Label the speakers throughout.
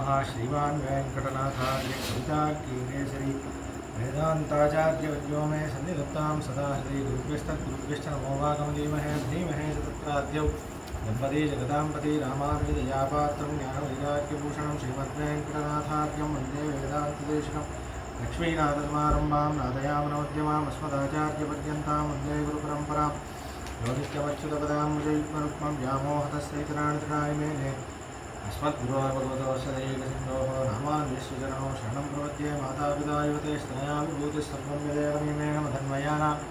Speaker 1: श्रीमान् वेङ्कटनाथार्य कवितार्कीकेसरी वेदान्ताचार्यवर्यो मे सन्निधत्तां सदा हृदि गुरुभ्यश्च नमो वागमधीमहे धीमहे च तत्राद्यौ दम्पती जगदाम्पति रामानुजदयापात्रं ज्ञानवैराग्यभूषणं श्रीमद्वेङ्कटनाथार्यं वन्दे वेदान्तदेशिकं लक्ष्मीनाथसमारम्भां नादयामनोद्यमाम् अस्मदाचार्यपर्यन्तां वन्दे गुरुपरम्परां योगित्यवच्युतपदाम्बुजयुग्मरुक्मं व्यामोहतस्यैतराणि तृणाय मेने अस्मद्गुरोर्भगवतोऽस्यदैकसिन्धोः रामान्विश्वजनौ शरणं प्रपद्ये मातापिता युवतेस्तनया विभूतिस्सर्वं यदेवमेन मधन्वयानाम्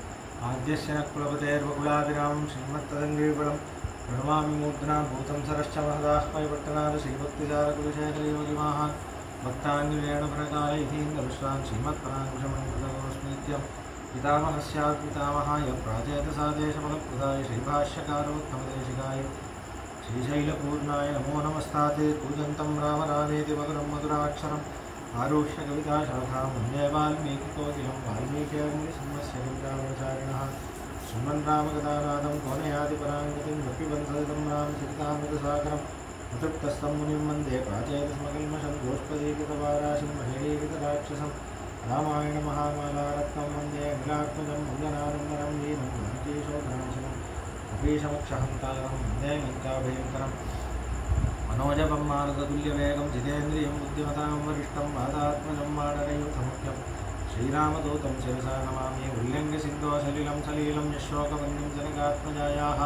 Speaker 1: आद्यस्य न कुलपतेर्वकुलाभिरामं श्रीमत्तदङ्गीकुलं प्रणमामि मूर्धना भूतं सरश्च महदाह्वयपट्टनाद श्रीभक्तिसारकुलशेखरयोगिमाहान् भक्तान्विरेणुफलकालयतीन्द्रविश्वान् श्रीमत्पराङ्कुशमणिकृतगोस्मीत्यं पितामहस्यात् पितामहाय प्राचेतसादेशफलप्रदाय श्रीभाष्यकारोत्तमदेशिकाय श्रीशैलपूर्णाय नमो नमस्ताते कूजन्तं राम रामेति मधुरं मधुराक्षरम् आरुह्य कविताशाखां वन्दे वाल्मीकिकोकिलं वाल्मीकिर्मुनिसिंहस्य कवितावचारिणः सुमन् रामकथानादं कोनयादिपराङ्गतिं भक्तिबन्धसं रामचरितामृतसागरम् अतृप्तस्थं मुनिं वन्दे प्राचेतस्मकल्मषं गोष्पदीकृतवाराशिं महेलीकृतराक्षसं रामायणमहामालारत्नं वन्दे अखिलात्मजं वन्दनानन्दनं वीरं जानकीशोकनाशनं कपीशमक्षहन्तारं वन्दे लङ्काभयङ्करं मनोजवं मारुततुल्यवेगं जितेन्द्रियं बुद्धिमतां वरिष्ठं वादात्मजं वानरयूथमुख्यं श्रीरामदूतं शिरसा नमामि उल्लङ्घ्यसिन्धोसलिलं सलीलं यशोकवन्यं जनकात्मजायाः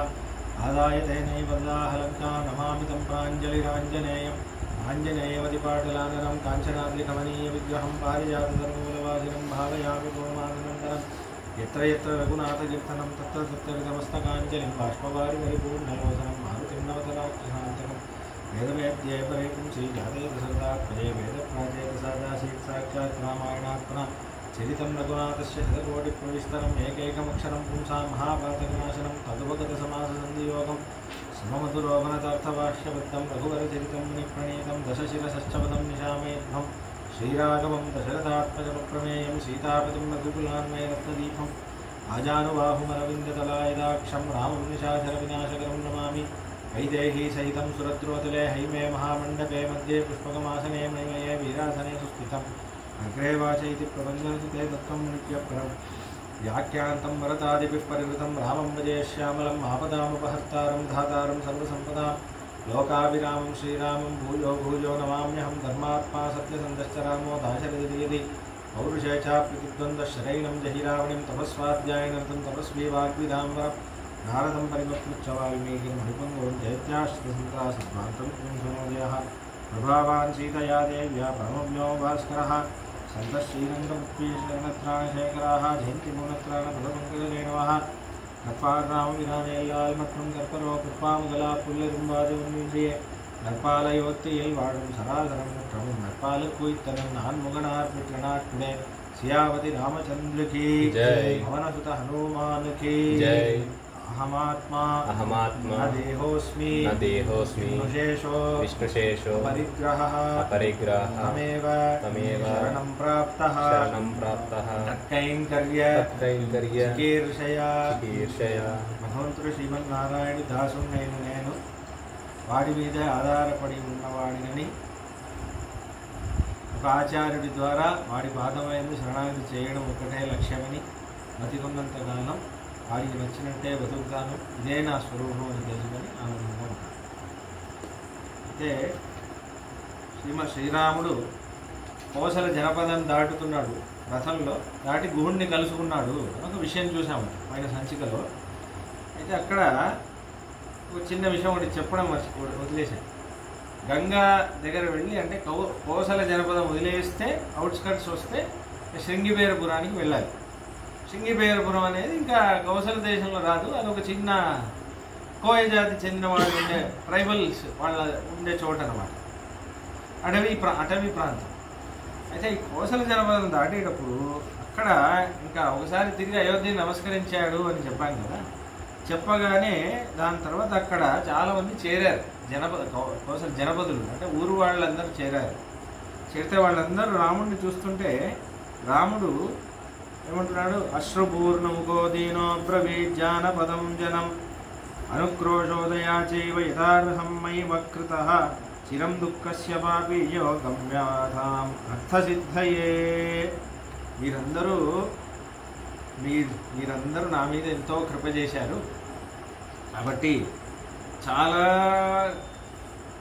Speaker 1: आदाय तेनैवल्लाह लङ्कां नमामि तं प्राञ्जलिराञ्जनेयम् आञ्जनेयवतिपाटलाननं काञ्चनाद्रिकमनीयविग्रहं पारिजातधर्मूलवासिनं भावयामि पूर्णानन्दनं यत्र यत्र रघुनाथकीर्तनं तत्र तत्र विधमस्तकाञ्जलिं बाष्पवारि परिपूर्णलोचनं मारुतिं नवतराक्षसान्तकं वेदवेद्येपरेकं श्रीजातेतसरदात्मजे वेदप्राचेतसादासीत् साक्षात् रामायणात्मना चरितं रघुनाथस्य शतकोटिप्रविस्तरम् एकैकमक्षरं पुंसां महापातकनाशनं तदुपगतसमाससन्धियोगं सममधुरोभनतार्थभाष्यबद्धं रघुवरचरितं मुनिप्रणीतं दशशिरसश्चपदं निशामेध्वं श्रीराघवं दशरथात्मजमप्रमेयं सीतापतिं रघुकुलान्वयरत्नदीपम् आजानुबाहुमरविन्ददलायदाक्षं रामं निशाचरविनाशकरं नमामि वैदेही सहितं सुरद्रोतले हैमे महामण्डपे मध्ये पुष्पकमासने मणिमये वीरासने सुस्थितम् अग्रे वाचैति प्रबन्धनसुते दत्तं नित्यप्रम् व्याख्यान्तं वरतादिभिः परिवृतं रामं भजे श्यामलम् आपदामुपहर्तारं धातारं सर्वसम्पदां लोकाभिरामं श्रीरामं भूयो भूयो नमाम्यहं धर्मात्मा सत्यसन्धश्च रामो दाशरथि पौरुषे चाप्यतिद्वन्द्वशरैनं जहिरावणिं तपस्वाध्यायनर्तं तपस्वी वाग्विदाम्बरं नारदं परिवक्तुच्च वाल्मीकिं मणिपुङ्गवं दैत्याश्रितसन्त्रासद्वान्तं पुंसनोदयः प्रभावान् सीतया देव्या परमव्यो भास्करः सन्तश्रीरङ्गमुक्तीशरणत्राणशेखराः जयन्तिमूलत्राणफलपङ्कजरेणवः நட்பாராமிரானேயால் மற்றும் கற்பரோ புட்பாமுதலா புல்லரும்பாதியே நற்பாலையோத்தியில் வாழும் சராசரம் முற்றமும் நற்பாலு குய்த்தனன் நான்முகனார் பெற்ற நாட்டுடே சியாவதி ராமச்சந்திரகி பவனசுத ஹனுமானுகி अहमात्मा न देहोऽस्मि विष्णुशेषो अपरिग्रहः तमेव शरणं प्राप्तः तत्कैङ्कर्य चिकीर्षया భగవంతుడు శ్రీమన్నారాయణుడి దాసుడు నేను వాడి మీద ఆధారపడి ఉన్నవాడినని ఒక ఆచార్యుడి ద్వారా వాడి పాదమైంది శరణాగతి చేయడం ఒకటే లక్ష్యమని బతికున్నంతకాలం వాడికి నచ్చినట్టే బతుకుతాను, ఇదే నా స్వరూపం అని తెలుసుకొని ఆనందంగా ఉంటాను. అయితే శ్రీరాముడు కోసల జనపదం దాటుతున్నాడు, రథంలో దాటి గుహుడిని కలుసుకున్నాడు అని ఒక విషయం చూసాము పైన సంచికలో. అయితే అక్కడ ఒక చిన్న విషయం ఒకటి చెప్పడం వదిలేశాను. గంగా దగ్గర వెళ్ళి అంటే కోసల జనపదం వదిలేస్తే అవుట్స్కట్స్ వస్తే శృంగిబేరపురానికి వెళ్ళాలి. శృంగిబేరపురం అనేది ఇంకా కౌసల దేశంలో రాదు, అది ఒక చిన్న కోయ జాతి చెందిన వాళ్ళు ఉండే ట్రైబల్స్ వాళ్ళ ఉండే చోట అన్నమాట, అటవీ ప్రాంతం. అయితే ఈ కోసల జనపదం దాటేటప్పుడు అక్కడ ఇంకా ఒకసారి తిరిగి అయోధ్యని నమస్కరించాడు అని చెప్పాను కదా. చెప్పగానే దాని తర్వాత అక్కడ చాలామంది చేరారు, కోసల జనపదులు అంటే ఊరు వాళ్ళందరూ చేరారు. చేరితే వాళ్ళందరూ రాముడిని చూస్తుంటే రాముడు ఏమంటున్నాడు, అశ్రుపూర్ణముఖోదీనో బ్రవీజ్జానపదం జనం అనుక్రోశోదయా చైవ యథార్హం మయి వక్ృతః చిరం దుఃఖస్య పాపీయో గమ్యాథాం అర్థసిద్ధయే. మీరందరూ నా మీద ఎంతో కృప చేశారు కాబట్టి చాలా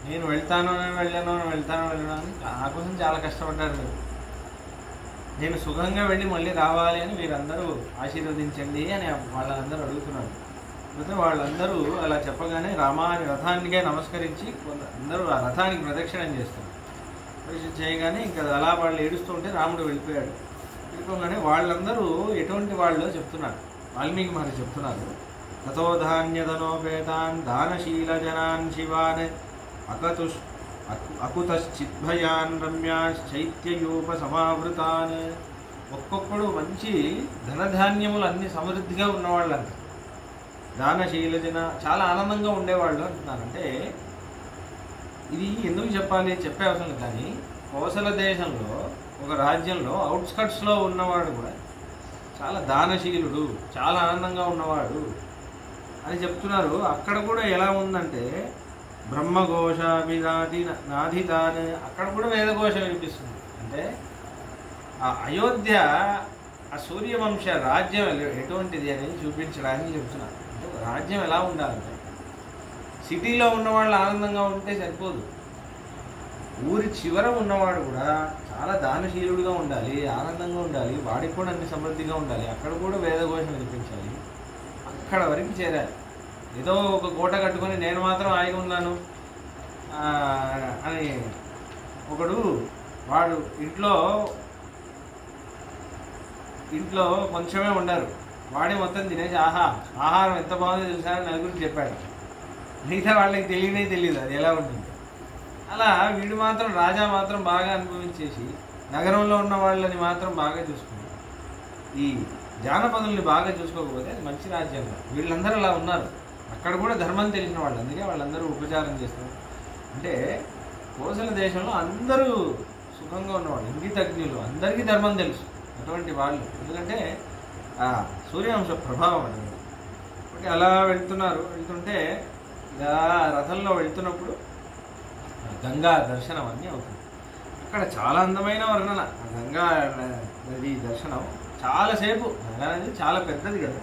Speaker 1: నేను వెళ్ళను అని నా కోసం చాలా కష్టపడ్డారు మీరు. నేను సుఖంగా వెళ్ళి మళ్ళీ రావాలి అని మీరందరూ ఆశీర్వదించండి అని వాళ్ళందరూ అడుగుతున్నారు. అయితే వాళ్ళందరూ అలా చెప్పగానే రామాని రథానికే నమస్కరించి అందరూ ఆ రథానికి ప్రదక్షిణం చేస్తారు. ప్రదక్షిణ చేయగానే ఇంకా అలా వాళ్ళు ఏడుస్తూ ఉంటే రాముడు వెళ్ళిపోయాడు. వెళ్ళిపోగానే వాళ్ళందరూ ఎటువంటి వాళ్ళు చెప్తున్నారు. వాల్మీకి మహర్షి చెప్తున్నారు, తతో ధాన్యధనోపేతాన్ దానశీల జనాన్ శివాన్ అకుతశ్చిద్భయాన్ రమ్యాశ్చైత్యయూప సమావృతాన్. ఒక్కొక్కడు మంచి ధనధాన్యములు అన్ని సమృద్ధిగా ఉన్నవాళ్ళంట. దానశీల జన చాలా ఆనందంగా ఉండేవాళ్ళు అంటున్నారు. అంటే ఇది ఎందుకు చెప్పాలి చెప్పే అవసరం లేదు. కానీ కోసల దేశంలో ఒక రాజ్యంలో అవుట్స్కట్స్లో ఉన్నవాడు కూడా చాలా దానశీలుడు, చాలా ఆనందంగా ఉన్నవాడు అని చెప్తున్నారు. అక్కడ కూడా ఎలా ఉందంటే బ్రహ్మఘోషాభినాది నాధితాన్, అక్కడ కూడా వేదఘోష వినిపిస్తుంది. అంటే ఆ అయోధ్య ఆ సూర్యవంశ రాజ్యం ఎటువంటిది అనేది చూపించడానికి చెప్తున్నారు. రాజ్యం ఎలా ఉండాలంటే సిటీలో ఉన్నవాళ్ళు ఆనందంగా ఉంటే సరిపోదు, ఊరి చివర ఉన్నవాడు కూడా చాలా దానశీలుడిగా ఉండాలి, ఆనందంగా ఉండాలి, వాడికి కూడా అన్ని సమృద్ధిగా ఉండాలి. అక్కడ కూడా వేదఘోషం వినిపించాలి. అక్కడ వరకు చేరాలి. ఏదో ఒక కోట కట్టుకొని నేను మాత్రం హాయిగా ఉన్నాను అని ఒకడు వాడు ఇంట్లో కొంచెమే ఉండరు, వాడే మొత్తం తినేసి ఆహారం ఎంత బాగుందో తెలుసానని నలుగురికి చెప్పాడు. మిగతా వాళ్ళకి తెలియదు అది ఎలా ఉంటుంది. అలా వీడు మాత్రం రాజా మాత్రం బాగా అనుభవించేసి నగరంలో ఉన్న వాళ్ళని మాత్రం బాగా చూసుకున్నారు. ఈ జానపదుల్ని బాగా చూసుకోకపోతే అది మంచి రాజ్యంగా. వీళ్ళందరూ అలా ఉన్నారు. అక్కడ కూడా ధర్మం తెలిసిన వాళ్ళు, అందుకే వాళ్ళందరూ ఉపచారం చేస్తారు. అంటే కోసల దేశంలో అందరూ సుఖంగా ఉన్నవాళ్ళు, ఇంగితజ్ఞులు, అందరికీ ధర్మం తెలుసు అటువంటి వాళ్ళు. ఎందుకంటే సూర్యవంశ ప్రభావం అనేది. ఒకటి అలా వెళ్తుంటే ఇలా రథంలో వెళ్తున్నప్పుడు గంగా దర్శనం అన్నీ అవుతుంది. అక్కడ చాలా అందమైన వర్ణన. గంగా నది దర్శనం చాలాసేపు, గంగా నది చాలా పెద్దది కదా.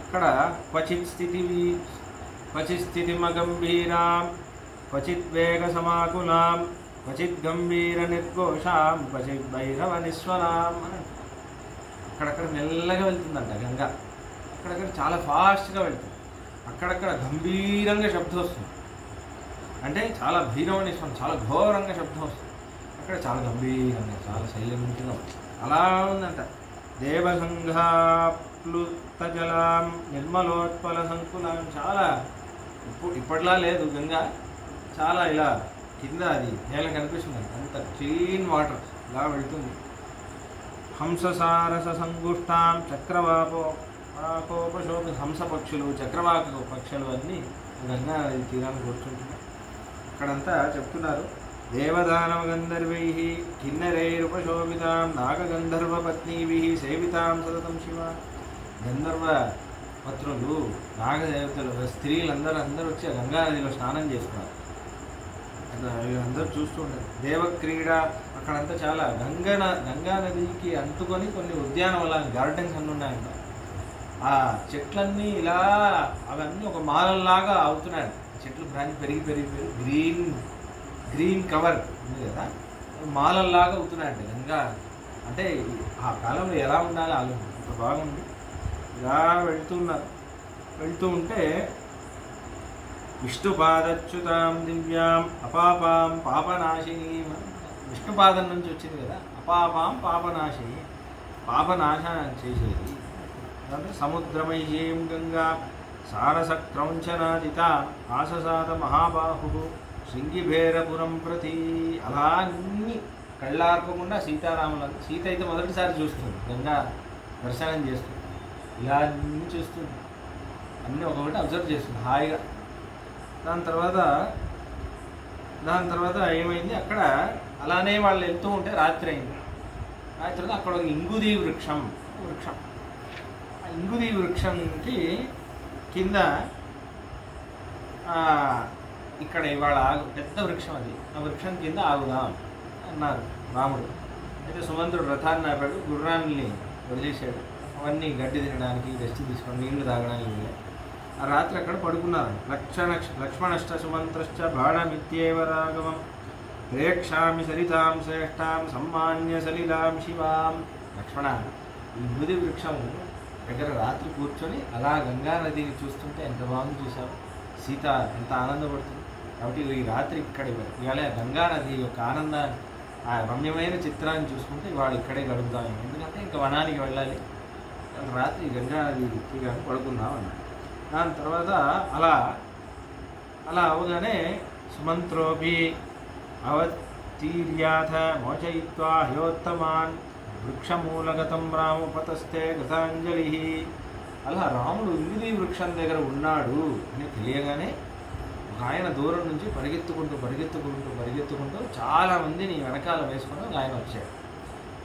Speaker 1: అక్కడ క్వచిత్ స్థితిమగంభీరాం క్వచిత్ వేగ సమాకులాం క్వచిత్ గంభీర నిర్ఘోషాం క్వచిత్ భైరవ నిస్వరాం అని అక్కడక్కడ మెల్లగా వెళ్తుందంట గంగా. అక్కడక్కడ చాలా ఫాస్ట్గా వెళ్తుంది. అక్కడక్కడ గంభీరంగా శబ్దం వస్తుంది. అంటే చాలా భైరవనిస్వరం, చాలా ఘోరంగా శబ్దం వస్తుంది. అక్కడ చాలా గంభీరంగా, చాలా సైలెంట్గా అలా ఉందంట. దేవసంఘాప్లుత జలాం నిర్మలోత్పల సంకులాం, చాలా ఇప్పట్లా లేదు గంగా, చాలా ఇలా కింద అది నేల కనిపిస్తుంది. అంత క్లీన్ వాటర్ ఇలా వెళ్తుంది. హంససారస సంగుష్టాం చక్రవాకోపశోభి, హంస పక్షులు, చక్రవాక పక్షులు అన్నీ గంగా నది తీరాన్ని కూర్చుంటున్నాయి. అక్కడంతా చెప్తున్నారు, దేవదానవ గంధర్వై కిన్నరైరుపశోభితాం నాగగంధర్వ పత్నీభి సేవితాం సతతం శివ. గంధర్వ పత్రులు, నాగదేవతలు, స్త్రీలందరూ వచ్చి గంగా నదిలో స్నానం చేస్తున్నారు. అందరూ చూస్తూ ఉంటారు. దేవక్రీడ అక్కడంతా చాలా గంగా నదికి అంటుకొని కొన్ని ఉద్యానవనాలు, గార్డెన్స్ అన్నీ ఉన్నాయంట. ఆ చెట్లన్నీ ఇలా అవన్నీ ఒక మాలల్లాగా అవుతున్నాయి. చెట్లు బ్రాంచ్ పెరిగి గ్రీన్ కవర్ ఉంది కదా, మాలల్లాగా అవుతున్నాయంట గంగా. అంటే ఆ కాలంలో ఎలా ఉండాలి ఆలోచన, అంత బాగుంది. ఇలా వెళ్తూ ఉంటే విష్ణుపాదచ్యుతాం దివ్యాం అపాపాం పాపనాశిని, విష్ణుపాదం నుంచి వచ్చింది కదా, అపాపాం పాపనాశిని, పాపనాశనం చేసేది. అంటే సముద్రమయీం గంగా సారసక్రౌంచనాదిత ఆససాత మహాబాహు శృంగిభేరపురం ప్రతి. అలా అన్ని కళ్ళార్పకుండా సీతారాములను, సీత అయితే మొదటిసారి చూస్తుంది, గంగా దర్శనం చేస్తుంది. ఇలా అన్నీ చూస్తుంది, అన్నీ ఒకటి అబ్జర్వ్ చేస్తుంది హాయిగా. దాని తర్వాత ఏమైంది, అక్కడ అలానే వాళ్ళు వెళ్తూ ఉంటే రాత్రి అయింది. రాత్రి అక్కడ ఒక ఇంగుదీ వృక్షం. ఆ ఇంగుదీ వృక్షంకి కింద ఇక్కడ ఇవాళ పెద్ద వృక్షం అది, ఆ వృక్షం కింద ఆగుదాం అన్నారు రాముడు. అయితే సుమంత్రుడు రథాన్ని ఆపాడు, గుర్రాన్ని వదిలేశాడు. అవన్నీ గడ్డి తినడానికి, రెస్ట్ తీసుకొని నీళ్లు తాగడానికి వెళ్ళాయి. ఆ రాత్రి అక్కడ పడుకున్నారు. లక్ష్మణశ్చ సుమంత్రశ్చ బాణమిత్యేవ రాఘవం ప్రేక్షామి సరితాం శ్రేష్టాం సమ్మాన్య సలిలాం శివాం. లక్ష్మణ, ఈ బూది వృక్షం దగ్గర రాత్రి కూర్చొని అలా గంగా నదిని చూస్తుంటే ఎంత బాగుంది చూసావు. సీత ఎంత ఆనందపడుతుంది. కాబట్టి ఈ రాత్రి ఇక్కడ ఇవాళ గంగా నది యొక్క ఆనందాన్ని, ఆ రమ్యమైన చిత్రాన్ని చూసుకుంటే ఇవాళ ఇక్కడే గడుపుదాం. ఎందుకంటే ఇంకా వనానికి వెళ్ళాలి, రాత్రి గంగా నది తీగానే పడుకుందాం అన్నాడు. దాని తర్వాత అలా అవగానే సుమంత్రోపి అవతీర్యాథ మోచయిత్వా హయోత్తమాన్ వృక్షమూలగతం రామోపతస్తే గతాంజలి. అలా రాముడు ఇంగిలి వృక్షం దగ్గర ఉన్నాడు అని తెలియగానే ఆయన దూరం నుంచి పరిగెత్తుకుంటూ చాలామందిని వెనకాల వేసుకుని ఆయన వచ్చాడు.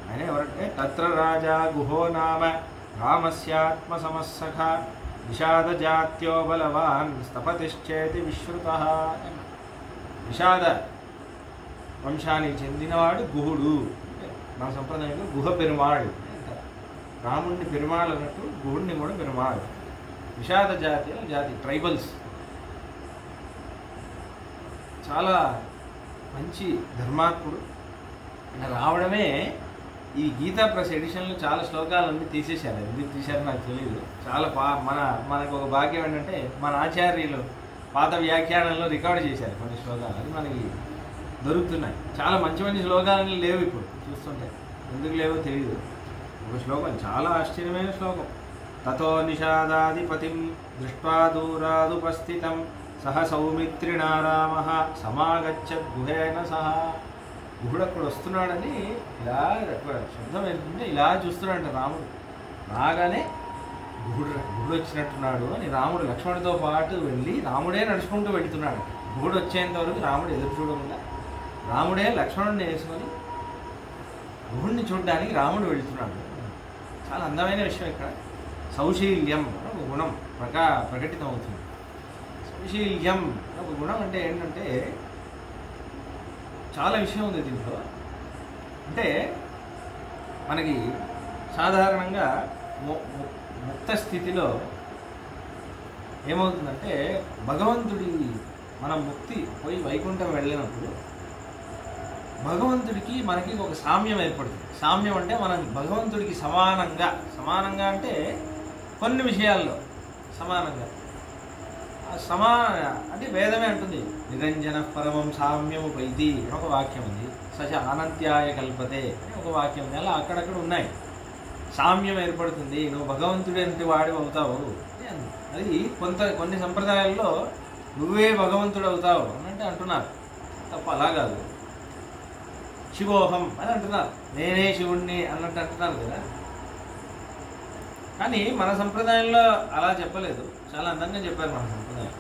Speaker 1: ఆయన ఎవరంటే తత్ర రాజా గుహో నామ రామస్యాత్మ సమస్సఖ విషాద జాత్యో బలవాన్ స్థపతిశ్చేతి విశ్రుత. విషాద వంశానికి చెందినవాడు గుహుడు. మన సంప్రదాయంలో గుహ పెరుమాళ్ అంటారు. రాముడిని పెరుమాళ్ అన్నట్టు గుహుడిని కూడా పెరుమాళ్. విషాద జాతి ట్రైబల్స్. చాలా మంచి ధర్మాత్ముడు. రావడమే ఈ గీతా ప్రెస్ ఎడిషన్లో చాలా శ్లోకాలన్నీ తీసేశారు. ఎందుకు తీశారో నాకు తెలియదు. చాలా మనకు ఒక భాగ్యం ఏంటంటే మన ఆచార్యులు పాత వ్యాఖ్యానంలో రికార్డు చేశారు కొన్ని శ్లోకాలు. అది మనకి దొరుకుతున్నాయి. చాలా మంచి శ్లోకాలు లేవు ఇప్పుడు చూస్తుంటే. ఎందుకు లేవో తెలియదు. ఒక శ్లోకం చాలా ఆశ్చర్యమైన శ్లోకం. తతో నిషాదాధిపతిం దృష్ట్వా దూరాదుపస్థితం సహ సౌమిత్రిణా రామః సమాగచ్చత్ గుహేన సహ. గుహుడు అక్కడ వస్తున్నాడని ఇలా శబ్దం ఏంటంటే ఇలా చూస్తున్నాడంట రాముడు. రాగానే గుహుడు వచ్చినట్టున్నాడు అని రాముడు లక్ష్మణుడితో పాటు వెళ్ళి రాముడే నడుచుకుంటూ వెళుతున్నాడు. గుహుడు వచ్చేంత వరకు రాముడు ఎదురు చూడకుండా రాముడే లక్ష్మణుడిని వేసుకొని గుహుడిని చూడడానికి రాముడు వెళుతున్నాడు. చాలా అందమైన విషయం. ఇక్కడ సౌశీల్యం ఒక గుణం ప్రకటితమవుతుంది. సౌశీల్యం ఒక గుణం అంటే ఏంటంటే చాలా విషయం ఉంది దీంట్లో. అంటే మనకి సాధారణంగా ముక్త స్థితిలో ఏమవుతుందంటే భగవంతుడి మనం ముక్తి పోయి వైకుంఠం వెళ్ళినప్పుడు భగవంతుడికి మనకి ఒక సామ్యం ఏర్పడుతుంది. సామ్యం అంటే మనం భగవంతుడికి సమానంగా అంటే కొన్ని విషయాల్లో సమానంగా అంటే వేదమే అంటుంది నిరంజన పరమం సామ్యము పైతి అని ఒక వాక్యం ఉంది. సచ అనంత్యాయ కల్పతే అని ఒక వాక్యం ఉంది. అలా అక్కడక్కడ ఉన్నాయి. సామ్యం ఏర్పడుతుంది, నువ్వు భగవంతుడి అంటే వాడి అవుతావు. అది కొన్ని సంప్రదాయాల్లో నువ్వే భగవంతుడు అవుతావు అని అంటున్నారు. తప్ప అలా కాదు. శివోహం అని అంటున్నారు, నేనే శివుణ్ణి అన్నట్టు అంటున్నారు కదా. కానీ మన సంప్రదాయంలో అలా చెప్పలేదు. చాలా అందంగా చెప్పారు మన సంప్రదాయం.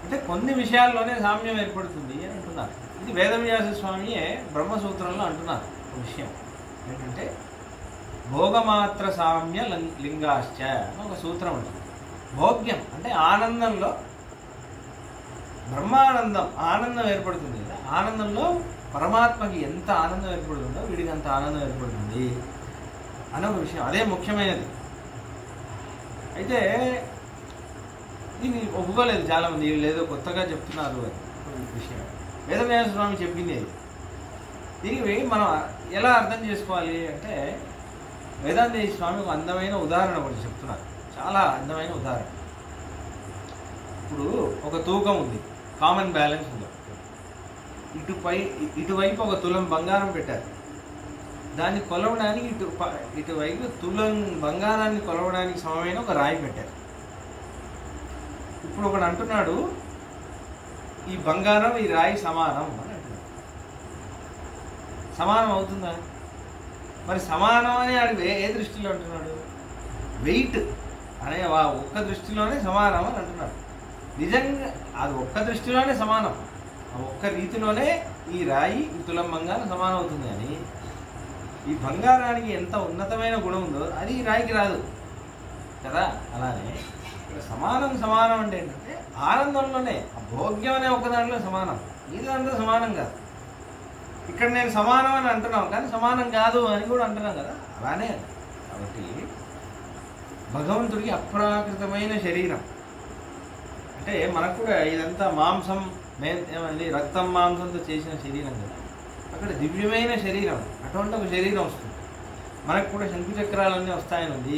Speaker 1: అంటే కొన్ని విషయాల్లోనే సామ్యం ఏర్పడుతుంది అని అంటున్నారు. ఇది వేదవ్యాస స్వామియే బ్రహ్మసూత్రంలో అంటున్నారు. ఒక విషయం ఏంటంటే భోగమాత్ర సామ్య లింగాశ్చ అని ఒక సూత్రం ఉంటుంది. భోగ్యం అంటే ఆనందంలో బ్రహ్మానందం ఆనందం ఏర్పడుతుంది కదా. ఆనందంలో పరమాత్మకి ఎంత ఆనందం ఏర్పడుతుందో వీడికి అంత ఆనందం ఏర్పడుతుంది అనే ఒక విషయం. అదే ముఖ్యమైనది. అయితే దీన్ని ఒప్పుకోలేదు చాలామంది. వీళ్ళు ఏదో కొత్తగా చెప్తున్నారు అని విషయం. వేదవ్యాస స్వామి చెప్పింది అది. దీనికి మనం ఎలా అర్థం చేసుకోవాలి అంటే వేదాంత స్వామి ఒక అందమైన ఉదాహరణ ఒకటి చెప్తున్నారు. చాలా అందమైన ఉదాహరణ. ఇప్పుడు ఒక తూకం ఉంది, కామన్ బ్యాలెన్స్ ఉంది. ఇటువైపు ఒక తులం బంగారం పెట్టారు. దాన్ని కొలవడానికి ఇటువైపు తులం బంగారాన్ని కొలవడానికి సమమైన ఒక రాయి పెట్టారు. ఇప్పుడు ఒకడు అంటున్నాడు ఈ బంగారం ఈ రాయి సమానం అని అంటున్నాడు. సమానం అవుతుందా? మరి సమానం అని ఆడు ఏ దృష్టిలో అంటున్నాడు? వెయిట్ అనే ఒక్క దృష్టిలోనే సమానం అని అంటున్నాడు. నిజంగా అది ఒక్క దృష్టిలోనే సమానం. ఆ ఒక్క రీతిలోనే ఈ రాయి ఈ తులం బంగారం సమానం అవుతుంది. అని ఈ బంగారానికి ఎంత ఉన్నతమైన గుణం ఉందో అది ఈ రాయికి రాదు కదా. అలానే ఇక్కడ సమానం అంటే ఏంటంటే ఆనందంలోనే, ఆ భోగ్యం అనే ఒక దాంట్లో సమానం, ఈ దాంట్లో సమానం కాదు. ఇక్కడ నేను సమానం అని అంటున్నాం కానీ సమానం కాదు అని కూడా అంటున్నాం కదా, అలానే. కాబట్టి భగవంతుడికి అప్రాకృతమైన శరీరం అంటే మనకు కూడా ఇదంతా మాంసం ఏమండి రక్తం మాంసంతో చేసిన శరీరం కదా, అక్కడ దివ్యమైన శరీరం, అటువంటి ఒక శరీరం వస్తుంది. మనకు కూడా శంకుచక్రాలన్నీ వస్తాయని ఉంది,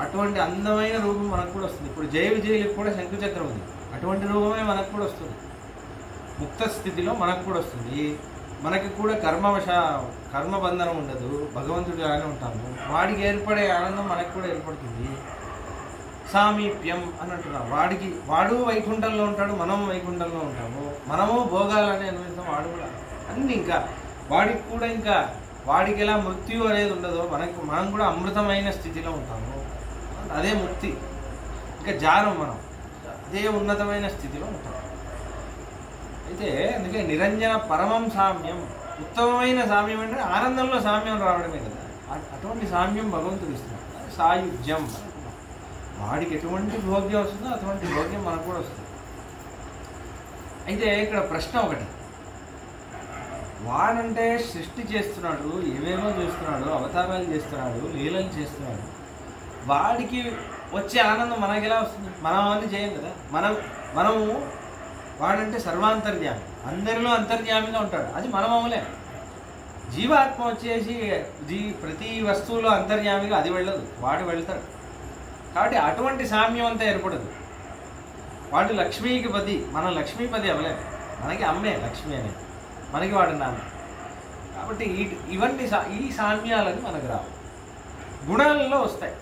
Speaker 1: అటువంటి అందమైన రూపం మనకు కూడా వస్తుంది. ఇప్పుడు జయ విజయులకు కూడా శంకుచక్రం ఉంది, అటువంటి రూపమే మనకు కూడా వస్తుంది. ముక్త స్థితిలో మనకు కూడా వస్తుంది. మనకి కూడా కర్మబంధనం ఉండదు, భగవంతుడిగానే ఉంటాము. వాడికి ఏర్పడే ఆనందం మనకు కూడా ఏర్పడుతుంది. సామీప్యం అని అంటున్నాం. వాడు వైకుంఠంలో ఉంటాడు, మనం వైకుంఠంలో ఉంటాము. మనము భోగాలని అనుభవిస్తాం, వాడు కూడా అన్ని. ఇంకా వాడికి ఎలా మృత్యు అనేది ఉండదో మనం కూడా అమృతమైన స్థితిలో ఉంటాము. అదే ముక్తి. ఇంకా జానం మనం అదే ఉన్నతమైన స్థితిలో ఉంటాం. అయితే అందుకే నిరంజన పరమం సామ్యం, ఉత్తమమైన సామ్యం అంటే ఆనందంలో సామ్యం రావడమే కదా. అటువంటి సామ్యం భగవంతుడు ఇస్తున్నాడు. సాయుజ్యం, వాడికి ఎటువంటి భోగ్యం వస్తుందో అటువంటి భోగ్యం మనకు కూడా వస్తుంది. అయితే ఇక్కడ ప్రశ్న ఒకటి, వాడంటే సృష్టి చేస్తున్నాడు, ఏమేమో చేస్తున్నాడు, అవతారాలు చేస్తున్నాడు, లీలలు చేస్తున్నాడు, వాడికి వచ్చే ఆనందం మనకి ఎలా వస్తుంది? మనం అవన్నీ చేయం కదా. మనము వాడంటే సర్వాంతర్యామి, అందరిలో అంతర్యామిగా ఉంటాడు, అది మనం అవలే. జీవాత్మ వచ్చేసి ప్రతి వస్తువులో అంతర్యామిగా అది వెళ్ళదు, వాడు వెళ్తాడు. కాబట్టి అటువంటి సామ్యం అంతా ఏర్పడదు. వాడు లక్ష్మీకి పది, మనం లక్ష్మీపతి అవ్వలేము. మనకి అమ్మే లక్ష్మి అనేది, మనకి వాడు నాన్న. కాబట్టి ఇవన్నీ ఈ సామ్యాలని మనకు రావు, గుణాలలో వస్తాయి.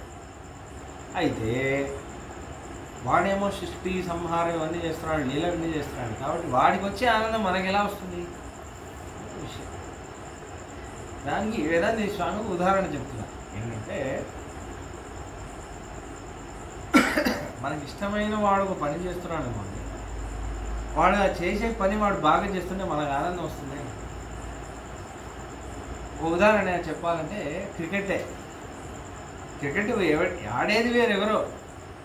Speaker 1: అయితే వాడేమో సృష్టి సంహారం ఇవన్నీ చేస్తున్నాడు, లీలన్నీ చేస్తున్నాడు. కాబట్టి వాడికి వచ్చే ఆనందం మనకి ఎలా వస్తుంది విషయం. దానికి వేదాంత స్వామికి ఉదాహరణ చెప్తున్నా ఏంటంటే, మనకి ఇష్టమైన వాడు ఒక పని చేస్తున్నాడు, వాడు ఆ చేసే పని వాడు బాగా చేస్తుంటే మనకు ఆనందం వస్తుంది. ఒక ఉదాహరణ చెప్పాలంటే క్రికెట్ ఆడేది వేరెవరో,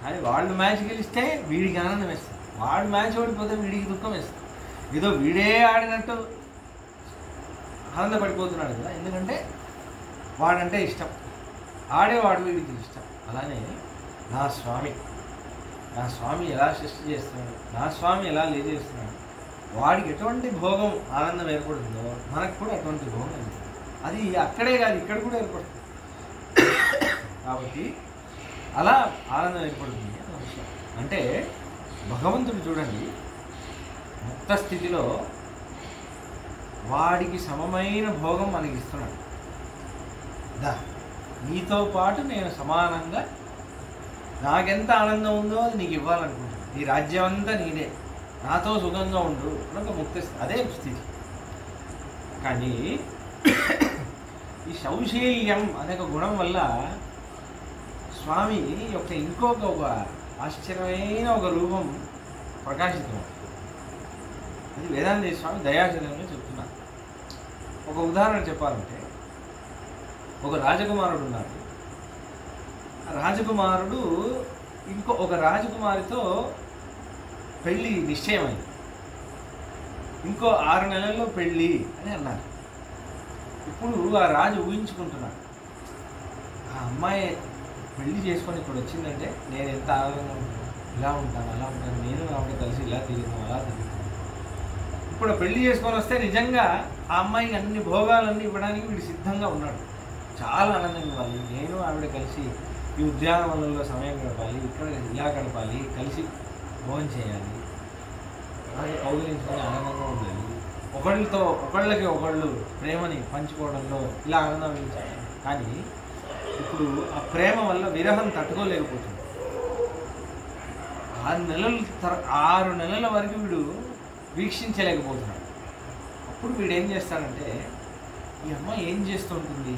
Speaker 1: కానీ వాళ్ళు మ్యాచ్ గెలిస్తే వీడికి ఆనందం వేస్తుంది, వాడు మ్యాచ్ ఓడిపోతే వీడికి దుఃఖం వేస్తుంది. ఏదో వీడే ఆడినట్టు ఆనందపడిపోతున్నాడు కదా, ఎందుకంటే వాడంటే ఇష్టం, ఆడేవాడు వీడికి ఇష్టం. అలానే నా స్వామి ఎలా సృష్టి చేస్తున్నాడు, నా స్వామి ఎలా లీల చేస్తున్నాడు, వాడికి ఎటువంటి భోగం ఆనందం ఏర్పడుతుందో మనకు కూడా అటువంటి భోగం ఏర్పడుతుంది. అది అక్కడే కాదు, ఇక్కడ కూడా ఏర్పడుతుంది. కాబట్టి అలా ఆనందం ఏర్పడుతుంది అనే విషయం. అంటే భగవంతుడు చూడండి, ముక్త స్థితిలో వాడికి సమమైన భోగం మనకి ఇస్తున్నాడు. నీతో పాటు నేను సమానంగా, నాకెంత ఆనందం ఉందో అది నీకు ఇవ్వాలనుకుంటున్నాను, నీ రాజ్యం అంతా నీదే, నాతో సుఖంగా ఉండు ఒక ముక్త స్థితి, అదే స్థితి. కానీ ఈ సౌశీల్యం అనే ఒక గుణం వల్ల స్వామి యొక్క ఇంకొక ఆశ్చర్యమైన ఒక రూపం ప్రకాశితం. అది వేదాంత స్వామి దయాశరంలో చెప్తున్నారు. ఒక ఉదాహరణ చెప్పాలంటే, ఒక రాజకుమారుడు ఉన్నాడు. ఆ రాజకుమారుడు ఒక రాజకుమారితో పెళ్ళి నిశ్చయమైంది. ఇంకో 6 నెలల్లో పెళ్ళి అని అన్నారు. ఇప్పుడు ఆ రాజు ఊహించుకుంటున్నాడు, ఆ అమ్మాయి పెళ్లి చేసుకొని ఇప్పుడు వచ్చిందంటే నేను ఎంత ఆనందంగా ఉంటాను, ఇలా ఉంటాను, అలా ఉంటాను, నేను ఆవిడ కలిసి ఇలా తిరుగుతాను, అలా తిరుగుతాను. ఇప్పుడు పెళ్లి చేసుకొని వస్తే నిజంగా ఆ అమ్మాయికి అన్ని భోగాలన్నీ ఇవ్వడానికి వీడు సిద్ధంగా ఉన్నాడు. చాలా ఆనందం ఇవ్వాలి, నేను ఆవిడ కలిసి ఈ ఉద్యానవనంలో సమయం గడపాలి, ఇక్కడ ఇలా గడపాలి, కలిసి భోజనం చేయాలి, అలాగే కౌగిలించుకొని ఆనందంగా ఉండాలి, ఒకళ్ళకి ఒకళ్ళు ప్రేమని పంచుకోవడంలో ఇలా ఆనందించాలి. కానీ ఇప్పుడు ఆ ప్రేమ వల్ల విరహం తట్టుకోలేకపోతుంది. 6 నెలల వరకు వీడు వీక్షించలేకపోతున్నాడు. అప్పుడు వీడు ఏం చేస్తాడంటే, ఈ అమ్మాయి ఏం చేస్తుంటుంది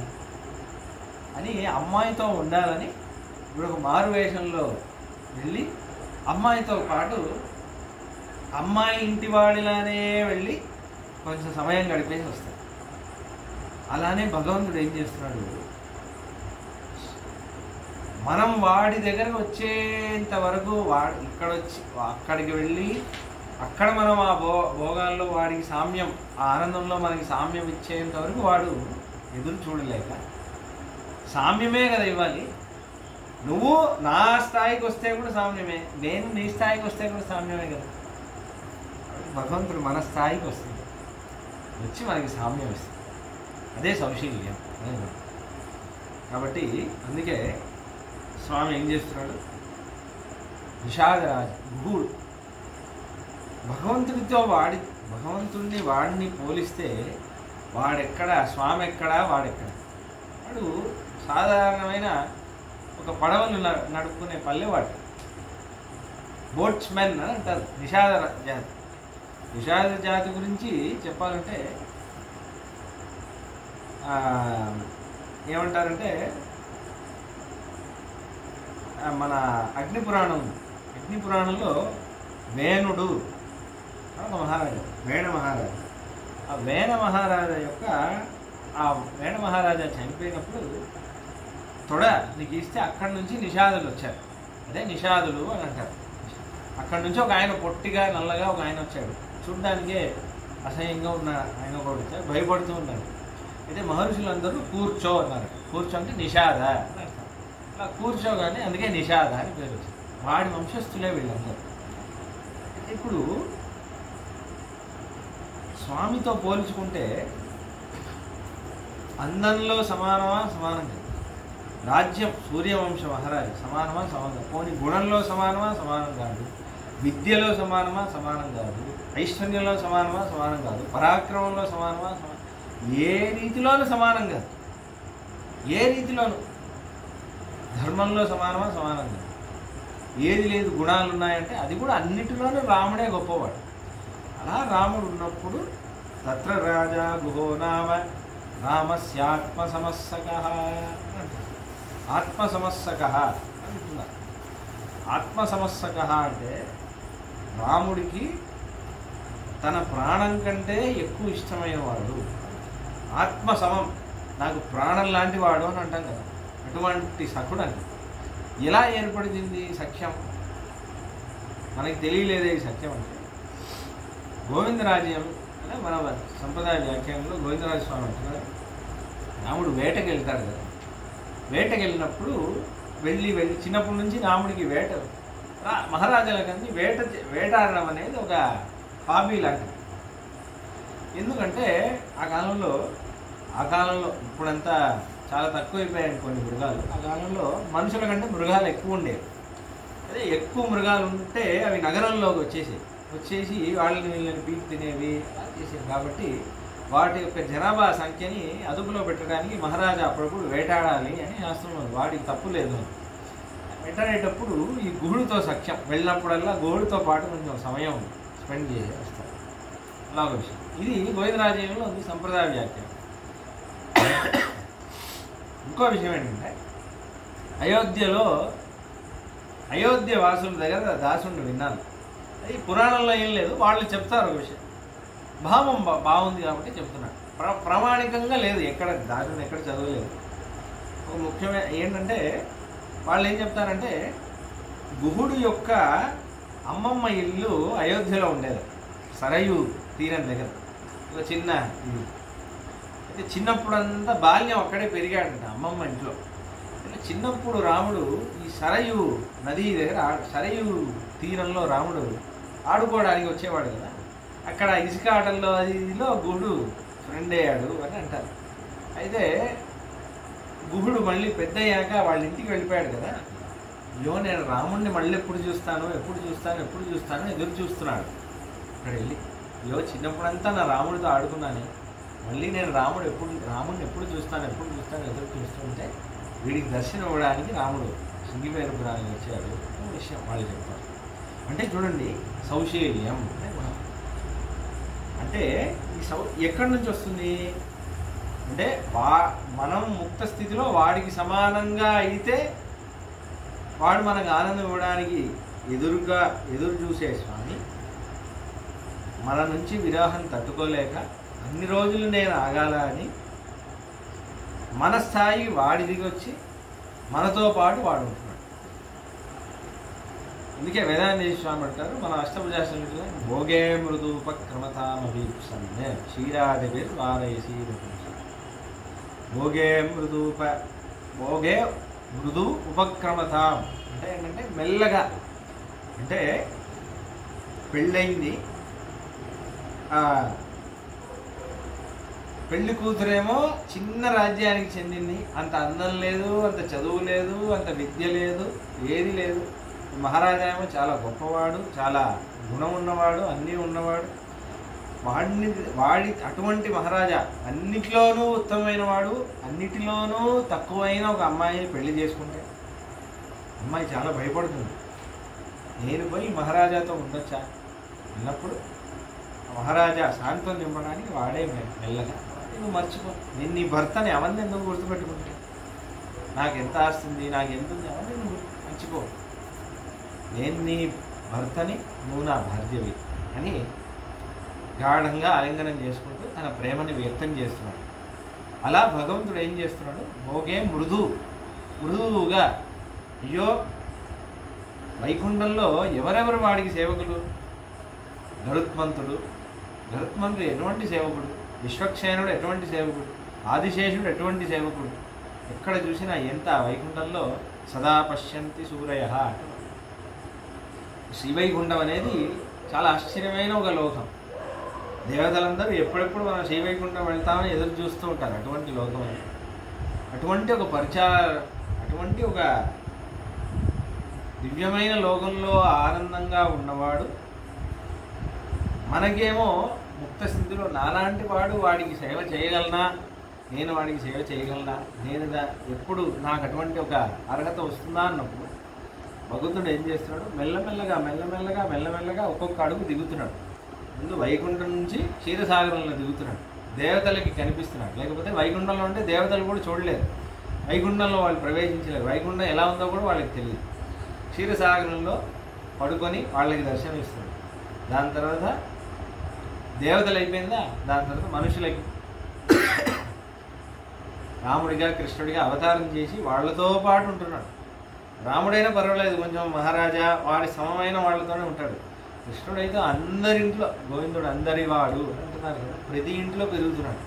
Speaker 1: అని అమ్మాయితో ఉండాలని వీడు ఒక మారువేషంలో వెళ్ళి అమ్మాయితో పాటు అమ్మాయి ఇంటి వాడిలానే వెళ్ళి కొంచెం సమయం గడిపేసి వస్తాడు. అలానే భగవంతుడు ఏం చేస్తున్నాడు, మనం వాడి దగ్గరకు వచ్చేంత వరకు అక్కడికి వెళ్ళి అక్కడ మనం ఆ భోగాల్లో వాడికి సామ్యం, ఆ ఆనందంలో మనకి సామ్యం ఇచ్చేంత వరకు వాడు ఎదురు చూడలేక, సామ్యమే కదా ఇవ్వాలి. నువ్వు నా స్థాయికి వస్తే కూడా సామ్యమే, నేను నీ స్థాయికి వస్తే కూడా సామ్యమే కదా. భగవంతుడు మన స్థాయికి వస్తుంది, వచ్చి మనకి సామ్యం ఇస్తుంది. అదే సౌశీల్యం. కాబట్టి అందుకే స్వామి ఏం చేస్తున్నాడు, నిషాదరాజు గుహుడు భగవంతుడిని వాడిని పోలిస్తే వాడెక్కడ, స్వామి ఎక్కడా, వాడెక్కడ. వాడు సాధారణమైన ఒక పడవలు నడుపుకునే పల్లెవాడు, బోట్స్మెన్ అని అంటారు. నిషాద జాతి గురించి చెప్పాలంటే ఏమంటారంటే, మన అగ్నిపురాణంలో వేణుడు ఒక మహారాజు, వేణ మహారాజు. ఆ వేణ మహారాజా చనిపోయినప్పుడు తొడ నీకు ఇస్తే అక్కడి నుంచి నిషాదులు వచ్చారు. అదే నిషాదులు అని అంటారు. అక్కడి నుంచి ఒక ఆయన పొట్టిగా నల్లగా ఒక ఆయన వచ్చాడు, చూడడానికే అసహ్యంగా ఉన్న ఆయన కూడా వచ్చాడు, భయపడుతూ ఉన్నాడు. అయితే మహర్షులందరూ కూర్చో అన్నారు. కూర్చో అంటే నిషాద అని అర్థం. అలా కూర్చోగానే అందుకే నిషాద అని పేరు వచ్చింది. వాడి వంశస్థులే వీళ్ళందరూ. ఇప్పుడు స్వామితో పోల్చుకుంటే అందంలో సమానం కాదు. రాజ్యం సూర్యవంశ మహారాజు సమానం. పోనీ గుణంలో సమానం కాదు. విద్యలో సమానం కాదు. ఐశ్వర్యంలో సమానం కాదు. పరాక్రమంలో సమానం. ఏ రీతిలోనూ సమానం కాదు. ఏ రీతిలోనూ ధర్మంలో సమానం కాదు. ఏది లేదు, గుణాలు ఉన్నాయంటే అది కూడా అన్నిటిలోనూ రాముడే గొప్పవాడు. అలా రాముడు ఉన్నప్పుడు తత్ర రాజా గుహో నామ రామస్యాత్మసమస్సకః అంటారు. ఆత్మసమస్సకః అంటున్నారు. ఆత్మసమస్సకః అంటే రాముడికి తన ప్రాణం కంటే ఎక్కువ ఇష్టమైన వాడు. ఆత్మసమం, నాకు ప్రాణం లాంటి వాడు అని అంటాం కదా, అటువంటి సఖుడు అని. ఎలా ఏర్పడింది సఖ్యం? మనకి తెలియలేదే ఈ సఖ్యం అంటే. గోవిందరాజ్యం అంటే మన సంప్రదాయ వ్యాఖ్యానంలో గోవిందరాజ స్వామి అంటున్నారు, రాముడు వేటకి వెళ్తాడు కదా, వేటకి వెళ్ళినప్పుడు వెళ్ళి చిన్నప్పటి నుంచి రాముడికి మహారాజాలకన్నీ వేటాడడం అనేది ఒక హాబీ లాంటిది. ఎందుకంటే ఆ కాలంలో ఇప్పుడంతా చాలా తక్కువైపోయాయి కొన్ని మృగాలు. ఆ కాలంలో మనుషుల కంటే మృగాలు ఎక్కువ ఉండేవి. అదే ఎక్కువ మృగాలు ఉంటే అవి నగరంలోకి వచ్చేసి వీళ్ళని పీకి తినేవి చేసేవి. కాబట్టి వాటి యొక్క జనాభా సంఖ్యని అదుపులో పెట్టడానికి మహారాజా అప్పుడప్పుడు వేటాడాలి అని శాస్త్రంలో వాడికి తప్పు లేదు. వేటాడేటప్పుడు ఈ గుహుడితో సఖ్యం, వెళ్ళినప్పుడల్లా గుహుడితో పాటు కొంచెం సమయం స్పెండ్ చేసి వస్తారు. అలా ఒక విషయం. ఇది గోవిందరాజ్యంలో ఉంది సంప్రదాయ వ్యాఖ్యానం. ఇంకో విషయం ఏంటంటే, అయోధ్య వాసుల దగ్గర దాసుని విన్నాను. అది పురాణంలో ఏం లేదు, వాళ్ళు చెప్తారు ఒక విషయం. భావం బాగుంది కాబట్టి చెప్తున్నాడు. ప్రామాణికంగా లేదు, దాసుని ఎక్కడ చదవలేదు. ఒక ముఖ్యమైన ఏంటంటే, వాళ్ళు ఏం చెప్తారంటే, గుహుడు యొక్క అమ్మమ్మ ఇల్లు అయోధ్యలో ఉండేది, సరయు తీరం దగ్గర. ఒక చిన్న ఇల్లు. అయితే చిన్నప్పుడంతా బాల్యం అక్కడే పెరిగాడంట అమ్మమ్మ ఇంట్లో. చిన్నప్పుడు రాముడు ఈ సరయు నదీ దగ్గర, సరయు తీరంలో రాముడు ఆడుకోవడానికి వచ్చేవాడు కదా. అక్కడ ఇసుక ఆటల్లో అదిలో గుహుడు ఫ్రెండ్ అయ్యాడు అని అంటారు. అయితే గుహుడు మళ్ళీ పెద్ద అయ్యాక వాళ్ళ ఇంటికి వెళ్ళిపోయాడు కదా. అయ్యో నేను రాముడిని మళ్ళీ ఎప్పుడు చూస్తాను ఎదురు చూస్తున్నాడు. అక్కడ వెళ్ళి, అయ్యో చిన్నప్పుడంతా నా రాముడితో ఆడుకున్నాను, మళ్ళీ నేను రాముడిని ఎప్పుడు చూస్తాను ఎదురు చూస్తుంటే వీడికి దర్శనం ఇవ్వడానికి రాముడు శృంగిపేరుపురానికి వచ్చాడు విషయం వాళ్ళు చెప్తారు. అంటే చూడండి, సౌశీల్యం అంటే ఈ ఎక్కడి నుంచి వస్తుంది అంటే, మనం ముక్త స్థితిలో వాడికి సమానంగా అయితే వాడు మనకు ఆనందం ఇవ్వడానికి ఎదురు చూసే స్వామి మన నుంచి విరహం తట్టుకోలేక అన్ని రోజులు నేను ఆగాల అని మన స్థాయి వాడి దిగొచ్చి మనతో పాటు వాడు ఉంటున్నాడు. అందుకే వేదాంత స్వామి అంటారు మన అష్టభుజాసనంలో భోగే మృదూపక్రమతామభీప్సన్నే క్షీరాదిభిర్ వారయసీ. భోగే మృదు ఉపక్రమతాం అంటే ఏంటంటే మెల్లగా, అంటే పెళ్ళయింది, పెళ్లి కూతురేమో చిన్న రాజ్యానికి చెందింది, అంత అందం లేదు, అంత చదువు లేదు, అంత విద్య లేదు, ఏది లేదు. మహారాజా ఏమో చాలా గొప్పవాడు, చాలా గుణం ఉన్నవాడు, అన్నీ ఉన్నవాడు. వాడి అటువంటి మహారాజా అన్నిటిలోనూ ఉత్తమమైన వాడు, అన్నిటిలోనూ తక్కువైన ఒక అమ్మాయిని పెళ్లి చేసుకుంటే అమ్మాయి చాలా భయపడుతుంది. నేను పోయి మహారాజాతో ఉండొచ్చా అన్నప్పుడు మహారాజా శాంతం నింపడానికి వాడే మెల్లగా నువ్వు మర్చిపో, నేను నీ భర్తని అవన్నీ ఎందుకు గుర్తుపెట్టుకుంటే, నాకు ఎంత ఆస్తుంది, నాకు ఎంత ఉంది, అవన్నీ నువ్వు మర్చిపో, నేను నీ భర్తని, నువ్వు నా భార్యవి అని గాఢంగా ఆలింగనం చేసుకుంటూ తన ప్రేమని వ్యక్తం చేస్తున్నాడు. అలా భగవంతుడు ఏం చేస్తున్నాడు, భోగే మృదువుగా. అయ్యో వైకుంఠంలో ఎవరెవరు వాడికి సేవకులు? గరుత్మంతుడు ఎటువంటి సేవకుడు, విశ్వక్షేణుడు ఎటువంటి సేవకుడు, ఆదిశేషుడు ఎటువంటి సేవకుడు. ఎక్కడ చూసినా ఎంత వైకుంఠంలో సదా పశ్యంతి సూరయ. శ్రీవైకుంఠం అనేది చాలా ఆశ్చర్యమైన ఒక లోకం. దేవతలందరూ ఎప్పుడెప్పుడు మనం శ్రీవైకుంఠం వెళ్తామని ఎదురు చూస్తూ ఉంటారు. అటువంటి లోకం అది. అటువంటి ఒక దివ్యమైన లోకంలో ఆనందంగా ఉన్నవాడు మనకేమో ముక్త స్థితిలో నాలాంటి వాడు వాడికి సేవ చేయగలనా, నేను వాడికి సేవ చేయగలనా, నేను నాకు అటువంటి ఒక అర్హత వస్తుందా అన్నప్పుడు భగవంతుడు ఏం చేస్తున్నాడు, మెల్లమెల్లగా ఒక్కొక్క అడుగు దిగుతున్నాడు. ముందు వైకుంఠం నుంచి క్షీరసాగరంలో దిగుతున్నాడు, దేవతలకి కనిపిస్తున్నాడు. లేకపోతే వైకుంఠంలో ఉంటే దేవతలు కూడా చూడలేరు, వైకుంఠంలో వాళ్ళు ప్రవేశించలేరు, వైకుంఠం ఎలా ఉందో కూడా వాళ్ళకి తెలియదు. క్షీరసాగరంలో పడుకొని వాళ్ళకి దర్శనం ఇస్తున్నాడు. దాని తర్వాత దేవతలు అయిపోయిందా, దాని తర్వాత మనుషులకి రాముడిగా కృష్ణుడిగా అవతారం చేసి వాళ్ళతో పాటు ఉంటున్నాడు. రాముడైనా పర్వాలేదు, కొంచెం మహారాజా వాడి సమమైన వాళ్ళతోనే ఉంటాడు. కృష్ణుడైతే అందరింట్లో గోవిందుడు అందరి వాడు అంటున్నారు కదా, ప్రతి ఇంట్లో పెరుగుతున్నాడు.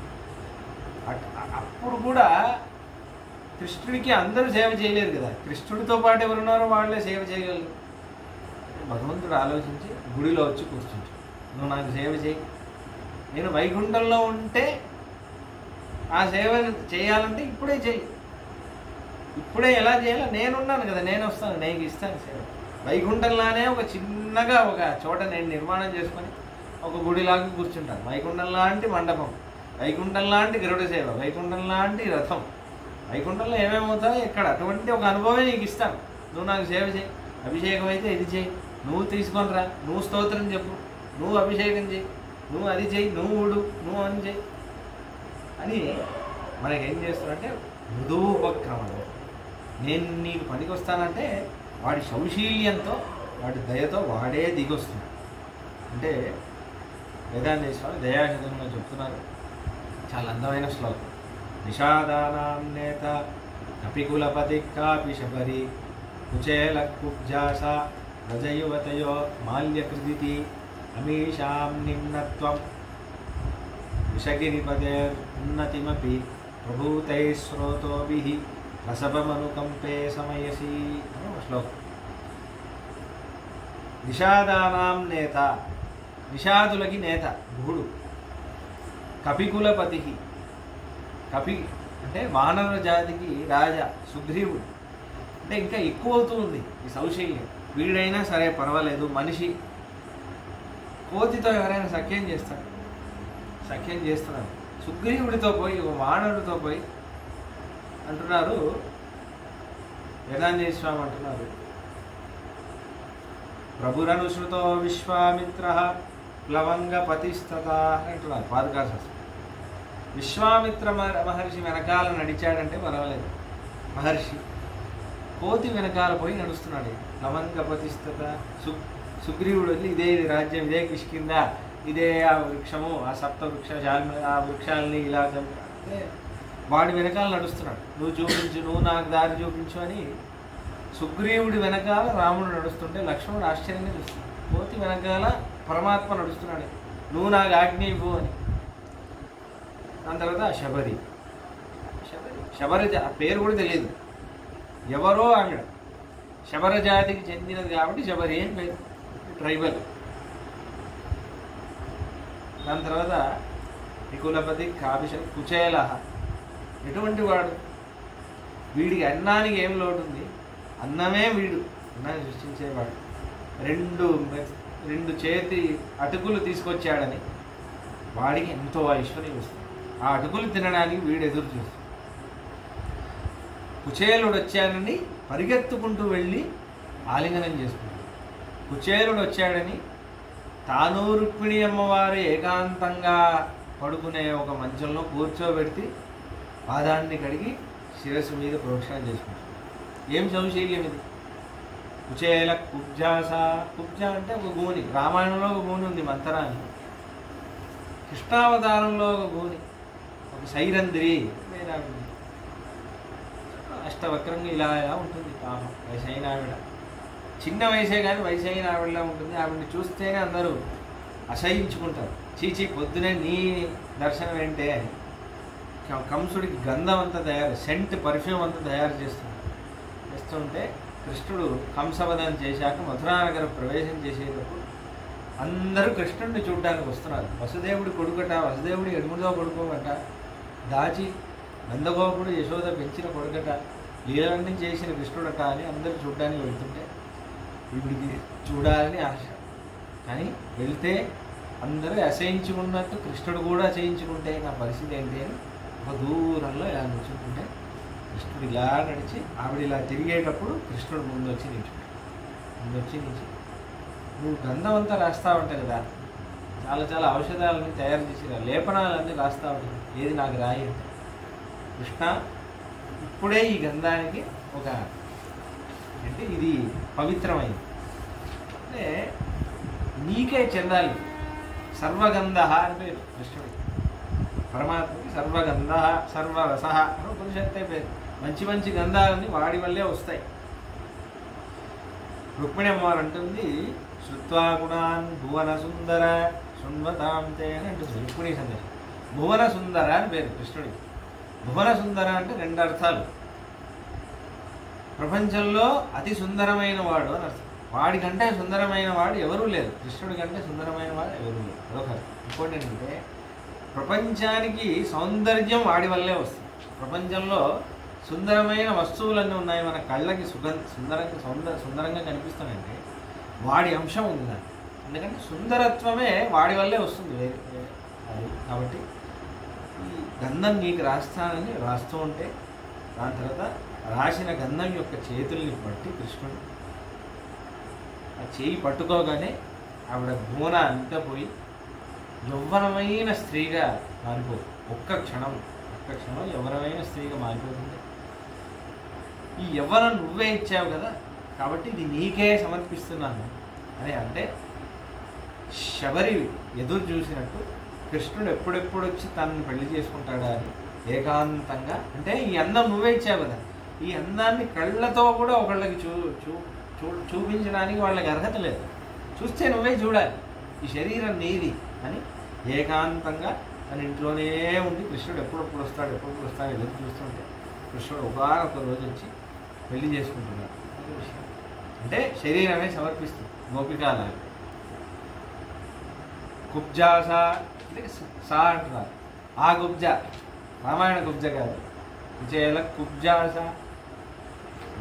Speaker 1: అప్పుడు కూడా కృష్ణుడికి అందరూ సేవ చేయలేరు కదా, కృష్ణుడితో పాటు ఎవరున్నారో వాళ్ళే సేవ చేయగలరు. భగవంతుడు ఆలోచించి గుడిలో వచ్చి కూర్చుంటాడు, నువ్వు నాకు సేవ చేయి, నేను వైకుంఠంలో ఉంటే ఆ సేవ చేయాలంటే ఇప్పుడే చేయి, ఇప్పుడే ఎలా చేయాలో నేనున్నాను కదా, నేను వస్తాను, నేను ఇస్తాను సేవ. వైకుంఠంలానే ఒక చిన్నగా ఒక చోట నేను నిర్మాణం చేసుకొని ఒక గుడిలాగా కూర్చుంటాను. వైకుంఠం లాంటి మండపం, వైకుంఠం లాంటి గరుడ సేవ, వైకుంఠం లాంటి రథం, వైకుంఠంలో ఏమేమవుతాయో ఎక్కడ అటువంటి ఒక అనుభవం నీకు ఇస్తాను, నువ్వు నాకు సేవ చేయి. అభిషేకం అయితే ఇది చేయి, నువ్వు తీసుకొని రా, నువ్వు స్తోత్రం చెప్పు, నువ్వు అభిషేకం చేయి, నువ్వు అది చేయి, నువ్వు ఊడు, నువ్వు అని చేయి అని మనకేం చేస్తున్నాడంటే మృదూపక్రమం. నేను నీకు పనికి వస్తానంటే వాడి సౌశీల్యంతో వాడి దయతో వాడే దిగొస్తున్నాడు. అంటే వేదాంత స్వామి దయాశతంలో చెప్తున్నారు, చాలా అందమైన శ్లోకం. నిషాదానాం నేత కపికులపతి కాపి శబరి కుచేల కుబ్జాస రజయువతయో మాల్యకృతి అమీషాం నిమ్నత్వం విషగిరిపదే ఉన్నతిమపి ప్రభూతై శ్రోతోభిః రసభమనుకంపే సమయసి అని ఒక శ్లోకం. నిషాదానాం నేత, నిషాదులకి నేత గుహుడు. కపికులపతి, కపి అంటే వానర జాతికి రాజా సుగ్రీవుడు. అంటే ఇంకా ఎక్కువ అవుతూ ఉంది ఈ సౌశల్యం. వీడైనా సరే పర్వాలేదు, మనిషి కోతితో ఎవరైనా సఖ్యం చేస్తాడు, సఖ్యం చేస్తున్నాడు. సుగ్రీవుడితో పోయి ఒక వానరుడితో పోయి అంటున్నారు, వేదాంత స్వామి అంటున్నారు, ప్రభురనుశ్రుతో విశ్వామిత్ర ప్లవంగపతిస్తథా అంటున్నారు పాదుకా శాస్త్రం. విశ్వామిత్ర మహర్షి వెనకాల నడిచాడంటే పర్వాలేదు, మహర్షి కోతి వెనకాల పోయి నడుస్తున్నాడు. ప్లవంగపతిస్తథ, సుగ్రీవుడు వెళ్ళి ఇదే రాజ్యం, ఇదే కిష్కింద, ఇదే ఆ వృక్షము, ఆ సప్త వృక్షాలని ఇలా అంటే వాడి వెనకాల నడుస్తున్నాడు. నువ్వు చూపించు, నువ్వు నాకు దారి చూపించు అని సుగ్రీవుడి వెనకాల రాముడు నడుస్తుంటే లక్ష్మణుడు ఆశ్చర్యంగా చూస్తున్నాడు. కోతి వెనకాల పరమాత్మ నడుస్తున్నాడు, నువ్వు నాకు ఆజ్ఞ ఇవ్వు అని. దాని తర్వాత శబరి. శబరి ఆ పేరు కూడా తెలియదు, ఎవరో ఆవిడ శబర జాతికి చెందినది కాబట్టి శబరి అని పేరు, ట్రైబల్. దాని తర్వాత వికులపతి కుచేల. ఎటువంటి వాడు? వీడికి అన్నానికి ఏం లోటు ఉంది? అన్నమే వీడు, అన్నాన్ని సృష్టించేవాడు. రెండు చేతి అటుకులు తీసుకొచ్చాడని వాడికి ఎంతో ఐశ్వర్యం వస్తుంది. ఆ అటుకులు తినడానికి వీడు ఎదురు చూస్తాడు. కుచేలుడు వచ్చాడని పరిగెత్తుకుంటూ వెళ్ళి ఆలింగనం చేసుకున్నాడు. కుచేలుడు వచ్చాడని తాను రుక్మిణి అమ్మవారు ఏకాంతంగా పడుకునే ఒక మంచంలో కూర్చోబెట్టి పాదాన్ని కడిగి శిరస్సు మీద ప్రోక్షణ చేసుకుంటాడు. ఏం సౌశీల్యం ఇది! కుచేల కుబ్జాస. కుబ్జ అంటే ఒక గూని. రామాయణంలో ఒక గూని ఉంది మంతరాన్ని, కృష్ణావతారంలో ఒక గూని, ఒక సైరంధ్రి వేరే అష్టవక్రంగా ఇలా ఇలా ఉంటుంది. పాపం వయసు అయిన ఆవిడ, చిన్న వయసే కానీ వయసు అయిన ఆవిడలా ఉంటుంది. ఆవిడని చూస్తేనే అందరూ అసహించుకుంటారు. చీచీ పొద్దునే నీ దర్శనం ఏంటే అని. కంసుడికి గంధం అంతా సెంట్ పర్ఫ్యూమ్ అంతా తయారు చేస్తుంటే కృష్ణుడు కంసవదనం చేశాక మథురానగర ప్రవేశం చేసేటప్పుడు అందరూ కృష్ణుడిని చూడడానికి వస్తున్నారు. వసుదేవుడి కొడుకట, వసుదేవుడి 8వ కొడుకోగట, దాచి నందగోపుడు యశోద పెంచిన కొడుకట, లీలన్నీ చేసిన కృష్ణుడట అని అందరూ చూడడానికి వెళ్తుంటే వీడికి చూడాలని ఆశ. కానీ వెళ్తే అందరూ అసహించుకున్నట్టు కృష్ణుడు కూడా చేయించుకుంటే నా పరిస్థితి ఏంటి అని ఒక దూరంలో ఇలా నిల్చుంటుంటే కృష్ణుడు ఇలా నడిచి ఆవిడ ఇలా తిరిగేటప్పుడు కృష్ణుడు ముందు వచ్చి నిలిచి నువ్వు గంధం అంతా రాస్తా ఉంటావు కదా, చాలా చాలా ఔషధాలని తయారు చేసి లేపనాలన్నీ రాస్తా ఉంటాను, ఏది నాకు రాయి అంటే, కృష్ణ ఇప్పుడే ఈ గంధానికి ఒక అంటే ఇది పవిత్రమైంది అంటే నీకే చెందాలి. సర్వగంధ అని పేరు కృష్ణుడికి, పరమాత్మకి సర్వగంధ సర్వరస అని ఉపనిషత్తే పేరు. మంచి మంచి గంధాలన్నీ వాడి వల్లే వస్తాయి. రుక్మిణి అమ్మవారు అంటుంది శృత్వా గుణాన్ భువన సుందర శృణ్వతాంతే అని అంటుంది రుక్మిణి సందేశం. భువన సుందర అని పేరు కృష్ణుడికి. భువన సుందర అంటే 2 అర్థాలు. ప్రపంచంలో అతి సుందరమైన వాడు అని అర్థం. వాడికంటే సుందరమైన వాడు ఎవరూ లేరు, కృష్ణుడి కంటే సుందరమైన వాడు ఎవరూ లేరు. అదొకటి. ఇంకోటి ఏంటంటే ప్రపంచానికి సౌందర్యం వాడి వల్లే వస్తుంది. ప్రపంచంలో సుందరమైన వస్తువులన్నీ ఉన్నాయి, మన కళ్ళకి సుందరంగా కనిపిస్తున్నాయంటే వాడి అంశం ఉంది దాన్ని. ఎందుకంటే సుందరత్వమే వాడి వల్లే వస్తుంది అది. కాబట్టి ఈ గంధం నీకు రాస్తానని రాస్తూ ఉంటే దాని తర్వాత రాసిన గంధం యొక్క చేతుల్ని బట్టి కృష్ణుడు ఆ చేయి పట్టుకోగానే ఆవిడ గూన అంతా పోయి యవ్వనమైన స్త్రీగా మారిపోతుంది. ఒక్క క్షణం యవ్వనమైన స్త్రీగా మారిపోతుంది. ఈ యవ్వనం నువ్వే ఇచ్చావు కదా, కాబట్టి ఇది నీకే సమర్పిస్తున్నాను అని అంటే శబరి ఎదురు చూసినట్టు కృష్ణుడు ఎప్పుడెప్పుడు వచ్చి తనని పెళ్లి చేసుకుంటాడా అని ఏకాంతంగా. అంటే ఈ అందం నువ్వే ఇచ్చావు కదా, ఈ అందాన్ని కళ్ళతో కూడా ఒకళ్ళకి చూపించడానికి వాళ్ళకి అర్హత లేదు. చూస్తే నువ్వే చూడాలి, ఈ శరీరం నీది అని ఏకాంతంగా తన ఇంట్లోనే ఉండి కృష్ణుడు ఎప్పుడెప్పుడు వస్తాడు ఎదురు చూస్తుంటే కృష్ణుడు ఒక రోజు వచ్చి పెళ్లి చేసుకుంటున్నాడు. అంటే శరీరమే సమర్పిస్తుంది. గోపికాలాగా కుబ్జాస అంటే సా అంటున్నారు. ఆ కుబ్జ రామాయణ కుబ్జ కాదు, విజయల కుబ్జాస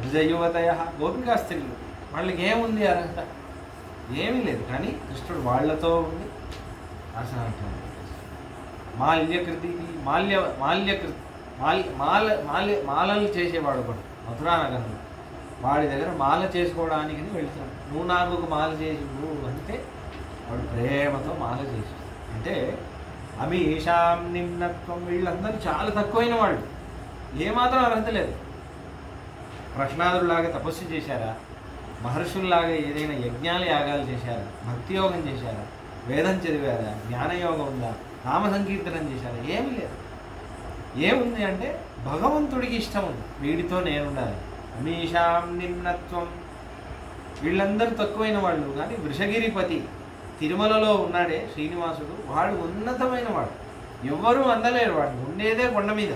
Speaker 1: విజయువతయ గోపికా స్త్రీలు. వాళ్ళకి ఏముంది అర్హత? ఏమీ లేదు. కానీ కృష్ణుడు వాళ్లతో ఉండి ఆసనాంటున్నాడు. మాల్యకృతికి మాలలు చేసేవాడు కూడా మథురానగరంలో. వాడి దగ్గర మాల చేసుకోవడానికి వెళ్తున్నాడు. నువ్వు నాకు ఒక మాల చేసి నువ్వు అంటే వాడు ప్రేమతో మాల చేసి అంటే అమీషాం నిమ్నత్వం. వీళ్ళందరూ చాలా తక్కువైన వాళ్ళు, ఏమాత్రం అర్హత లేదు. ప్రహ్లాదులాగా తపస్సు చేశారా? మహర్షుల్లాగా ఏదైనా యజ్ఞాలు యాగాలు చేశారా? భక్తి యోగం చేశారా? వేదం చదివారా? జ్ఞానయోగం ఉందా? నామ సంకీర్తనం చేశారా? ఏమీ లేదు. ఏముంది అంటే భగవంతుడికి ఇష్టం ఉంది, వీడితో నేనుండాలి. అమీషాం నిమ్నత్వం, వీళ్ళందరూ తక్కువైన వాళ్ళు, కానీ వృషగిరిపతి తిరుమలలో ఉన్నాడే శ్రీనివాసుడు, వాడు ఉన్నతమైన వాడు, ఎవ్వరూ అందలేరు, వాడు ఉండేదే కొండ మీద,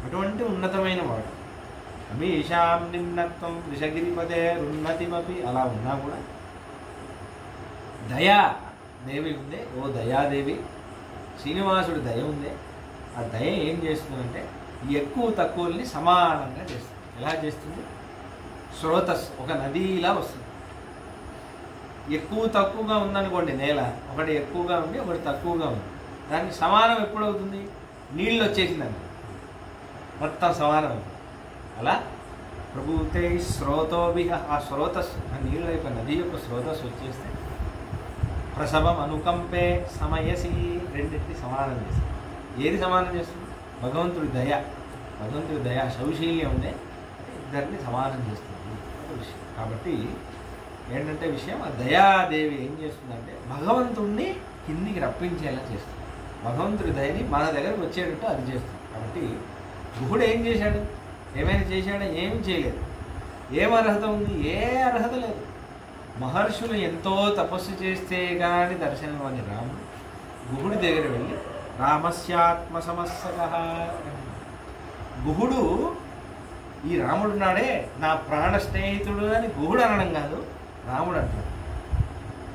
Speaker 1: అటువంటి ఉన్నతమైన వాడు. అమీషాం నిమ్నత్వం వృషగిరిపదే రున్నతిమపి, అలా ఉన్నా కూడా దయా దేవి ఉందే, ఓ దయాదేవి, శ్రీనివాసుడు దయ ఉందే, ఆ దయ ఏం చేస్తుందంటే ఎక్కువ తక్కువల్ని సమానంగా చేస్తుంది. ఎలా చేస్తుంది? స్రోతస్, ఒక నదిలా వస్తుంది. ఎక్కువ తక్కువగా ఉందనుకోండి నేల, ఒకటి ఎక్కువగా ఉంది ఒకటి తక్కువగా ఉంది, దానికి సమానం ఎప్పుడవుతుంది? నీళ్ళు వచ్చేసిందండి, మొత్తం సమానం. అలా ప్రభుతే స్రోతోభిహ, ఆ స్రోతస్సు, ఆ నీళ్ళ యొక్క నది యొక్క స్రోతస్సు వచ్చేస్తే ప్రసవం అనుకంపే సమయసి, రెండింటిని సమానం చేస్తుంది. ఏది సమానం చేస్తుంది? భగవంతుడి దయ, భగవంతుడి దయ సౌశీల్యం ఉందే ఇద్దరిని సమానం చేస్తుంది విషయం. కాబట్టి ఏంటంటే విషయం, ఆ దయాదేవి ఏం చేస్తుందంటే భగవంతుడిని కిందికి రప్పించేలా చేస్తుంది, భగవంతుడి దయని మన దగ్గరకు వచ్చేటట్టు అది చేస్తుంది. కాబట్టి గుహుడు ఏం చేశాడు? ఏమైనా చేశాడా? ఏమీ చేయలేదు. ఏం అర్హత ఉంది? ఏ అర్హత లేదు. మహర్షులు ఎంతో తపస్సు చేస్తే కానీ దర్శనం అని రాముడు గుహుడి దగ్గర వెళ్ళి రామస్యాత్మ సమస్యక, గుహుడు ఈ రాముడు నాడే నా ప్రాణ స్నేహితుడు అని గుహుడు అనడం కాదు, రాముడు అంటున్నాడు.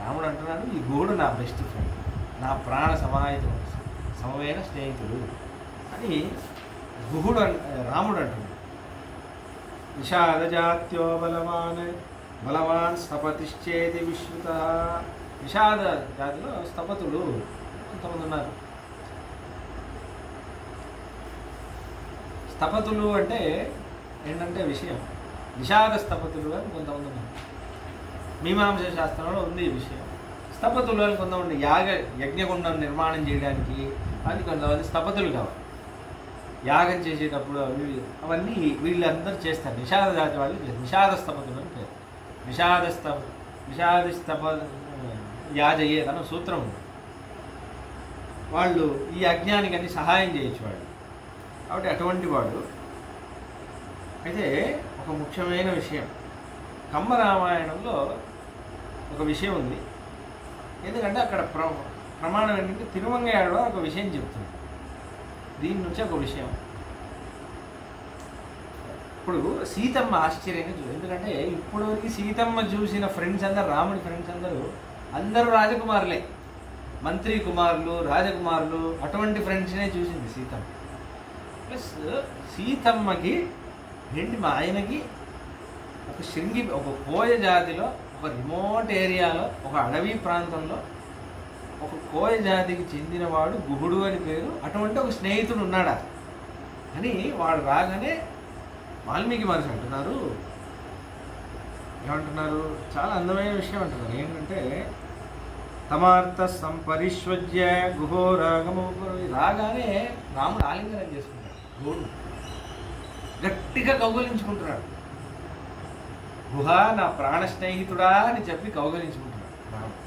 Speaker 1: రాముడు అంటున్నాడు ఈ గుహుడు నా బెస్ట్ ఫ్రెండ్, నా ప్రాణ సమాహితుడు, సమమైన స్నేహితుడు అని గుహుడు రాముడు అంటున్నాడు. విషాదజాత్యో బలవాన్ స్థపతిశ్చేతి విశ్రుత, విషాద జాతిలో స్థపతులు కొంతమంది ఉన్నారు. స్థపతులు అంటే ఏంటంటే విషయం, విషాద స్థపతులు అని కొంతమంది ఉన్నారు. మీమాంస శాస్త్రంలో ఉంది ఈ విషయం. స్థపతులు అని కొంతమంది యజ్ఞగుండం నిర్మాణం చేయడానికి అది కొంతమంది స్థపతులు కావాలి. యాగం చేసేటప్పుడు అవన్నీ వీళ్ళందరూ చేస్తారు. నిషాద జాతి వాళ్ళు నిషాద స్థపతులు అని పేరు. నిషాదస్తప యాజయ్యేది అన్న సూత్రం ఉంది. వాళ్ళు ఈ యజ్ఞానికి అన్ని సహాయం చేయొచ్చు వాళ్ళు. కాబట్టి అటువంటి వాడు. అయితే ఒక ముఖ్యమైన విషయం, కమ్మ రామాయణంలో ఒక విషయం ఉంది. ఎందుకంటే అక్కడ ప్రమాణం ఏంటంటే తిరుమంగయ్య ఒక విషయం చెప్తుంది. దీని నుంచి ఒక విషయం, ఇప్పుడు సీతమ్మ ఆశ్చర్యంగా ఎందుకంటే ఇప్పటివరకు సీతమ్మ చూసిన ఫ్రెండ్స్ అందరు, రాముడి ఫ్రెండ్స్ అందరూ రాజకుమారులే, మంత్రి కుమారులు, రాజకుమారులు, అటువంటి ఫ్రెండ్స్నే చూసింది సీతమ్మ. ప్లస్ సీతమ్మకి ఏంటి మా ఆయనకి ఒక కోయ జాతిలో, ఒక రిమోట్ ఏరియాలో, ఒక అడవి ప్రాంతంలో ఒక కోయ జాతికి చెందినవాడు గుహుడు అని పేరు, అటువంటి ఒక స్నేహితుడు ఉన్నాడా అని వాడు రాగానే వాల్మీకి మహర్షి అంటున్నారు, ఏమంటున్నారు? చాలా అందమైన విషయం అంటున్నారు. ఏంటంటే తమార్థ సంపరిష్వజ్య గుహో రాగము, రాగానే రాముడు ఆలింగనం చేసుకుంటాడు, గుహుడు గట్టిగా కౌగలించుకుంటున్నాడు. గుహ నా ప్రాణ స్నేహితుడా అని చెప్పి కౌగలించుకుంటున్నాడు రాముడు.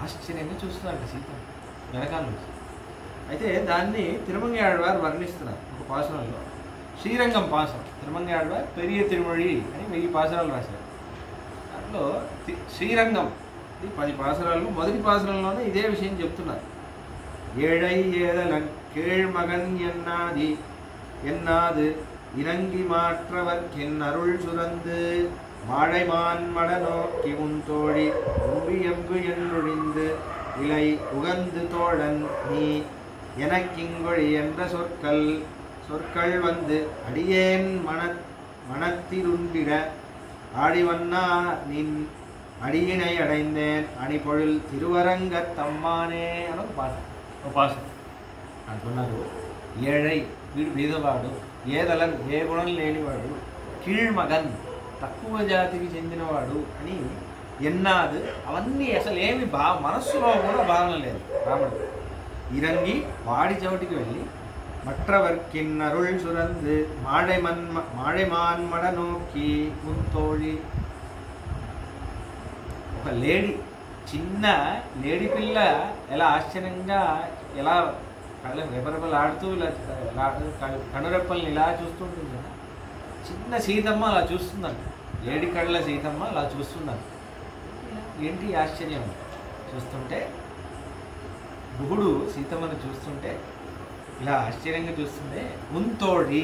Speaker 1: ఆశ్చర్యంగా చూస్తున్నాడు సీత వెనకాల నుంచి. అయితే దాన్ని తిరుమంగయ్య వర్ణిస్తున్నారు ఒక పాసురంలో, శ్రీరంగం పాసురం. తిరుమంగయ్య పెరియ తిరుమొഴി అని 1000 పాసురాలు రాశారు. దాంట్లో శ్రీరంగం 10 పాసురాలు, మొదటి పాసురంలోనే ఇదే విషయం చెప్తున్నారు. ఏడై ఏదలన్ కేళ్ మగన్ ఎన్నాది ఇరంగి మాற்றவர்க்கென் அருள் சுரந்து மாழைமான் மடநோக்கி உந்தோழி உம்பியம்பு என்றொழிந்து இலை உகந்து தோழன் நீ எனக்கிங்கொழி என்ற சொற்கள் வந்து அடியேன் மனத்திருண்டிட ஆடிவண்ணா நின் అడిగినై అడైందేన్ అని పొడుల్ తిరువరంగ తమ్మానే అని ఒక పాట అంటున్నారు. ఏడై వీడు బీదవాడు, ఏదలన్ ఏ గుణం లేనివాడు, కీழ்మగన్ తక్కువ జాతికి చెందినవాడు అని ఎన్నాదు, అవన్నీ అసలు ఏమి మనస్సులో కూడా భావన లేదు రాముడు. ఇరంగి వాడి చోటికి వెళ్ళి மற்றவர்க்கின் அருள் சுரந்து மாழைமான் மடநோக்கி உந்தోళి, ఒక లేడీ, చిన్న లేడీ పిల్ల ఎలా ఆశ్చర్యంగా ఎలా కళ్ళని రెపరెపలు ఆడుతూ ఇలా కనురెప్పల్ని ఇలా చూస్తుంటుంది కదా. చిన్న సీతమ్మ అలా చూస్తుందంట, ఏడి కళ్ళ సీతమ్మ అలా చూస్తుందంట. ఏంటి ఆశ్చర్యం చూస్తుంటే, గుహుడు సీతమ్మను చూస్తుంటే ఇలా ఆశ్చర్యంగా చూస్తుంటే, ముంతోడి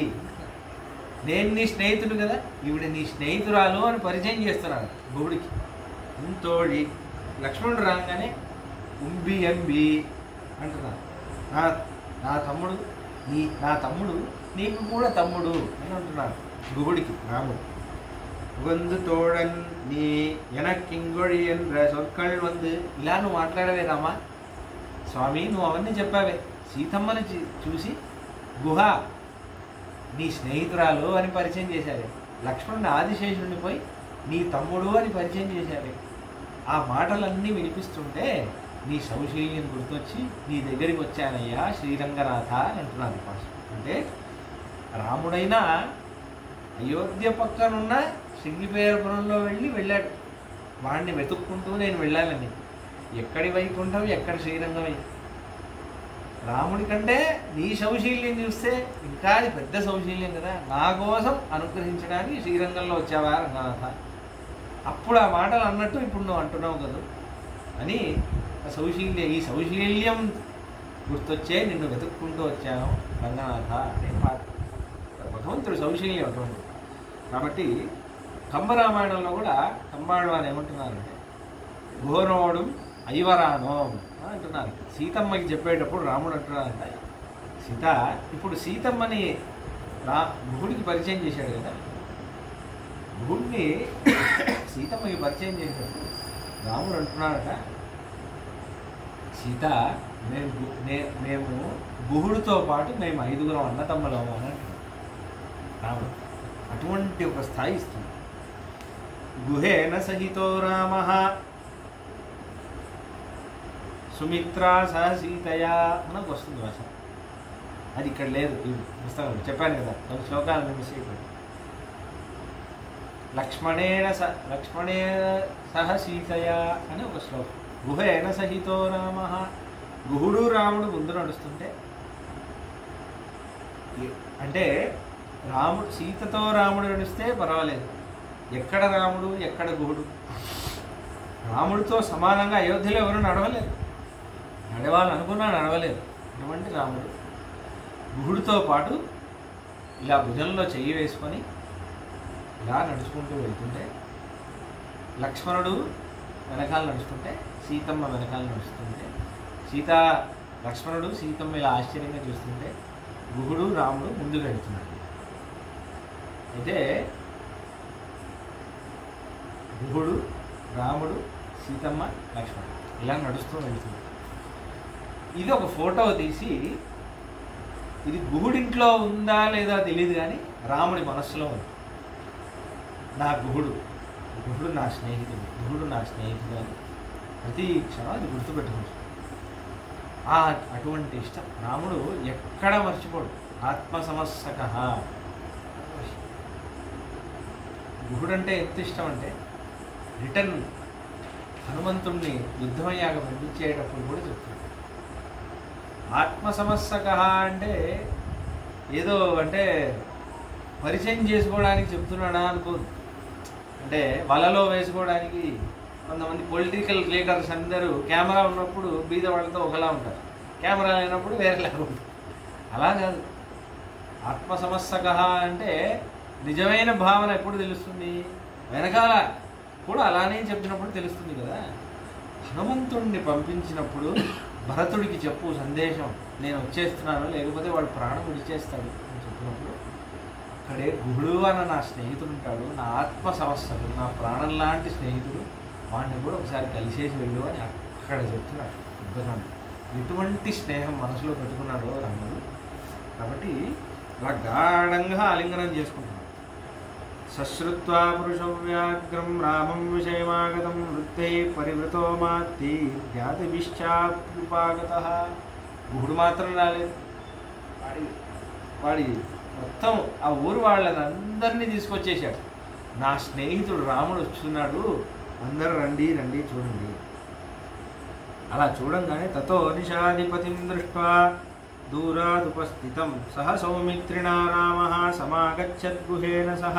Speaker 1: నేను నీ స్నేహితుడు కదా, ఈవిడ నీ స్నేహితురాలు అని పరిచయం చేస్తున్నాడు గుహుడికి. ముంతోడి లక్ష్మణుడు రాగానే ఉంబి ఎంబి అంటున్నాడు, నా తమ్ముడు నా తమ్ముడు నీకు కూడా తమ్ముడు అని అంటున్నాడు గుహుడికి రాముడు. వందు తోడన్ నీ ఎనక్కింగొడి ఎன்ற சொற்கள் வந்து ఇలా నువ్వు మాట్లాడవే రామా స్వామి, నువ్వు అవన్నీ చెప్పావే. సీతమ్మని చూసి గుహ నీ స్నేహితురాలు అని పరిచయం చేశారే, లక్ష్మణుని ఆదిశేషుడిని పోయి నీ తమ్ముడు అని పరిచయం చేశారే. ఆ మాటలన్నీ వినిపిస్తుంటే నీ సౌశీల్యం గుర్తొచ్చి నీ దగ్గరికి వచ్చానయ్యా శ్రీరంగనాథ అని అంటున్నాను. అంటే రాముడైనా అయోధ్య పక్కనున్న శృంగిపేరపురంలో వెళ్ళాడు. వాడిని వెతుక్కుంటూ నేను వెళ్ళాలని. ఎక్కడి వైకుంఠం, ఎక్కడ శ్రీరంగమై. రాముడి కంటే నీ సౌశీల్యం చూస్తే ఇంకా అది పెద్ద సౌశీల్యం కదా. నా కోసం అనుగ్రహించడానికి శ్రీరంగంలో వచ్చావా రంగనాథ. అప్పుడు ఆ మాటలు అన్నట్టు ఇప్పుడు నువ్వు అంటున్నావు కదా అని ఈ సౌశీల్యం గుర్తొచ్చే నిన్ను వెతుక్కుంటూ వచ్చాను రంగనాథ అనే పాట. భగవంతుడు సౌశీల్యం అటువంటి. కాబట్టి కంబరామాయణంలో కూడా కంబాళవాన్ని ఏమంటున్నారంటే ఘోరోడు ఐవరానో అంటున్నారు. సీతమ్మకి చెప్పేటప్పుడు రాముడు అంటున్నారంట, సీత ఇప్పుడు సీతమ్మని గుహుడికి పరిచయం చేశాడు కదా, గుహుడిని సీతమ్మకి పరిచయం చేసేటప్పుడు రాముడు అంటున్నాడట, సీత మేము గుహుడితో పాటు మేము 5గురం అన్నతమ్మలము అని అంటున్నాడు రాముడు. అటువంటి ఒక స్థాయి ఇస్తుంది. గుహేన సహితో రామ సుమిత్రా సహ సీతయా మనకు వస్తుంది భాష. అది ఇక్కడ లేదు ఈ పుస్తకం. చెప్పాను కదా కొన్ని శ్లోకాలను మిస్ అయిపోయింది. లక్ష్మణేన సహ సీతయా అని ఒక శ్లోకం. గుహేన సహితో రామ, గుహుడు రాముడు ముందు నడుస్తుంటే, అంటే రాముడు సీతతో రాముడు నడిస్తే పర్వాలేదు, ఎక్కడ రాముడు ఎక్కడ గుహుడు. రాముడితో సమానంగా అయోధ్యలో ఎవరు నడవలేదు, నడవాలనుకున్నా నడవలేదు. అటువంటి రాముడు గుహుడితో పాటు ఇలా భుజంలో చెయ్యి వేసుకొని ఇలా నడుచుకుంటూ వెళ్తుంటే, లక్ష్మణుడు వెనకాల నడుస్తుంటే, సీతమ్మ వెనకాల నడుస్తుంటే, లక్ష్మణుడు సీతమ్మ ఇలా ఆశ్చర్యంగా చూస్తుంటే, గుహుడు రాముడు ముందుకు వెళ్తున్నాడు. అయితే గుహుడు రాముడు సీతమ్మ లక్ష్మణుడు ఇలా నడుస్తూ వెళ్తున్నాడు. ఇది ఒక ఫోటో తీసి, ఇది గుహుడింట్లో ఉందా లేదా తెలియదు కానీ రాముడి మనస్సులో ఉంది. నా గుహుడు నా స్నేహితుడు, గుహుడు నా స్నేహితుడు అని ప్రతి క్షణం అది గుర్తుపెట్టుకుంటాడు. అటువంటి ఇష్టం రాముడు ఎక్కడ మర్చిపోడు. ఆత్మసమస్సక గుహుడు అంటే ఎంత ఇష్టం అంటే, రిటర్న్ హనుమంతుణ్ణి యుద్ధమయ్యాక పంపించేటప్పుడు కూడా చెప్తాడు. ఆత్మసమస్సక అంటే ఏదో అంటే పరిచయం చేసుకోవడానికి చెప్తున్నాడా అనుకోదు. అంటే వలలో వేసుకోవడానికి కొంతమంది పొలిటికల్ లీడర్స్ అందరూ కెమెరా ఉన్నప్పుడు బీద వాళ్ళతో ఒకలా ఉంటారు, కెమెరా లేనప్పుడు వేరేలాగా ఉంటారు. అలా కాదు. ఆత్మసమస్సక అంటే నిజమైన భావన ఎప్పుడు తెలుస్తుంది, వెనకాల కూడా అలానే చెప్పినప్పుడు తెలుస్తుంది కదా. హనుమంతుడిని పంపించినప్పుడు భరతుడికి చెప్పు సందేశం, నేను వచ్చేస్తున్నాను లేకపోతే వాడు ప్రాణం విడిచేస్తాడు అని చెప్పినప్పుడు, అక్కడే గుహుడు అన్న నా స్నేహితుడు ఉంటాడు, నా ఆత్మ సమస్యలు, నా ప్రాణం లాంటి స్నేహితుడు, వాడిని కూడా ఒకసారి కలిసేసి వెళ్ళు అని అక్కడ చెప్తున్నాడు యుద్ధకాండ. ఎటువంటి స్నేహం మనసులో పెట్టుకున్నాడో రాముడు. కాబట్టి అలా గాఢంగా ఆలింగనం చేసుకుంటున్నాడు. సశ్రుత్వా పురుషవ్యాగ్రం రామం విషయమాగతం వృత్తే పరివృతో మాత్తి జ్ఞాతిభిశ్చాప్యుపాగత. గుహుడు మాత్రం రాలేదు, వాడి మొత్తం ఆ ఊరు వాళ్ళందరినీ తీసుకొచ్చేసాడు. నా స్నేహితుడు రాముడు వస్తున్నాడు, అందరూ రండి రండి చూడండి. అలా చూడంగానే తతో నిషాధిపతిం దృష్ట్వా दूरादुपस्थितं सह सौमित्रिणा रामः समागच्छद्गुहेन सह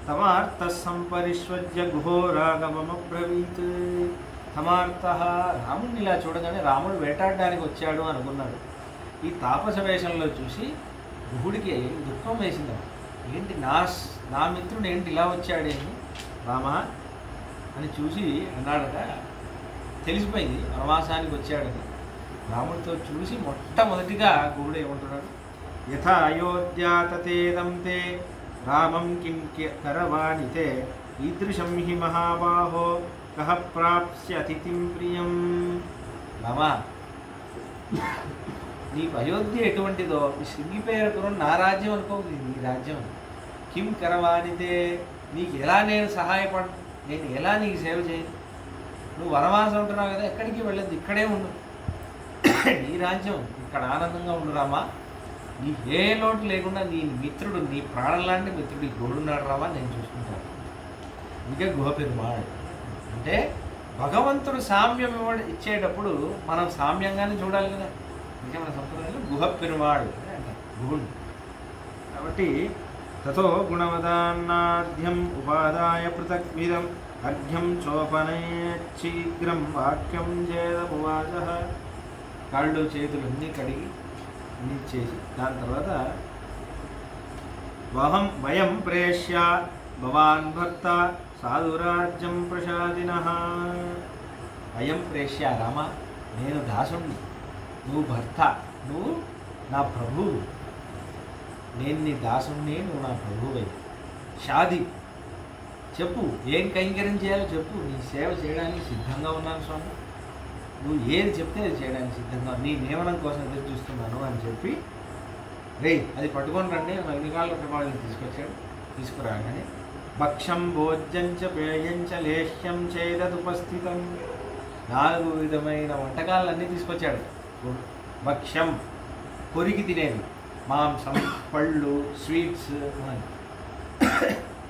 Speaker 1: तमार्तः संपरिष्वज्य गुहो राघवमब्रवीत्. తమార్తః రాముడిని ఇలా చూడగానే రాముడు వేటాడడానికి వచ్చాడు అనుకున్నాడు. ఈ తాపస వేషంలో చూసి గుహుడికి దుఃఖం వేసింది. ఏంటి నా మిత్రుడు ఏంటి ఇలా వచ్చాడేమి రామ అని చూసి అన్నాడట. తెలిసిపోయింది వనవాసానికి వచ్చాడని. రాముడితో చూసి మొట్టమొదటిగా గుహుడు ఏమంటున్నాడు, యథా అయోధ్యా తతేదం తే రామం కిం కరవాణితే ఈదృశం హి మహాబాహో కహ ప్రాప్స్య అతిథిం ప్రియం. రామా, నీకు అయోధ్య ఎటువంటిదో ఈ శృంగిపేరపురం నా రాజ్యం అనుకో, నీ రాజ్యం. కిం కరవాణితే, నీకు ఎలా నేను నేను ఎలా నీకు సేవ చేయను? నువ్వు వనవాసం ఉంటున్నావు కదా, ఎక్కడికి వెళ్ళదు, ఇక్కడే ఉండు, నీ రాజ్యం, ఇక్కడ ఆనందంగా ఉండు రామా. నీకు ఏ లోటు లేకుండా నీ మిత్రుడు, నీ ప్రాణం లాంటి మిత్రుడు ఈ గోడున్నాడు రామా, నేను చూసుకుంటాను. ఇదే గుహ పెరుమాళ్ అంటే భగవంతుడు సామ్యం ఇచ్చేటప్పుడు మనం సామ్యంగానే చూడాలి కదా. అంటే మన సంప్రదాయంలో గుహ పెరుమాళ్ అంటే గుహుడు కాబట్టి. తతో గుణవదాన్నాద్యం ఉపాదాయ పృథగ్విదం అర్ఘ్యం చోపనయచ్చీఘ్రం వాక్యం చేదమువాచ. కాళ్ళు చేతులు అన్నీ కడిగి అన్నీ చేసి దాని తర్వాత వయం ప్రేష్య భవాన్ భర్త సాధురాజ్యం ప్రసాదినః. అయం ప్రేష్య రామ, నేను దాసుణ్ణి, నువ్వు భర్త, నువ్వు నా ప్రభువు, నేను నీ దాసుణ్ణి, నువ్వు నా ప్రభువై. షాది చెప్పు, ఏం కైంకర్యం చేయాలో చెప్పు, నీ సేవ చేయడానికి సిద్ధంగా ఉన్నాను స్వామి, నువ్వు ఏది చెప్తే అది చేయడానికి సిద్ధంగా, నీ నియమనం కోసం ఎదురు చూస్తున్నాను అని చెప్పి అది పట్టుకొని రండి అగ్నికాల ప్రమాణాలను తీసుకొచ్చాడు. తీసుకురాగానే భక్ష్యం భోజ్యంచ పేయంచ లేహ్యం చేదదుపస్థితం, 4 విధమైన వంటకాలన్నీ తీసుకొచ్చాడు. భక్ష్యం కొరికి తినేది, మాంసం, పళ్ళు, స్వీట్స్.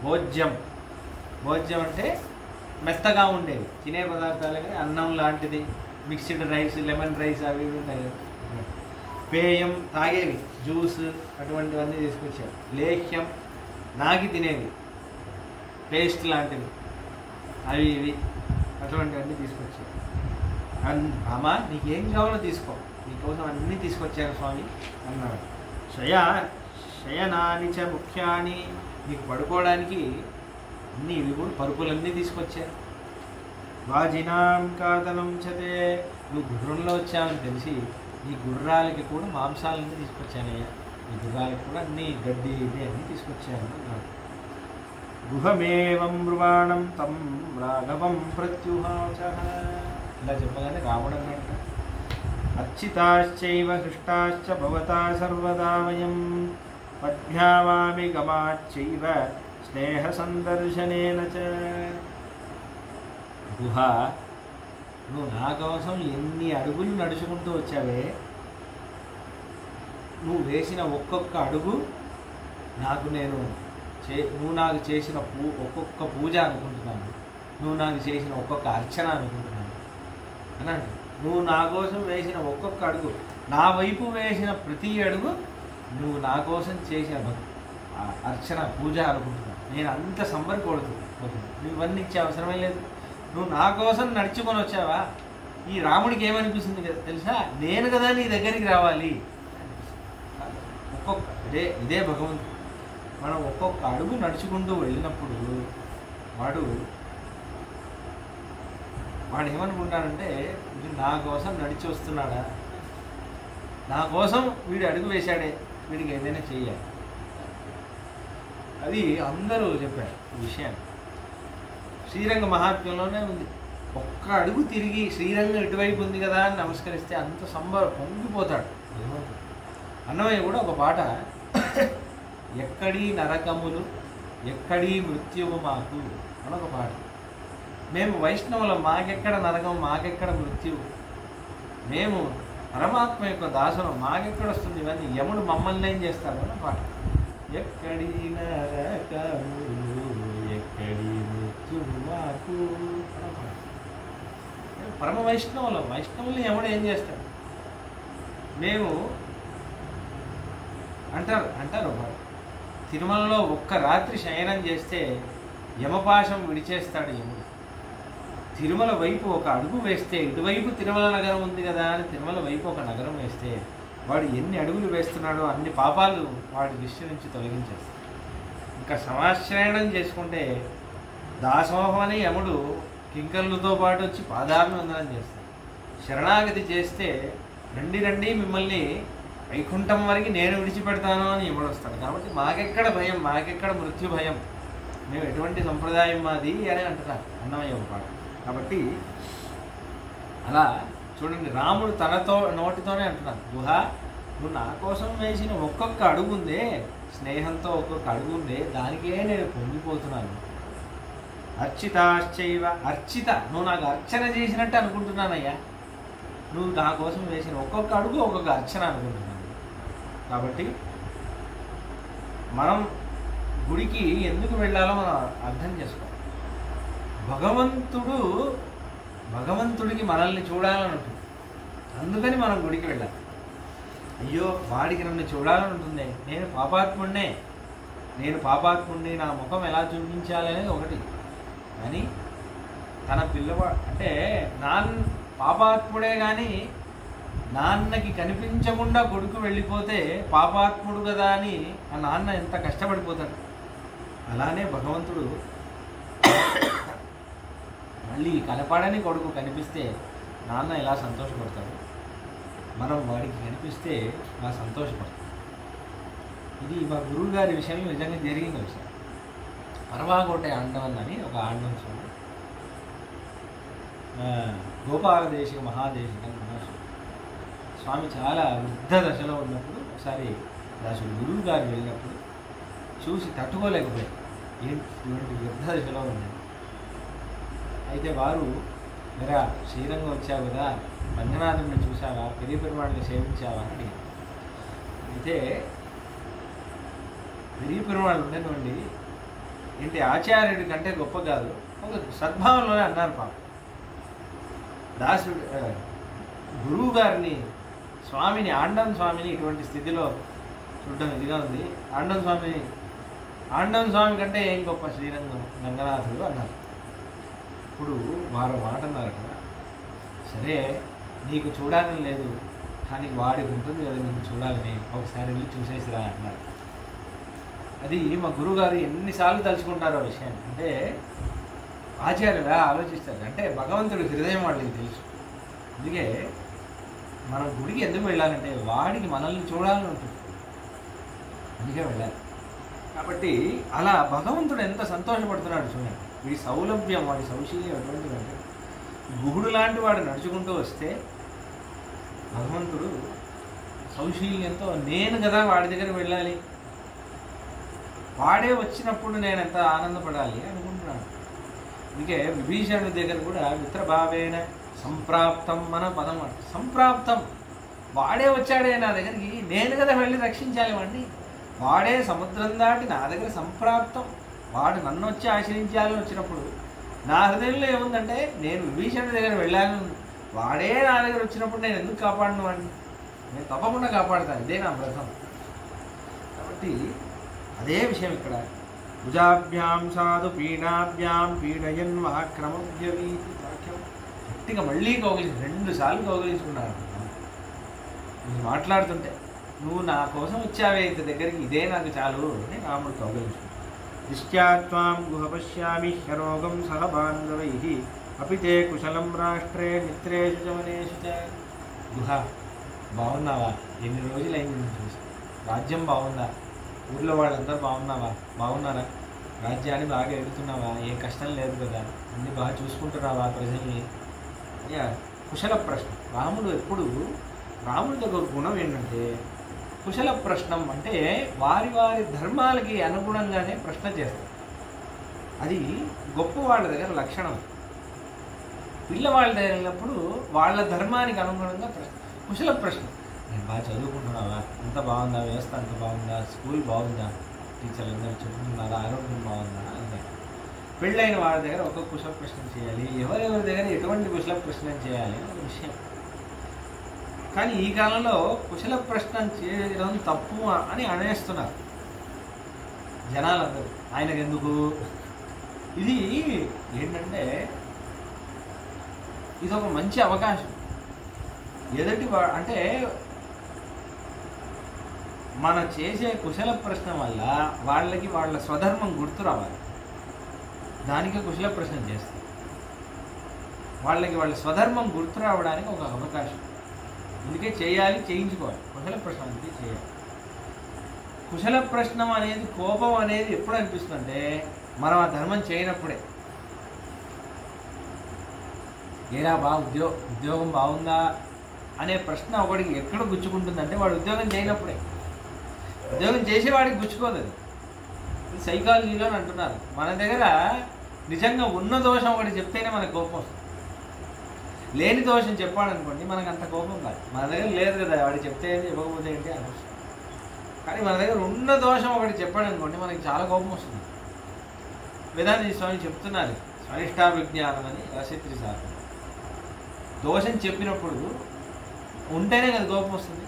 Speaker 1: భోజ్యం అంటే మెత్తగా ఉండేది తినే పదార్థాలు, కానీ అన్నం లాంటిది, మిక్స్డ్ రైస్, లెమన్ రైస్ అవి ఉంటాయి. పేయం తాగేవి, జ్యూస్ అటువంటివన్నీ తీసుకొచ్చాడు. లేహ్యం నాకి తినేవి, పేస్ట్ లాంటివి అవి ఇవి అటువంటివన్నీ తీసుకొచ్చాడు. రామా, నీకేం కావాలో తీసుకో, నీకోసం అన్నీ తీసుకొచ్చాను స్వామి అన్నాడు. శయనాని చ ముఖ్యాని, నీకు పడుకోవడానికి అన్నీ ఇవి కూడా పరుపులన్నీ తీసుకొచ్చాను. వాజినాం కాదనం చతే, నువ్వు గుర్రంలో వచ్చావని తెలిసి నీ గుర్రాలకి కూడా మాంసాలన్నీ తీసుకొచ్చానయ్యా, ఈ గుర్రాలకి కూడా అన్నీ గడ్డి ఇది అన్నీ తీసుకొచ్చాను అన్నాడు. గుహమేవం బ్రువాణం తం రాఘవం ప్రత్యుహాచ. ఇలా చెప్పగానే రాముడు అన్నాడు, అర్చితాశ్చైవ హృష్టాశ్చ భవతా సర్వదా వయం పద్భ్యావామి గమాచ్చైవ స్నేహ సందర్శనేన చ. గుహ, నువ్వు నా కోసం ఎన్ని అడుగులు నడుచుకుంటూ వచ్చావే, నువ్వు వేసిన ఒక్కొక్క అడుగు నాకు నువ్వు నాకు చేసిన ఒక్కొక్క పూజ అనుకుంటున్నాను, నువ్వు నాకు చేసిన ఒక్కొక్క అర్చన అనుకుంటున్నాను అని అంటే, నువ్వు నా కోసం వేసిన ఒక్కొక్క అడుగు, నా వైపు వేసిన ప్రతి అడుగు నువ్వు నా కోసం చేసిన అర్చన పూజ అనుకుంటున్నాను. నేను అంత సంబరపడుతుంది, నువ్వు ఇవన్నీ ఇచ్చే అవసరమే లేదు. నువ్వు నా కోసం నడుచుకొని వచ్చావా, ఈ రాముడికి ఏమనిపిస్తుంది కదా తెలుసా, నేను కదా నీ దగ్గరికి రావాలి. ఒక్కొక్క ఇదే భగవంతుడు. మనం ఒక్కొక్క అడుగు నడుచుకుంటూ వెళ్ళినప్పుడు వాడు ఏమనుకుంటాడంటే, నా కోసం నడిచి వస్తున్నాడా, నా కోసం వీడు అడుగు వేశాడే, వీడికి ఏదైనా చెయ్యాలి. అది అందరూ చెప్పారు ఈ విషయాన్ని. శ్రీరంగ మహాత్మ్యంలోనే ఉంది. ఒక్క అడుగు తిరిగి శ్రీరంగం ఇటువైపు ఉంది కదా అని నమస్కరిస్తే అంత పొంగిపోతాడు. అన్నమయ్య కూడా ఒక పాట, ఎక్కడీ నరకములు ఎక్కడీ మృత్యువు మాకు అని ఒక పాట. మేము వైష్ణవులం, మాకెక్కడ నరకం, మాకెక్కడ మృత్యువు, మేము పరమాత్మ యొక్క దాసులం, మాకెక్కడ వస్తుంది ఇవన్నీ, యముడు మమ్మల్ని ఏం చేస్తాడు అన్న పాట. ఎక్కడి నరకములు ఎక్కడి మృత్యువు మాకు అన్న పాట. పరమ వైష్ణవులు యముడు ఏం చేస్తాడు, మేము అంటారు తిరుమలలో ఒక్క రాత్రి శయనం చేస్తే యమపాశం విడిచేస్తాడు యముడు. తిరుమల వైపు ఒక అడుగు వేస్తే, ఇటువైపు తిరుమల నగరం ఉంది కదా అని తిరుమల వైపు ఒక నగరం వేస్తే వాడు ఎన్ని అడుగులు వేస్తున్నాడో అన్ని పాపాలు వాడి దృష్టి నుంచి తొలగించేస్తాడు. ఇంకా సమాశ్రయణం చేసుకుంటే దాసోహం అని యముడు కింకర్లతో పాటు వచ్చి పాదాభివందనం చేస్తాడు. శరణాగతి చేస్తే రండి మిమ్మల్ని వైకుంఠం వరకు నేను విడిచిపెడతాను అని యముడు వస్తాడు. కాబట్టి మాకెక్కడ భయం, మాకెక్కడ మృత్యు భయం, మేము ఎటువంటి సంప్రదాయం మాది అని అంటున్నారు అన్నమయ్య ఒక పాట. కాబట్టి అలా చూడండి, రాముడు తనతో నోటితోనే అంటున్నాడు, గుహ నువ్వు నా కోసం వేసిన ఒక్కొక్క అడుగు ఉందే, స్నేహంతో ఒక్కొక్క అడుగు ఉందే, దానికే నేను పొంగిపోతున్నాను. అర్చితాశ్చైవ అర్చిత, నువ్వు నాకు అర్చన చేసినట్టు అనుకుంటున్నానయ్యా. నువ్వు నా కోసం వేసిన ఒక్కొక్క అడుగు ఒక్కొక్క అర్చన అనుకుంటున్నాను. కాబట్టి మనం గుడికి ఎందుకు వెళ్ళాలో మనం అర్థం చేసుకోవాలి. భగవంతుడికి మనల్ని చూడాలని ఉంటుంది, అందుకని మనం గుడికి వెళ్ళాలి. అయ్యో వాడికి నన్ను చూడాలని ఉంటుంది, నేను పాపాత్ముడిని, నా ముఖం ఎలా చూపించాలి అనేది ఒకటి. కానీ తన పిల్లవాడు అంటే పాపాత్ముడే కానీ నాన్నకి కనిపించకుండా కొడుకు వెళ్ళిపోతే పాపాత్ముడు కదా అని ఆ నాన్న ఎంత కష్టపడిపోతాడు. అలానే భగవంతుడు మళ్ళీ కనపడని కొడుకు కనిపిస్తే నాన్న ఎలా సంతోషపడతాడు, మనం వాడికి కనిపిస్తే అలా సంతోషపడతాం. ఇది మా గురువు గారి విషయంలో నిజంగా జరిగిన విషయం. పరవాకోటే ఆండవన్ అని ఒక ఆండం స్వామి, గోపాలదేశిక మహాదేశిక స్వామి చాలా వృద్ధ దశలో ఉన్నప్పుడు ఒకసారి అసలు గురువు గారు వెళ్ళినప్పుడు చూసి తట్టుకోలేకపోయారు, ఇటువంటి వృద్ధ దశలో ఉన్నాయి. అయితే వారు మెరా శ్రీరంగం వచ్చావు కదా, రంగనాథుడిని చూసావా, పెరియ పెరుమాళ్ళని సేవించావా అని. అయితే పెరియ పెరుమాళ్ళు ఉండేటువంటి ఏంటి ఆచార్యుడి కంటే గొప్ప కాదు, ఒక సద్భావంలోనే అన్నారు పాప. దాసుడు గురువు గారిని స్వామిని ఆండం స్వామిని ఇటువంటి స్థితిలో చూడడం ఇదిగా ఉంది. ఆండం స్వామి కంటే ఏం గొప్ప శ్రీరంగం రంగనాథుడు అన్నారు. ఇప్పుడు వారు మాట అన్నారు కదా, సరే నీకు చూడాలని లేదు కానీ వాడికి ఉంటుంది కదా నీకు చూడాలని, ఒకసారి వెళ్ళి చూసేసిరా అన్నారు. అది మా గురువుగారు ఎన్నిసార్లు తలుచుకుంటారో విషయాన్ని. అంటే ఆచార్యులా ఆలోచిస్తారు, అంటే భగవంతుడి హృదయం వాళ్ళకి తెలుసు. అందుకే మనం గుడికి ఎందుకు వెళ్ళాలంటే వాడికి మనల్ని చూడాలని ఉంటుంది, అందుకే వెళ్ళాలి. కాబట్టి అలా భగవంతుడు ఎంత సంతోషపడుతున్నాడు చూడండి. వీడి సౌలభ్యం, వాడి సౌశీల్యం ఎటువంటిది అంటే, గుహుడు లాంటి వాడు నడుచుకుంటూ వస్తే భగవంతుడు సౌశీల్యంతో నేను కదా వాడి దగ్గర వెళ్ళాలి, వాడే వచ్చినప్పుడు నేను ఎంత ఆనందపడాలి అనుకుంటున్నాను. అందుకే విభీషణుడి దగ్గర కూడా మిత్రభావేన సంప్రాప్తం మన పదం అంట. సంప్రాప్తం, వాడే వచ్చాడే నా దగ్గరికి, నేను కదా వెళ్ళి రక్షించాలి వాడిని. వాడే సముద్రం దాటి నా దగ్గర సంప్రాప్తం, వాడు నన్ను వచ్చి ఆశ్రయించాలని వచ్చినప్పుడు నా హృదయంలో ఏముందంటే నేను విభీషణుడి దగ్గర వెళ్ళాను, వాడే నా దగ్గర వచ్చినప్పుడు నేను ఎందుకు కాపాడను వాడిని, నేను తప్పకుండా కాపాడుతాను, ఇదే నా వ్రతం. కాబట్టి అదే విషయం ఇక్కడ. భుజాభ్యాం సాధు పీడాభ్యాం పీడయన్ వాక్రమభ్యవీతి వాక్యం గట్టిగా మళ్ళీ కౌగిలించి 2 సార్లు కౌగిలించుకున్నాడు. నువ్వు మాట్లాడుతుంటే నువ్వు నా కోసం వచ్చావే ఇంత దగ్గరికి, ఇదే నాకు చాలు అని రాముడు కౌగిలించుకున్నాడు. దృష్ట్యాత్వాం గుహ పశ్యామి హ్యరోగం సహ బాంధవై అపితే కుశలం రాష్ట్రే మిత్రేషు చమనేషు చ. గుహ బాగున్నావా, ఎన్ని రోజులైంది నేను చూసి, రాజ్యం బాగుందా, ఊర్లో వాళ్ళందరూ బాగున్నారా, రాజ్యాన్ని బాగా ఎడుతున్నావా, ఏ కష్టం లేదు కదా, అన్ని బాగా చూసుకుంటున్నావా ప్రజల్ని. కుశల ప్రశ్న. రాముడికి ఒక గుణం ఏంటంటే కుశల ప్రశ్నం, అంటే వారి ధర్మాలకి అనుగుణంగానే ప్రశ్న చేస్తారు. అది గొప్ప వాళ్ళ దగ్గర లక్షణం. పిల్లవాళ్ళ దగ్గర వెళ్ళినప్పుడు వాళ్ళ ధర్మానికి అనుగుణంగా కుశల ప్రశ్న. నేను బాగా చదువుకుంటున్నావా, అంత బాగుందా, వ్యవస్థ అంత బాగుందా, స్కూల్ బాగుందా, టీచర్లు అందరూ చెప్తున్నారా, ఆరోగ్యం బాగుందా అన్నారు. పెళ్ళైన వాళ్ళ దగ్గర ఒక కుశల ప్రశ్న చేయాలి, ఎవరెవరి దగ్గర ఎటువంటి కుశల ప్రశ్న చేయాలి అనే విషయం. కానీ ఈ కాలంలో కుశల ప్రశ్న చేయడం తప్పు అని అనేస్తున్నారు జనాలందరూ. ఆయనకు ఎందుకు? ఇది ఏంటంటే ఇది ఒక మంచి అవకాశం. ఎదుటి అంటే మన చేసే కుశల ప్రశ్న వల్ల వాళ్ళకి వాళ్ళ స్వధర్మం గుర్తు రావాలి. దానికి కుశల ప్రశ్న చేస్తారు. వాళ్ళకి వాళ్ళ స్వధర్మం గుర్తు రావడానికి ఒక అవకాశం. అందుకే చేయాలి, చేయించుకోవాలి. కుశల ప్రశ్న అందుకే చేయాలి. కుశల ప్రశ్న అనేది, కోపం అనేది ఎప్పుడు అనిపిస్తుందంటే మనం ఆ ధర్మం చేయనప్పుడే. ఏరా ఉద్యోగం బాగుందా అనే ప్రశ్న ఒకడికి ఎక్కడ గుచ్చుకుంటుందంటే వాడు ఉద్యోగం చేయనప్పుడే. ఉద్యోగం చేసేవాడికి గుచ్చుకోదు. అది ఇది సైకాలజీలో అంటున్నారు. మన దగ్గర నిజంగా ఉన్న దోషం ఒకటి చెప్తేనే మనకు కోపం వస్తుంది. లేని దోషం చెప్పాడనుకోండి మనకు అంత కోపం కాదు. మన దగ్గర లేదు కదా, వాడు చెప్తే ఏంటి చెప్పకపోతే ఏంటి అనవసరం. కానీ మన దగ్గర ఉన్న దోషం ఒకటి చెప్పాడనుకోండి మనకి చాలా కోపం వస్తుంది. వేదాంత స్వామి చెప్తున్నారు స్వనిష్టాభిజ్ఞానం అని రసిత్రి సార్. దోషం చెప్పినప్పుడు ఉంటేనే కదా కోపం వస్తుంది.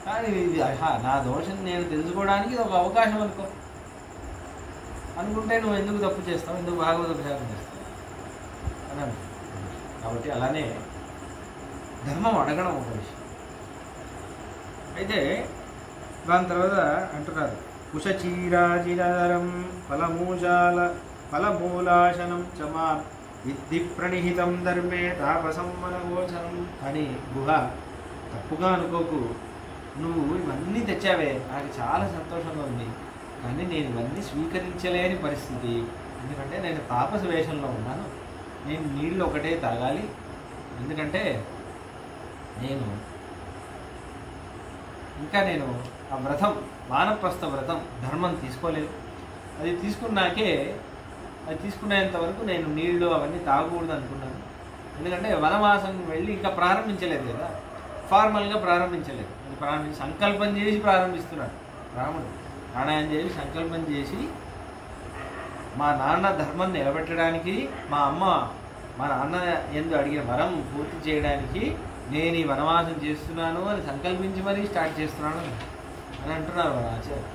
Speaker 1: కానీ ఇది నా దోషం నేను తెలుసుకోవడానికి ఇది ఒక అవకాశం అనుకుంటే నువ్వు ఎందుకు తప్పు చేస్తావు, ఎందుకు భాగవత ప్రచారం చేస్తావు అని అంటారు. కాబట్టి అలానే ధర్మం అడగడం ఒక విషయం. అయితే దాని తర్వాత అంటున్నారు కుశచీరాజిరధరం ఫలమూలాశనం చమా విద్ధి ప్రణిహితం ధర్మే తాపసం మనగోచరం. కానీ గుహ తప్పుగా అనుకోకు, నువ్వు ఇవన్నీ తెచ్చావే నాకు చాలా సంతోషంగా ఉంది, కానీ నేను ఇవన్నీ స్వీకరించలేని పరిస్థితి. ఎందుకంటే నేను తాపస వేషంలో ఉన్నాను. నేను నీళ్ళు ఒకటే తాగాలి. ఎందుకంటే నేను ఆ వ్రతం, వానప్రస్థ వ్రతం ధర్మం తీసుకోలేదు. అది తీసుకునేంత వరకు నేను నీళ్లు అవన్నీ తాగకూడదు అనుకున్నాను. ఎందుకంటే వనవాసం వెళ్ళి ఇంకా ప్రారంభించలేదు కదా, ఫార్మల్గా ప్రారంభించలేదు. అది సంకల్పం చేసి ప్రారంభిస్తున్నాడు రాముడు. ప్రాణాయామం చేసి సంకల్పం చేసి మా నాన్న ధర్మం నిలబెట్టడానికి, మా నాన్న ఎందు అడిగిన వరం పూర్తి చేయడానికి నేను ఈ వనవాసం చేస్తున్నాను అని సంకల్పించి మరీ స్టార్ట్ చేస్తున్నాను అని అంటున్నారు మన ఆచార్య.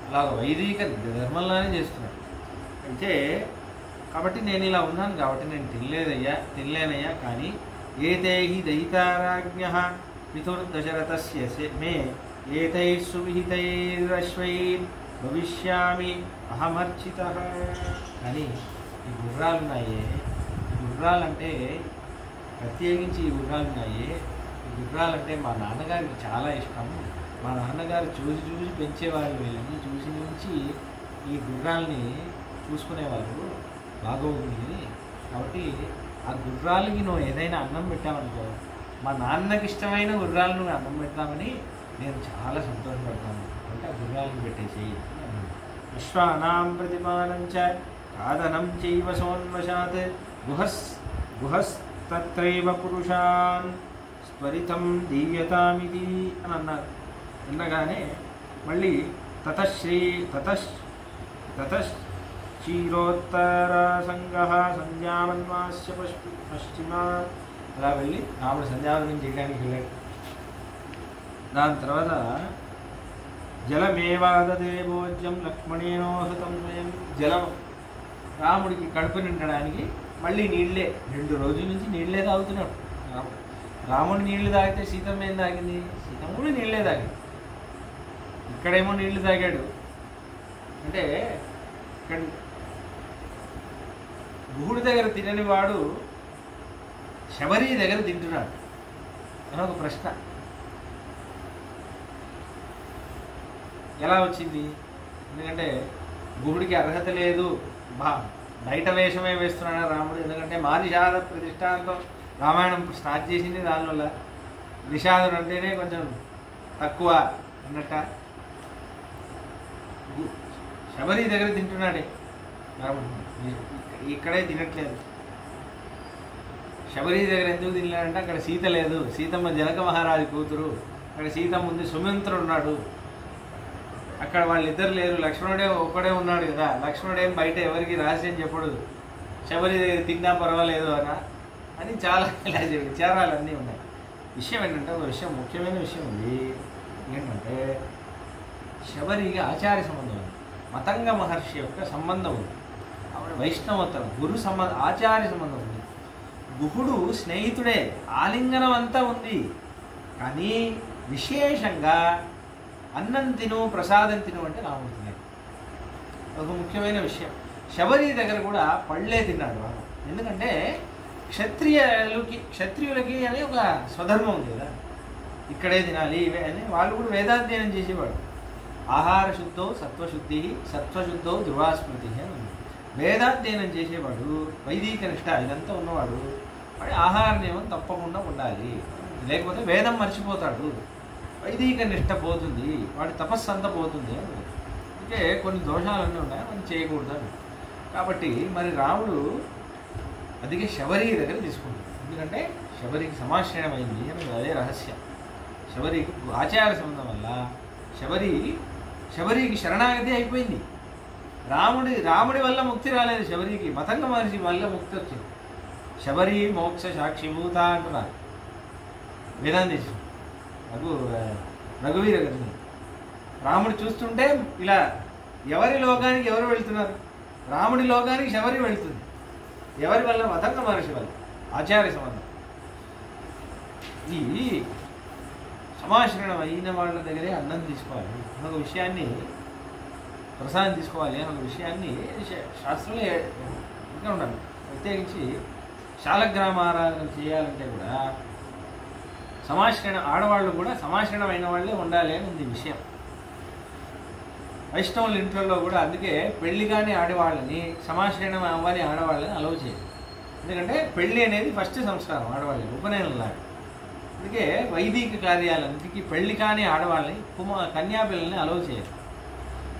Speaker 1: అలాగ వైదిక ధర్మంలానే చేస్తున్నాడు. అయితే కాబట్టి నేను ఇలా ఉన్నాను కాబట్టి నేను తినలేనయ్యా. కానీ ఏతైహి దయితారాజ్ఞః పితుర్దశరథస్య మే ఏతైః సువిహితైరశ్వైర్ భవిష్యామి అహమర్చితః. కానీ ఈ గుర్రాలు ఉన్నాయే, గుర్రాలంటే ప్రత్యేకించి ఈ గుర్రాలంటే మా నాన్నగారికి చాలా ఇష్టం. మా నాన్నగారు చూసి పెంచేవాళ్ళు. వీళ్ళని చూసి నుంచి ఈ గుర్రాలని చూసుకునేవారు బాగోగుంది. కాబట్టి ఆ గుర్రాలకి నువ్వు ఏదైనా అన్నం పెట్టావనుకో, మా నాన్నకి ఇష్టమైన గుర్రాలను నువ్వు అన్నం పెడతామని నేను చాలా సంతోషపడతాను. అంటే ఆ గుర్రాలను పెట్టేసేయి. విశ్వానాం ప్రతిపానం చ కాదనం చైవ సోన్వశాత్ గుహస్తత్రైవ పురుషాన్ స్వరితం దీయతామిది అని అన్నారు. విన్నగానే మళ్ళీ క్షీరోత్తర సంగః సంధ్యావన్వాస్య పశ్చిమా అలా వెళ్ళి రాముడు సంధ్యావనం చేయడానికి వెళ్ళాడు. దాని తర్వాత జలమేవాదదే భోజ్యం లక్ష్మణేనోహృతం స్వయం. జలం రాముడికి కడుపు నిండడానికి మళ్ళీ నీళ్ళే, 2 రోజుల నుంచి నీళ్ళే తాగుతున్నాడు రాముడు. రాముడు నీళ్లు తాగితే సీతమ్మ ఏం తాగింది? సీతమ్మ కూడా నీళ్ళే తాగింది. ఇక్కడేమో నీళ్లు తాగాడు. అంటే ఇక్కడ గుహుడి దగ్గర తినని వాడు శబరి దగ్గర తింటున్నాడు అని ఒక ప్రశ్న ఎలా వచ్చింది? ఎందుకంటే గుహుడికి అర్హత లేదు, బయట వేషమే వేస్తున్నాడు రాముడు. ఎందుకంటే మా నిషాద ప్రతిష్టాంతం రామాయణం స్టార్ట్ చేసింది దానివల్ల. నిషాదుడు అంటేనే కొంచెం తక్కువ అన్నట్ట. శబరి దగ్గర తింటున్నాడే రాముడు, ఇక్కడే తినట్లేదు. శబరి దగ్గర ఎందుకు తినలేదంటే అక్కడ సీత లేదు, సీతమ్మ జనక మహారాజు కూతురు. అక్కడ సీతమ్మ ఉంది, సుమంత్రుడు ఉన్నాడు. అక్కడ వాళ్ళిద్దరు లేరు, లక్ష్మణుడే ఒక్కడే ఉన్నాడు కదా. లక్ష్మణుడేం బయట ఎవరికి రహస్యం చెప్పడు, శబరి దగ్గర తిన్నా పర్వాలేదు అని చాలా విచారాలన్నీ ఉన్నాయి. విషయం ఏంటంటే ఒక విషయం, ముఖ్యమైన విషయం ఉంది. ఏంటంటే శబరికి ఆచార్య సంబంధం ఉంది, మతంగ మహర్షి యొక్క సంబంధం ఉంది, ఆవిడ వైష్ణవోత్తరం గురు సంబంధం, ఆచార్య సంబంధం ఉంది. గుహుడు స్నేహితుడే, ఆలింగనం అంతా ఉంది. కానీ విశేషంగా అన్నం తిను ప్రసాదం తిను అంటే రాముడు తిన్నాడు. ఒక ముఖ్యమైన విషయం. శబరి దగ్గర కూడా పళ్ళే తిన్నాడు రాముడు. ఎందుకంటే క్షత్రియులకి అని ఒక స్వధర్మం ఉంది కదా, ఇక్కడే తినాలి ఇవే అని. వాళ్ళు కూడా వేదాధ్యయనం చేసేవాడు. ఆహార శుద్ధో సత్వశుద్ధి, సత్వశుద్ధో ధ్రువాస్మృతి అని ఉంది. వేదాధ్యయనం చేసేవాడు, వైదిక నిష్ఠ ఇదంతా ఉన్నవాడు వాడి ఆహార నియమం తప్పకుండా ఉండాలి. లేకపోతే వేదం మర్చిపోతాడు, వైదిక నిష్ఠ పోతుంది, వాడి తపస్సు అంతా పోతుంది అని. అంటే కొన్ని దోషాలన్నీ ఉన్నాయి, మనం చేయకూడదు. కాబట్టి మరి రాముడు అందుకే శబరి దగ్గర తీసుకుంటాడు. ఎందుకంటే శబరికి సమాశ్రయం అయింది అని అదే రహస్యం. శబరికి ఆచార సంబంధం వల్ల శబరికి శరణాగతి అయిపోయింది. రాముడి వల్ల ముక్తి రాలేదు శబరికి, మతంగ మహర్షి వల్ల ముక్తి వచ్చింది. శబరి మోక్ష సాక్షిభూత అంటున్నారు వేదాంతి రఘువీర గారిని. రాముడు చూస్తుంటే ఇలా ఎవరి లోకానికి ఎవరు వెళ్తున్నారు? రాముడి లోకానికి శబరి వెళ్తుంది. ఎవరి వల్ల? మతంగ మహర్షి వల్ల, ఆచార్య సంబంధం. ఈ సమాశ్రయణం అయిన వాళ్ళ దగ్గరే అన్నం తీసుకోవాలి, ఒక విషయాన్ని ప్రసాదం తీసుకోవాలి అని ఒక విషయాన్ని శాస్త్రంలో ఇంకా ఉండాలి. ప్రత్యేకించి శాలగ్రామారాధన చేయాలంటే కూడా సమాశ్రయణ ఆడవాళ్ళు కూడా సమాశ్రయణం అయిన వాళ్ళే ఉండాలి అని ఉంది విషయం. వైష్ణవుల ఇంట్లో కూడా అందుకే పెళ్లి కాని ఆడవాళ్ళని సమాశ్రయణం అవ్వాలి ఆడవాళ్ళని అలౌ చేయదు. ఎందుకంటే పెళ్ళి అనేది ఫస్ట్ సంస్కారం ఆడవాళ్ళని, ఉపనయనంలాగా. అందుకే వైదిక కార్యాలన్నిటికీ పెళ్లి కాని ఆడవాళ్ళని కన్యాపిల్లల్ని అలౌ చేయదు.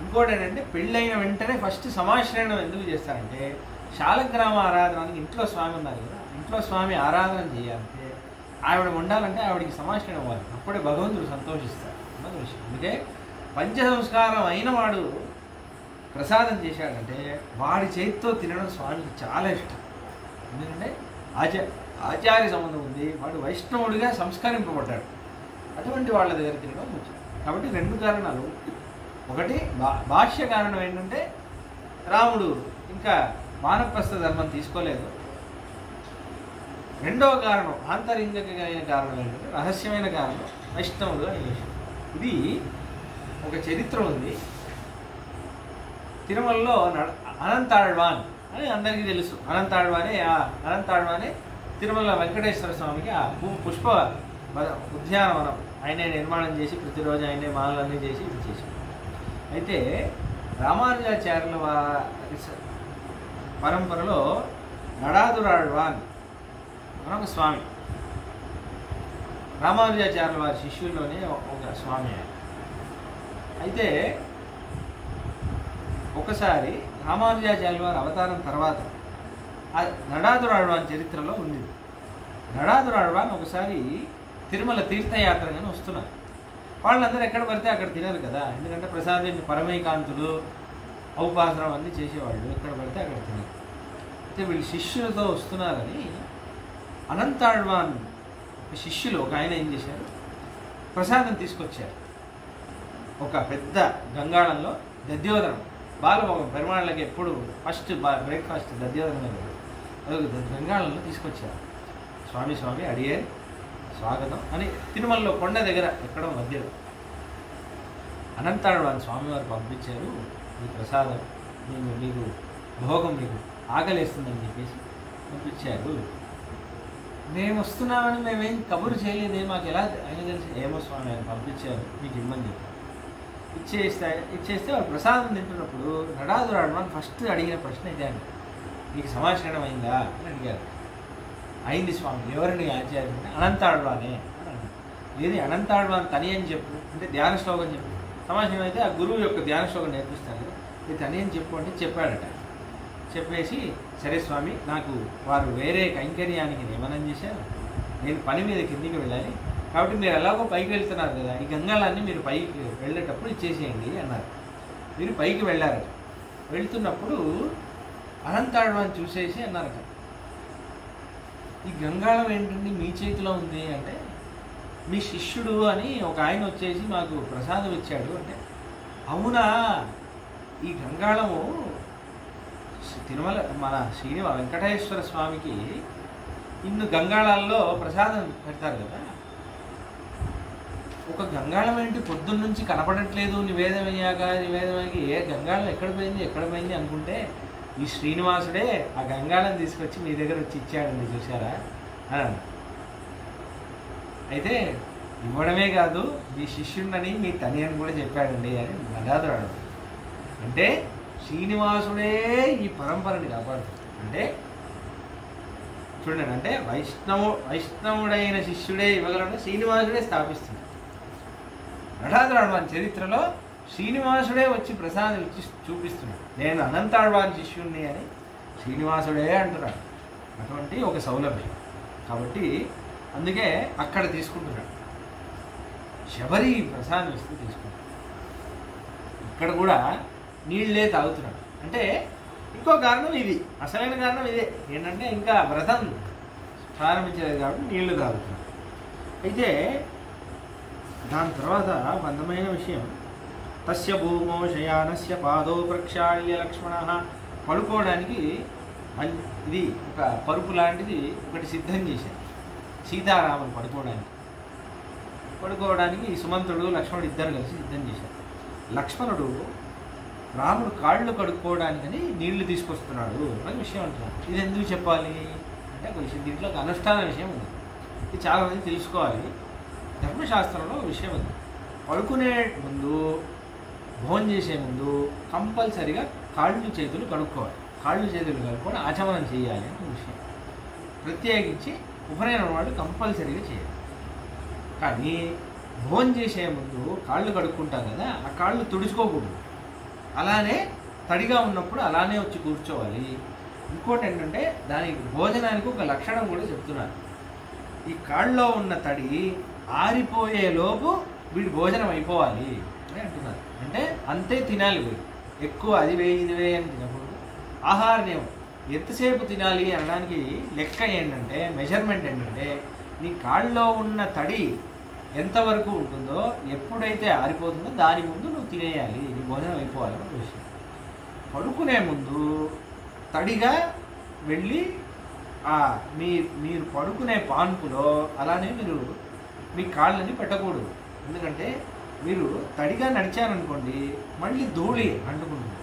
Speaker 1: ఇంకోటి ఏంటంటే పెళ్ళైన వెంటనే ఫస్ట్ సమాశ్రయణం ఎందుకు చేస్తారంటే శాలగ్రామ ఆరాధనకి ఇంట్లో స్వామి ఉన్నారు కదా, ఇంట్లో స్వామి ఆరాధన చేయాలంటే ఆవిడ ఉండాలంటే ఆవిడికి సమాశ్రయణం అవ్వాలి, అప్పుడే భగవంతుడు సంతోషిస్తారు అన్నది విషయం. అందుకే పంచ సంస్కారం అయిన వాడు ప్రసాదం చేశాడంటే వాడి చేతితో తినడం స్వామికి చాలా ఇష్టం. ఎందుకంటే ఆచార్య సంబంధం ఉంది, వాడు వైష్ణవుడిగా సంస్కరింపబడ్డాడు. అటువంటి వాళ్ళ దగ్గర తినడం ముఖ్యం. కాబట్టి రెండు కారణాలు. ఒకటి భాష్య కారణం ఏంటంటే రాముడు ఇంకా వానప్రస్థ ధర్మం తీసుకోలేదు. రెండవ కారణం ఆంతరింగికమైన కారణం ఏంటంటే రహస్యమైన కారణం వైష్ణవుడు అనే విషయం. ఇది ఒక చరిత్ర ఉంది. తిరుమలలో అనంతాళ్వాన్ అని అందరికీ తెలుసు. అనంతాళ్వానే తిరుమల వెంకటేశ్వర స్వామికి ఆ పుష్ప ఉద్యానవనం ఆయనే నిర్మాణం చేసి ప్రతిరోజు ఆయనే మాలన్నీ చేసి ఇది చేశాడు. అయితే రామానుజాచార్యుల పరంపరలో నడాదురాళ్వాన్ అని ఒక స్వామి, రామానుజాచార్యుల వారి శిష్యుల్లోనే ఒక స్వామి. అయితే ఒకసారి రామానుజాచార్యుల వారి అవతారం తర్వాత నడాదురాళ్వాన్ చరిత్రలో ఉంది. నడాదురాళ్వాన్ ఒకసారి తిరుమల తీర్థయాత్రగానే వస్తున్నారు. వాళ్ళందరూ ఎక్కడ పడితే అక్కడ తినరు కదా, ఎందుకంటే ప్రసాదం పరమైకాంతులు ఔపాసనం అన్నీ చేసేవాళ్ళు, ఎక్కడ పడితే అక్కడ తినరు. అయితే వీళ్ళు శిష్యులతో వస్తున్నారని అనంతాళ్వాన్ శిష్యులు ఒక ఆయన ఏం చేశారు, ప్రసాదం తీసుకొచ్చారు. ఒక పెద్ద గంగాళంలో దద్యోదనం, బాలభోగం పెరుమాళ్ళకి ఎప్పుడు ఫస్ట్ బ్రేక్ఫాస్ట్ దద్యోదనం గంగాళంలో తీసుకొచ్చారు. స్వామి అడిగే స్వాగతం అని తిరుమలలో కొండ దగ్గర ఎక్కడో మధ్యలో అనంతాళ్వాన్ స్వామివారు పంపించారు, మీ ప్రసాదం మీకు భోగం మీకు ఆకలేస్తుందని చెప్పేసి పంపించారు. మేము వస్తున్నామని మేమేం కబురు చేయలేదే, మాకు ఎలా అయినా తెలిసి ఏమో స్వామి ఆయన పంపించారు మీకు ఇమ్మని ఇచ్చేస్తే వాడు ప్రసాదం తింటున్నప్పుడు నడాదురాళ్వాన్ ఫస్ట్ అడిగిన ప్రశ్న ఇదే, నీకు సమాచారం అయిందా అని అడిగారు. అయింది స్వామి. ఎవరిని ఆచార్యం అంటే అనంతాళ్వానే అని అన్నారు. ఏది అనంతాళ్వాన్ తని అని చెప్పు అంటే ధ్యాన శ్లోకం చెప్పు. సమాచారం అయితే ఆ గురువు యొక్క ధ్యాన శ్లోకం నేర్పిస్తారు, ఇది తని అని చెప్పు అంటే చెప్పాడట. చెప్పేసి సరే స్వామి, నాకు వారు వేరే కైంకర్యానికి నియమనం చేశారు, నేను పని మీద కిందికి వెళ్ళాలి, కాబట్టి మీరు ఎలాగో పైకి వెళ్తున్నారు కదా, ఈ గంగాలన్నీ మీరు పైకి వెళ్ళేటప్పుడు ఇచ్చేసేయండి అన్నారు. మీరు పైకి వెళ్ళారట. వెళ్తున్నప్పుడు అనంతాళ్వాన్ చూసేసి అన్నారట, ఈ గంగాళం ఏంటండి మీ చేతిలో ఉంది అంటే, మీ శిష్యుడు అని ఒక ఆయన వచ్చేసి మాకు ప్రసాదం ఇచ్చాడు అంటే, అవునా, ఈ గంగాళము తిరుమల మన వెంకటేశ్వర స్వామికి ఇన్ని గంగాళాల్లో ప్రసాదం పెడతారు కదా, ఒక గంగాళం ఏంటి పొద్దున్న నుంచి కనపడట్లేదు, నివేదనయ్యాకి ఏ గంగాళం ఎక్కడ పోయింది అనుకుంటే ఈ శ్రీనివాసుడే ఆ గంగాళం తీసుకొచ్చి మీ దగ్గర వచ్చి ఇచ్చాడండి, చూసారా అని. అయితే ఇవ్వడమే కాదు మీ శిష్యుడిని మీ తని అని కూడా చెప్పాడండి అని గదాధరుడు. అంటే శ్రీనివాసుడే ఈ పరంపరని కాపాడుతాడు. అంటే చూడండి, అంటే వైష్ణవుడైన శిష్యుడే ఇవ్వగలడు, శ్రీనివాసుడే స్థాపిస్తున్నాడు. గదాధరుడు చరిత్రలో శ్రీనివాసుడే వచ్చి ప్రసాదం ఇచ్చి చూపిస్తున్నాడు, నేను అనంతాళ్వారి శిష్యుణ్ణి అని శ్రీనివాసుడే అంటున్నాడు. అటువంటి ఒక సౌలభ్యం కాబట్టి అందుకే అక్కడ తీసుకుంటున్నాడు. శబరి ప్రసాదం ఇస్తూ తీసుకుంటాడు. ఇక్కడ కూడా నీళ్ళే తాగుతున్నాడు. అంటే ఇంకో కారణం ఇది, అసలైన కారణం ఇదే ఏంటంటే ఇంకా వ్రతం ప్రారంభించలేదు కాబట్టి నీళ్లు తాగుతున్నాడు. అయితే దాని తర్వాత అందమైన విషయం, తస్య భూమో శయానస్య పాదో ప్రక్షాళ్య లక్ష్మణ. పడుకోవడానికి ఇది ఒక పరుపు లాంటిది ఒకటి సిద్ధం చేశారు సీతారాములు పడుకోవడానికి సుమంతుడు లక్ష్మణుడు ఇద్దరు కలిసి సిద్ధం చేశారు. లక్ష్మణుడు రాముడు కాళ్ళు కడుక్కోవడానికని నీళ్లు తీసుకొస్తున్నాడు అని విషయం అంటున్నాడు. ఇది ఎందుకు చెప్పాలి అంటే ఒక విషయం, దీంట్లో ఒక అనుష్ఠాన విషయం ఉంది, ఇది చాలామంది తెలుసుకోవాలి. ధర్మశాస్త్రంలో ఒక విషయం ఉంది, పడుకునే ముందు భోజనం చేసే ముందు కంపల్సరిగా కాళ్ళు చేతులు కడుక్కోవాలి. కాళ్ళు చేతులు కడుక్కొని ఆచమనం చేయాలి అనే విషయం. ప్రత్యేకించి ఉపనయనం వాళ్ళు కంపల్సరీగా చేయాలి. కానీ భోజనం చేసే ముందు కాళ్ళు కడుక్కుంటాం కదా, ఆ కాళ్ళు తుడుచుకోకూడదు, అలానే తడిగా ఉన్నప్పుడు అలానే వచ్చి కూర్చోవాలి. ఇంకోటి ఏంటంటే దానికి భోజనానికి ఒక లక్షణం కూడా చెప్తున్నారు. ఈ కాళ్ళలో ఉన్న తడి ఆరిపోయేలోపు వీడి భోజనం అయిపోవాలి అని అంటున్నారు. అంటే అంతే తినాలి వీడు, ఎక్కువ అది వేయి ఇది వేయి అని తినకూడదు. ఆహార నియమం ఎంతసేపు తినాలి అనడానికి లెక్క ఏంటంటే, మెజర్మెంట్ ఏంటంటే నీ కాళ్ళలో ఉన్న తడి ఎంతవరకు ఉంటుందో ఎప్పుడైతే ఆరిపోతుందో దాని ముందు నువ్వు తినేయాలి, నీ భోజనం అయిపోవాలి అన్న విషయం. పడుకునే ముందు తడిగా వెళ్ళి మీరు పడుకునే పాన్పులో అలానే మీరు మీ కాళ్ళని పెట్టకూడదు. ఎందుకంటే మీరు తడిగా నడిచారనుకోండి మళ్ళీ ధూళి అంటుకుంటుంది.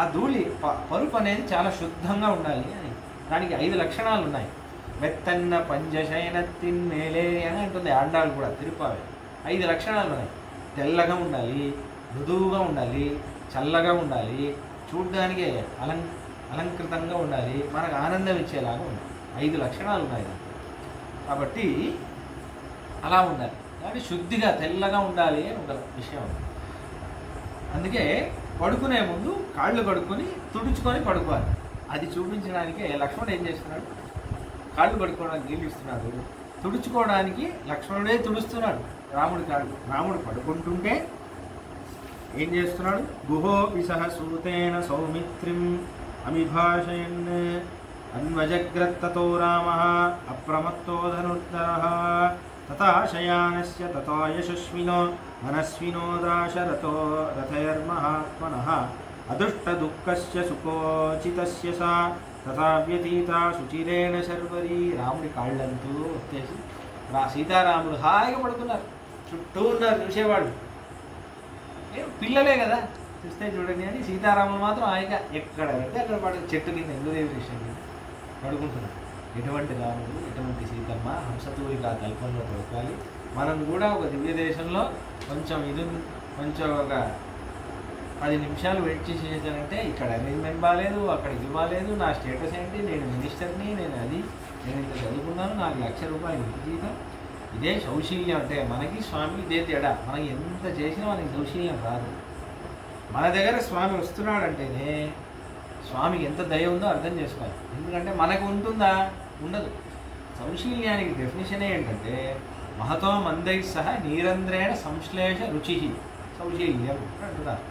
Speaker 1: ఆ ధూళి పరుపు అనేది చాలా శుద్ధంగా ఉండాలి అని దానికి 5 లక్షణాలు ఉన్నాయి. మెత్తన్న పంజశయనత్తిన్ మేలే అని అంటుంది ఆండాలు కూడా తిరుపావి. 5 లక్షణాలు ఉన్నాయి. తెల్లగా ఉండాలి, మృదువుగా ఉండాలి, చల్లగా ఉండాలి, చూడ్డానికి అలంకృతంగా ఉండాలి, మనకు ఆనందం ఇచ్చేలాగా ఉండాలి. 5 లక్షణాలు ఉన్నాయి. కాబట్టి అలా ఉండాలి. కాబట్టి శుద్ధిగా తెల్లగా ఉండాలి అని ఒక విషయం. అందుకే పడుకునే ముందు కాళ్ళు కడుక్కొని తుడుచుకొని పడుకోవాలి. అది చూపించడానికే లక్ష్మణుడు ఏం చేస్తున్నాడు, కాళ్ళు కడుక్కోవడానికి నీళ్ళు ఇస్తున్నాడు, తుడుచుకోవడానికి లక్ష్మణుడే తుడుస్తున్నాడు రాముడి కాళ్ళు. రాముడు పడుకుంటుంటే ఏం చేస్తున్నాడు, గుహోపి సహ సూతేన సౌమిత్రిం అమిభాషయన్ అన్వజగ్రత్తతో రామః అప్రమత్తో ధనుర్ధరః తథా శయానస్య తథా యశస్వినో మనస్వినో దాశరథో రథైర్మహాత్మనః అదుష్టదుఃఖస్య సుఖోచితస్య సా తథా వ్యతీతా శుచిరేణ శర్వరీ. రాముడి కాళ్ళంటూ వచ్చేసి సీతారాముడు హాయిగా పడుకున్నారు, చుట్టూ ఉన్నారు చూసేవాడు. పిల్లలే కదా చూస్తే చూడండి అని, సీతారాములు మాత్రం హాయిగా ఎక్కడ పెడితే అక్కడ చెట్టు కింద ఇంద్రదేవి కృష్ణ కింద పడుకుంటున్నారు. ఎటువంటి రాముడు ఎటువంటి సీతమ్మ హంసతూరిక కల్పనలో పడుకోవాలి. మనం కూడా ఒక దివ్య దేశంలో కొంచెం ఒక 10 నిమిషాలు వెయిట్ చేసేసానంటే ఇక్కడ అరేంజ్మెంట్ బాగాలేదు, అక్కడ ఇది బాగాలేదు, నా స్టేటస్ ఏంటి, నేను మినిస్టర్ని, నేను ఇంత చదువుకున్నాను, నాకు ₹1,00,000 ఇంటి జీతం. ఇదే సౌశీల్యం అంటే మనకి స్వామి ఇదే తేడా. మనకి ఎంత చేసినా మనకి సౌశీల్యం రాదు. మన దగ్గర స్వామి వస్తున్నాడంటేనే స్వామికి ఎంత దయ ఉందో అర్థం చేసుకోవాలి. ఎందుకంటే మనకు ఉంటుందా, ఉండదు. సౌశీల్యానికి డెఫినేషనే ఏంటంటే మహతో మందై సహ నీరంధ్రేణ సంశ్లేష రుచి సౌశీల్యం అంటున్నారు.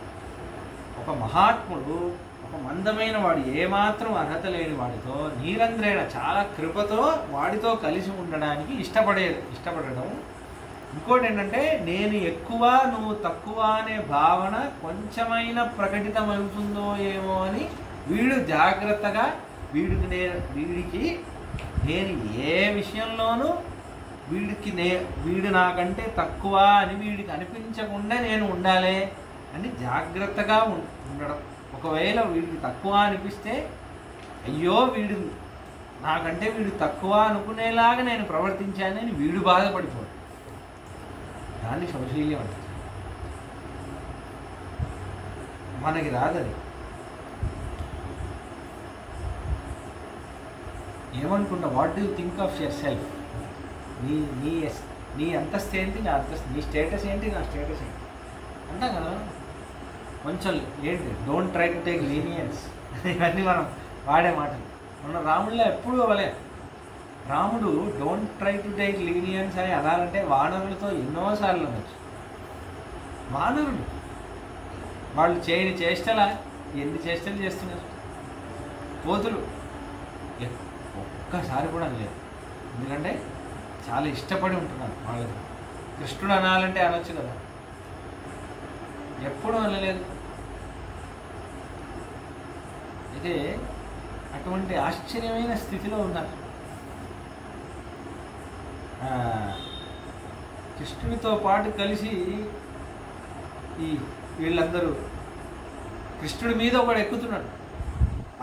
Speaker 1: ఒక మహాత్ముడు, ఒక మందమైన వాడు, ఏమాత్రం అర్హత లేని వాడితో నీరంధ్రేణ చాలా కృపతో వాడితో కలిసి ఉండడానికి ఇష్టపడడం ఇంకోటి ఏంటంటే నేను ఎక్కువ నువ్వు తక్కువ అనే భావన కొంచెమైనా ప్రకటితమవుతుందో ఏమో అని వీడు జాగ్రత్తగా వీడికి నేను ఏ విషయంలోనూ వీడు నాకంటే తక్కువ అని వీడికి అనిపించకుండా నేను ఉండాలి అని జాగ్రత్తగా ఉండడం. ఒకవేళ వీడికి తక్కువ అనిపిస్తే అయ్యో నాకంటే వీడు తక్కువ అనుకునేలాగా నేను ప్రవర్తించానని వీడు బాధపడిపోడు. దాన్ని సౌశీల్యం అంటే మనకి రాదది. ఏమనుకుంటా, what do think of yourself? నీ అంతస్తు ఏంటి, నా అంతస్తు, నీ స్టేటస్ ఏంటి, నా స్టేటస్ ఏంటి అంటాం కదా. కొంచెం ఏంటి, డోంట్ ట్రై టు టేక్ లీనియన్స్, ఇవన్నీ మనం వాడే మాటలు. మన రాముడిలో ఎప్పుడూ అవ్వలే. రాముడు డోంట్ ట్రై టు టేక్ లీనియన్స్ అని అనాలంటే వానరులతో ఎన్నోసార్లు అనొచ్చు. వానరులు వాళ్ళు చేయని చేష్టలా ఎన్ని చేష్టలు చేస్తున్నారు. కోతులు ఒక్కసారి కూడా అనలేదు, ఎందుకంటే చాలా ఇష్టపడి ఉంటున్నారు వాళ్ళకి. కృష్ణుడు అనాలంటే అనొచ్చు కదా, ఎప్పుడూ అనలేదు. అయితే అటువంటి ఆశ్చర్యమైన స్థితిలో ఉన్నారు. కృష్ణునితో పాటు కలిసి వీళ్ళందరూ కృష్ణుడి మీద ఒకడు ఎక్కుతున్నాడు.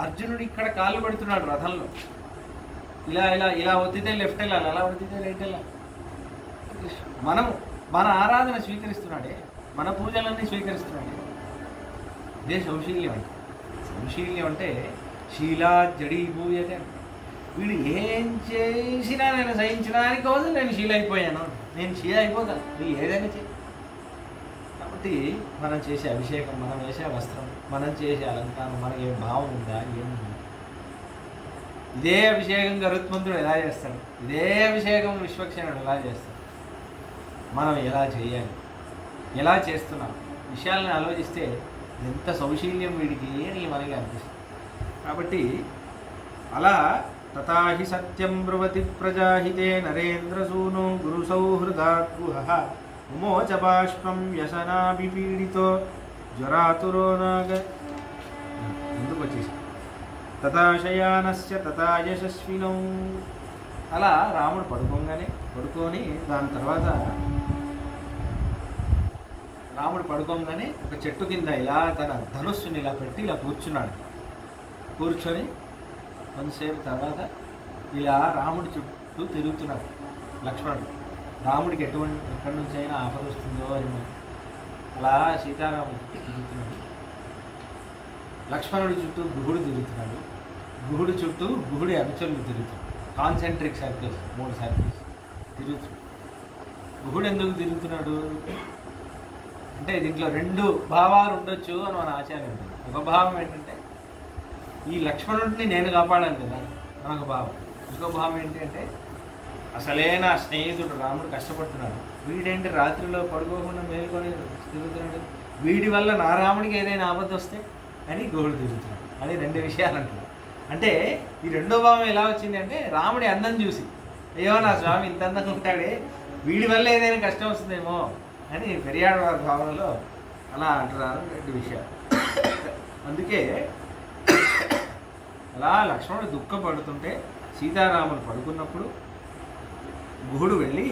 Speaker 1: అర్జునుడు ఇక్కడ కాళ్ళు పెడుతున్నాడు రథంలో. ఇలా ఇలా ఇలా ఒత్తితే లెఫ్ట్ వెళ్ళాలి, అలా ఒత్తితే రైట్ వెళ్ళాలి. మన ఆరాధన స్వీకరిస్తున్నాడే, మన పూజలన్నీ స్వీకరిస్తున్నాడే. ఇదే సౌశీల్యం అంటే. సౌశీల్యం అంటే శీలా జడీభూయతే. వీడు ఏం చేసినా నేను సహించడానికి కోసం నేను శీల అయిపోయాను, నేను శీల అయిపోతాను, నువ్వు ఏదైనా చేయి. కాబట్టి మనం చేసే అభిషేకం, మనం వేసే వస్త్రం, మనం చేసే అలంకారం, మనకి ఏ భావం ఉందా, ఏముంది? ఇదే అభిషేకం గరుత్మంతుడు ఎలా చేస్తాడు, ఇదే అభిషేకం విశ్వక్షణుడు ఎలా చేస్తాడు, మనం ఎలా చేయాలి, ఎలా చేస్తున్నాం విషయాలను ఆలోచిస్తే ఎంత సౌశీల్యం వీడికి అని మనకి అనిపిస్తుంది. కాబట్టి అలా తథాహి సత్యం బ్రువతి ప్రజాహితే నరేంద్రసూను గురు సౌహృదాద్గుహ ఉమోచ బాష్పం వ్యసనాభిపీడితో జ్వరాతురో నాగ. ఎందుకు వచ్చేసి తథాశయానస్య తథా యశస్వినౌ. అలా రాముడు పడుకొని దాని తర్వాత రాముడు పడుకోగానే ఒక చెట్టు కింద ఇలా తన ధనుస్సుని ఇలా పెట్టి ఇలా కూర్చొని కొంతసేపు తర్వాత ఇలా రాముడి చుట్టూ తిరుగుతున్నాడు లక్ష్మణుడు. రాముడికి ఎక్కడి నుంచి అయినా ఆపద వస్తుందో అని అలా సీతారాముడు తిరుగుతున్నాడు. లక్ష్మణుడి చుట్టూ గుహుడు తిరుగుతున్నాడు. గుహుడి చుట్టూ గుహుడి అనుచరులు తిరుగుతున్నాడు. కాన్సెంట్రిక్ సర్కిల్స్ 3 సర్కిల్స్ తిరుగుతున్నాడు. గుహుడు ఎందుకు తిరుగుతున్నాడు అంటే దీంట్లో 2 భావాలు ఉండొచ్చు అని మన ఆచార్యం. ఒక భావం ఏంటంటే ఈ లక్ష్మణుడిని నేను కాపాడాను కదా, నాకు భావం. ఇంకో భావం ఏంటి అంటే అసలే నా స్నేహితుడు రాముడు కష్టపడుతున్నాడు, వీడేంటి రాత్రిలో పడుకోకుండా మేలుకొని తిరుగుతున్నాడు, వీడి వల్ల నా రాముడికి ఏదైనా ఆపద వస్తే అని గుహుడు తిరుగుతున్నాడు. అది 2 విషయాలు అంటున్నాడు. అంటే ఈ రెండో భావం ఎలా వచ్చింది అంటే రాముడి అందం చూసి అయ్యో నా స్వామి ఇంత అందంగా ఉంటాడే, వీడి వల్ల ఏదైనా కష్టం వస్తుందేమో అని పెరియాడు వారి భావనలో అలా అంటున్నారు 2 విషయాలు. అందుకే అలా లక్ష్మణుడు దుఃఖపడుతుంటే సీతారాములు పడుకున్నప్పుడు గుహుడు వెళ్ళి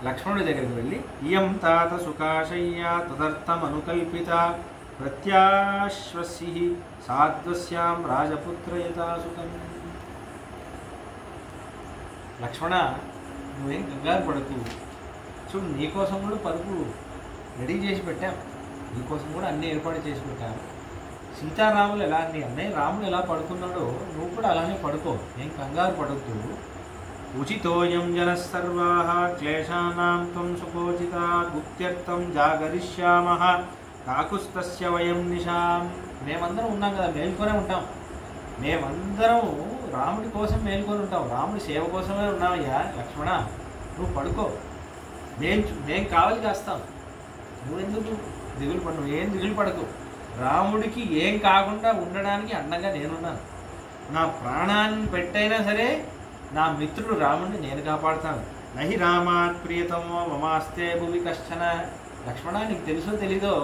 Speaker 1: లక్ష్మణుడి దగ్గరికి వెళ్ళి ఇయం తాత సుఖాశయ్యా తదర్థం అనుకల్పిత ప్రత్యాశ్వసి సాధ్వస్యాం రాజపుత్రయతాసుకం. లక్ష్మణ నువ్వేం కంగారు పడకు, చూడు నీకోసం కూడా పరుపు రెడీ చేసి పెట్టాం, నీకోసం కూడా అన్నీ ఏర్పాటు చేసి పెట్టాము. సీతారాములు ఎలా నీ అన్నయ్య రాముడు ఎలా పడుకున్నాడో నువ్వు కూడా అలానే పడుకో, ఏం కంగారు పడుతూ ఉచితోయం జనసర్వాః క్లేశానాం త్వం సుఖోచితా గుప్త్యర్థం జాగరిష్యామః కాకుస్తస్య వయం నిశాం. మేమందరం ఉన్నాం కదా, మేల్కొనే ఉంటాం, మేమందరం రాముడి కోసం మేల్కొని ఉంటాం, రాముడి సేవ కోసమే ఉన్నామయ్యా. లక్ష్మణ నువ్వు పడుకో, మేం కావాలి కాస్తాం, నువ్వెందుకు దిగులు పడు, నువ్వేం దిగులు పడకు, రాముడికి ఏం కాకుండా ఉండడానికి అండగా నేనున్నాను, నా ప్రాణాన్ని పెట్టైనా సరే నా మిత్రుడు రాముడిని నేను కాపాడుతాను, నహి రామాత్ ప్రియతమో మమాస్తే భువి కష్టన. లక్ష్మణ, నీకు తెలుసో తెలీదో,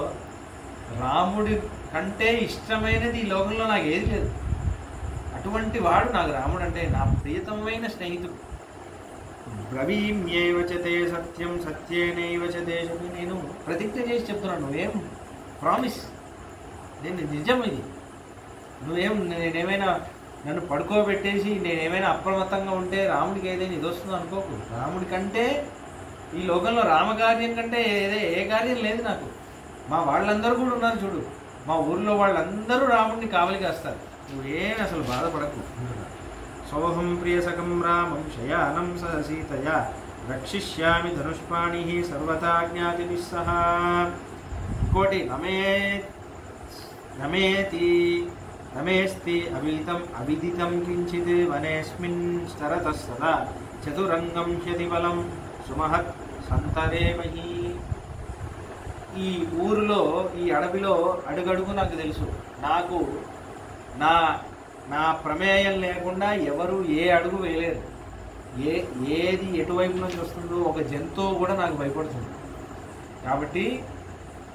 Speaker 1: రాముడి కంటే ఇష్టమైనది ఈ లోకంలో నాకు ఏది లేదు. అటువంటి వాడు నాకు రాముడు అంటే నా ప్రియతమైన స్నేహితుడు. బ్రవీమ్యేవ చ తే సత్యం సత్యేనైవ చ దేశమి. నేను ప్రతిజ్ఞ చేసి చెప్తున్నాను, నువ్వేం ప్రామిస్, నేను నిజం ఇది. నేనేమైనా నన్ను పడుకోబెట్టేసి నేనేమైనా అప్రమత్తంగా ఉంటే రాముడికి ఏదైనా ఇది వస్తుందో అనుకోకు. రాముడి కంటే ఈ లోకంలో రామకార్యం కంటే ఏ కార్యం లేదు నాకు. మా వాళ్ళందరూ కూడా ఉన్నారు చూడు, మా ఊర్లో వాళ్ళందరూ రాముడిని కావలి కాస్తారు. నువ్వేం అసలు బాధపడకు అంటున్నారు. సోహం ప్రియసకం రామం శయానం సహ సీతయా రక్షిష్యామి ధనుష్పాణి సర్వతా జ్ఞాతి నిస్సహ. ఇంకోటి నమేస్తి అవిదితం కించిత్ వనేస్మిన్ స్తరతస్తదా చతురంగం హ్యతి బలం సుమహత్ సంతరేమహి. ఈ ఊరిలో, ఈ అడవిలో అడుగడుగు నాకు తెలుసు. నాకు నా ప్రమేయం లేకుండా ఎవరు ఏ అడుగు వేయలేరు. ఏది ఎటువైపు నుంచి వస్తుందో ఒక జంతువు కూడా నాకు భయపడుతుంది. కాబట్టి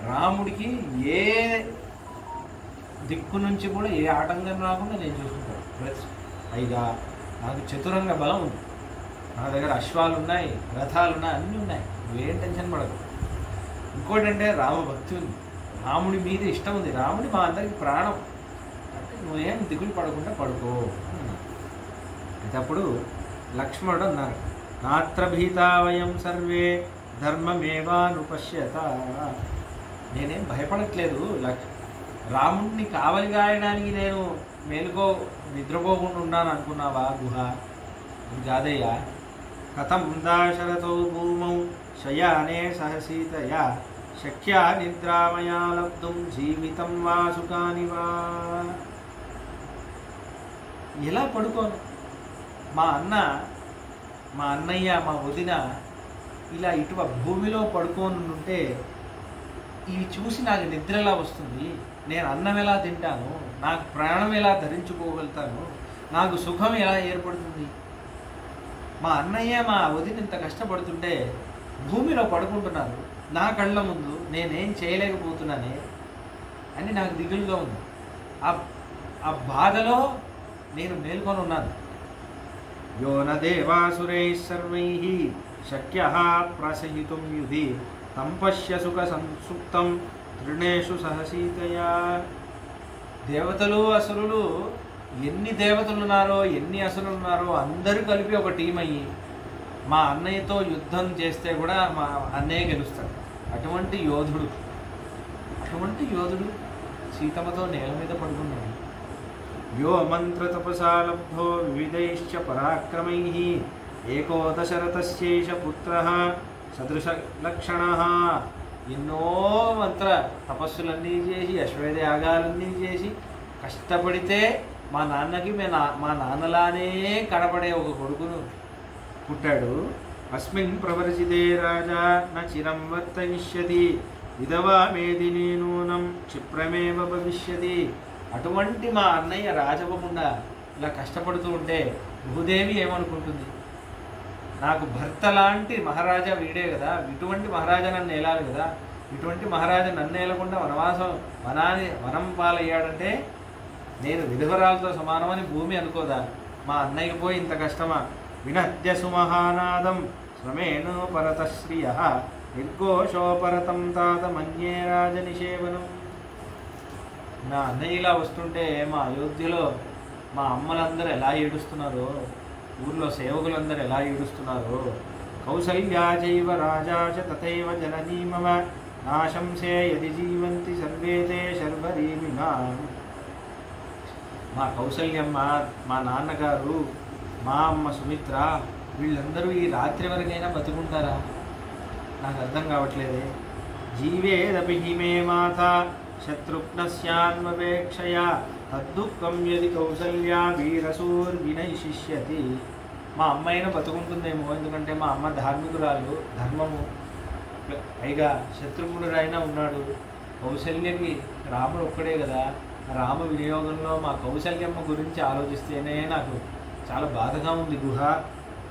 Speaker 1: రాముడికి ఏ దిక్కు నుంచి కూడా ఏ ఆటంకం రాకుండా నేను చూసుకుంటాను. ప్లస్ పైగా నాకు చతురంగ బలం ఉంది. నా దగ్గర అశ్వాలు ఉన్నాయి, రథాలు ఉన్నాయి, అన్నీ ఉన్నాయి. నువ్వేం టెన్షన్ పడదు. ఇంకోటి అంటే రామభక్తి ఉంది, రాముడి మీద ఇష్టం ఉంది. రాముడి మా అందరికి ప్రాణం. అంటే నువ్వేం దిగులు పడకుండా పడుకో. అప్పుడు లక్ష్మణుడు అన్నారు, నాత్ర భీతా వయం సర్వే ధర్మమేవానుపశ్యత. నేనేం భయపడట్లేదు. రాముడిని కావలి గాయడానికి నేను నిద్రపోకుండా ఉన్నాను అనుకున్నావా గుహ? ఇది కాదయ్యా. కథం దాశరథో భూమౌ శయానే సహ సీతయా శక్యా నిద్రామయా లబ్ధుం జీవితం వా సుఖాని వా. ఎలా పడుకోను? మా అన్నయ్య మా వదిన ఇలా భూమిలో పడుకోని ఉంటే ఇవి చూసి నాకు నిద్ర ఎలా వస్తుంది? నేను అన్నం ఎలా తింటాను? నాకు ప్రాణం ఎలా ధరించుకోగలుగుతాను? నాకు సుఖం ఎలా ఏర్పడుతుంది? మా అన్నయ్య మా వదిన ఇంత కష్టపడుతుంటే భూమిలో పడుకుంటున్నారు నా కళ్ళ ముందు, నేనేం చేయలేకపోతున్నానే అని నాకు దిగులుగా ఉంది. ఆ బాధలో నేను మేల్కొని ఉన్నాను. యో న దేవాసురై సర్వై శక్య ప్రసహితుం యుధి తం పశ్య సుఖ సంసుప్తం తృణేషు సహసీతయా. దేవతలు అసురులు ఎన్ని దేవతలు ఉన్నారో, ఎన్ని అసురులు ఉన్నారో అందరూ కలిపి ఒక టీం అయ్యి మా అన్నయ్యతో యుద్ధం చేస్తే కూడా మా అన్నయ్య గెలుస్తాడు. అటువంటి యోధుడు సీతమ్మతో నేల మీద పడుకున్నాడు. యో మంత్ర తపసా లబ్ధో వివిధైశ్చ పరాక్రమై ఏకో దశరథస్యేష పుత్రః సదృశ లక్షణః. ఎన్నో మంత్ర తపస్సులన్నీ చేసి అశ్వమేధయాగాలన్నీ చేసి కష్టపడితే మా నాన్నకి మా నాన్నలానే కనపడే ఒక కొడుకును పుట్టాడు. అస్మిన్ ప్రవర్జితే రాజా న చిరం వర్తయిష్యతి విధవా మేదినీ నూనం క్షిప్రమేవ భవిష్యతి. అటువంటి మా అన్నయ్య రాజవకుండా ఇలా కష్టపడుతూ ఉంటే భూదేవి ఏమనుకుంటుంది? నాకు భర్త లాంటి మహారాజా వీడే కదా, ఇటువంటి మహారాజా నన్ను ఏలాలి కదా, ఇటువంటి మహారాజా నన్ను ఏలకుండా వనం పాలయ్యాడంటే నేను విధవరాలతో సమానమని భూమి అనుకోదా? మా అన్నయ్యకి పోయి ఇంత కష్టమా? వినద్య సుమహానాదం శ్రమేణు పరతశ్రియ నిర్ఘోషోపరతం తాత మన్యే రాజనిషేవనం. నా అన్నయ్య ఇలా వస్తుంటే మా అయోధ్యలో మా అమ్మలందరూ ఎలా ఏడుస్తున్నారో, ఊర్లో సేవకులందరూ ఎలా ఏడుస్తున్నారో. కౌసల్యాచైవ రాజా చ తథైవ జననీ మమ నాశంసే యది జీవంతి సర్వేతే శర్వరీమినా. మా కౌసల్యమ్మ, మా నాన్నగారు, మా అమ్మ సుమిత్ర వీళ్ళందరూ ఈ రాత్రి వరకైనా బతుకుంటారా? నాకు అర్థం కావట్లేదే. జీవేదపి హిమే మాత శత్రుఘ్నస్యాన్వపేక్షయా తద్దుఃఖం యది కౌసల్యా వీరసూర్వినైశిష్యతి. మా అమ్మాయినా బతుకుంటుందేమో, ఎందుకంటే మా అమ్మ ధార్మికురాలు, ధర్మము. పైగా శత్రుఘ్నుడైనా ఉన్నాడు. కౌసల్యకి రాముడు ఒక్కడే కదా. రామ వినియోగంలో మా కౌసల్యమ్మ గురించి ఆలోచిస్తేనే నాకు చాలా బాధగా ఉంది గుహ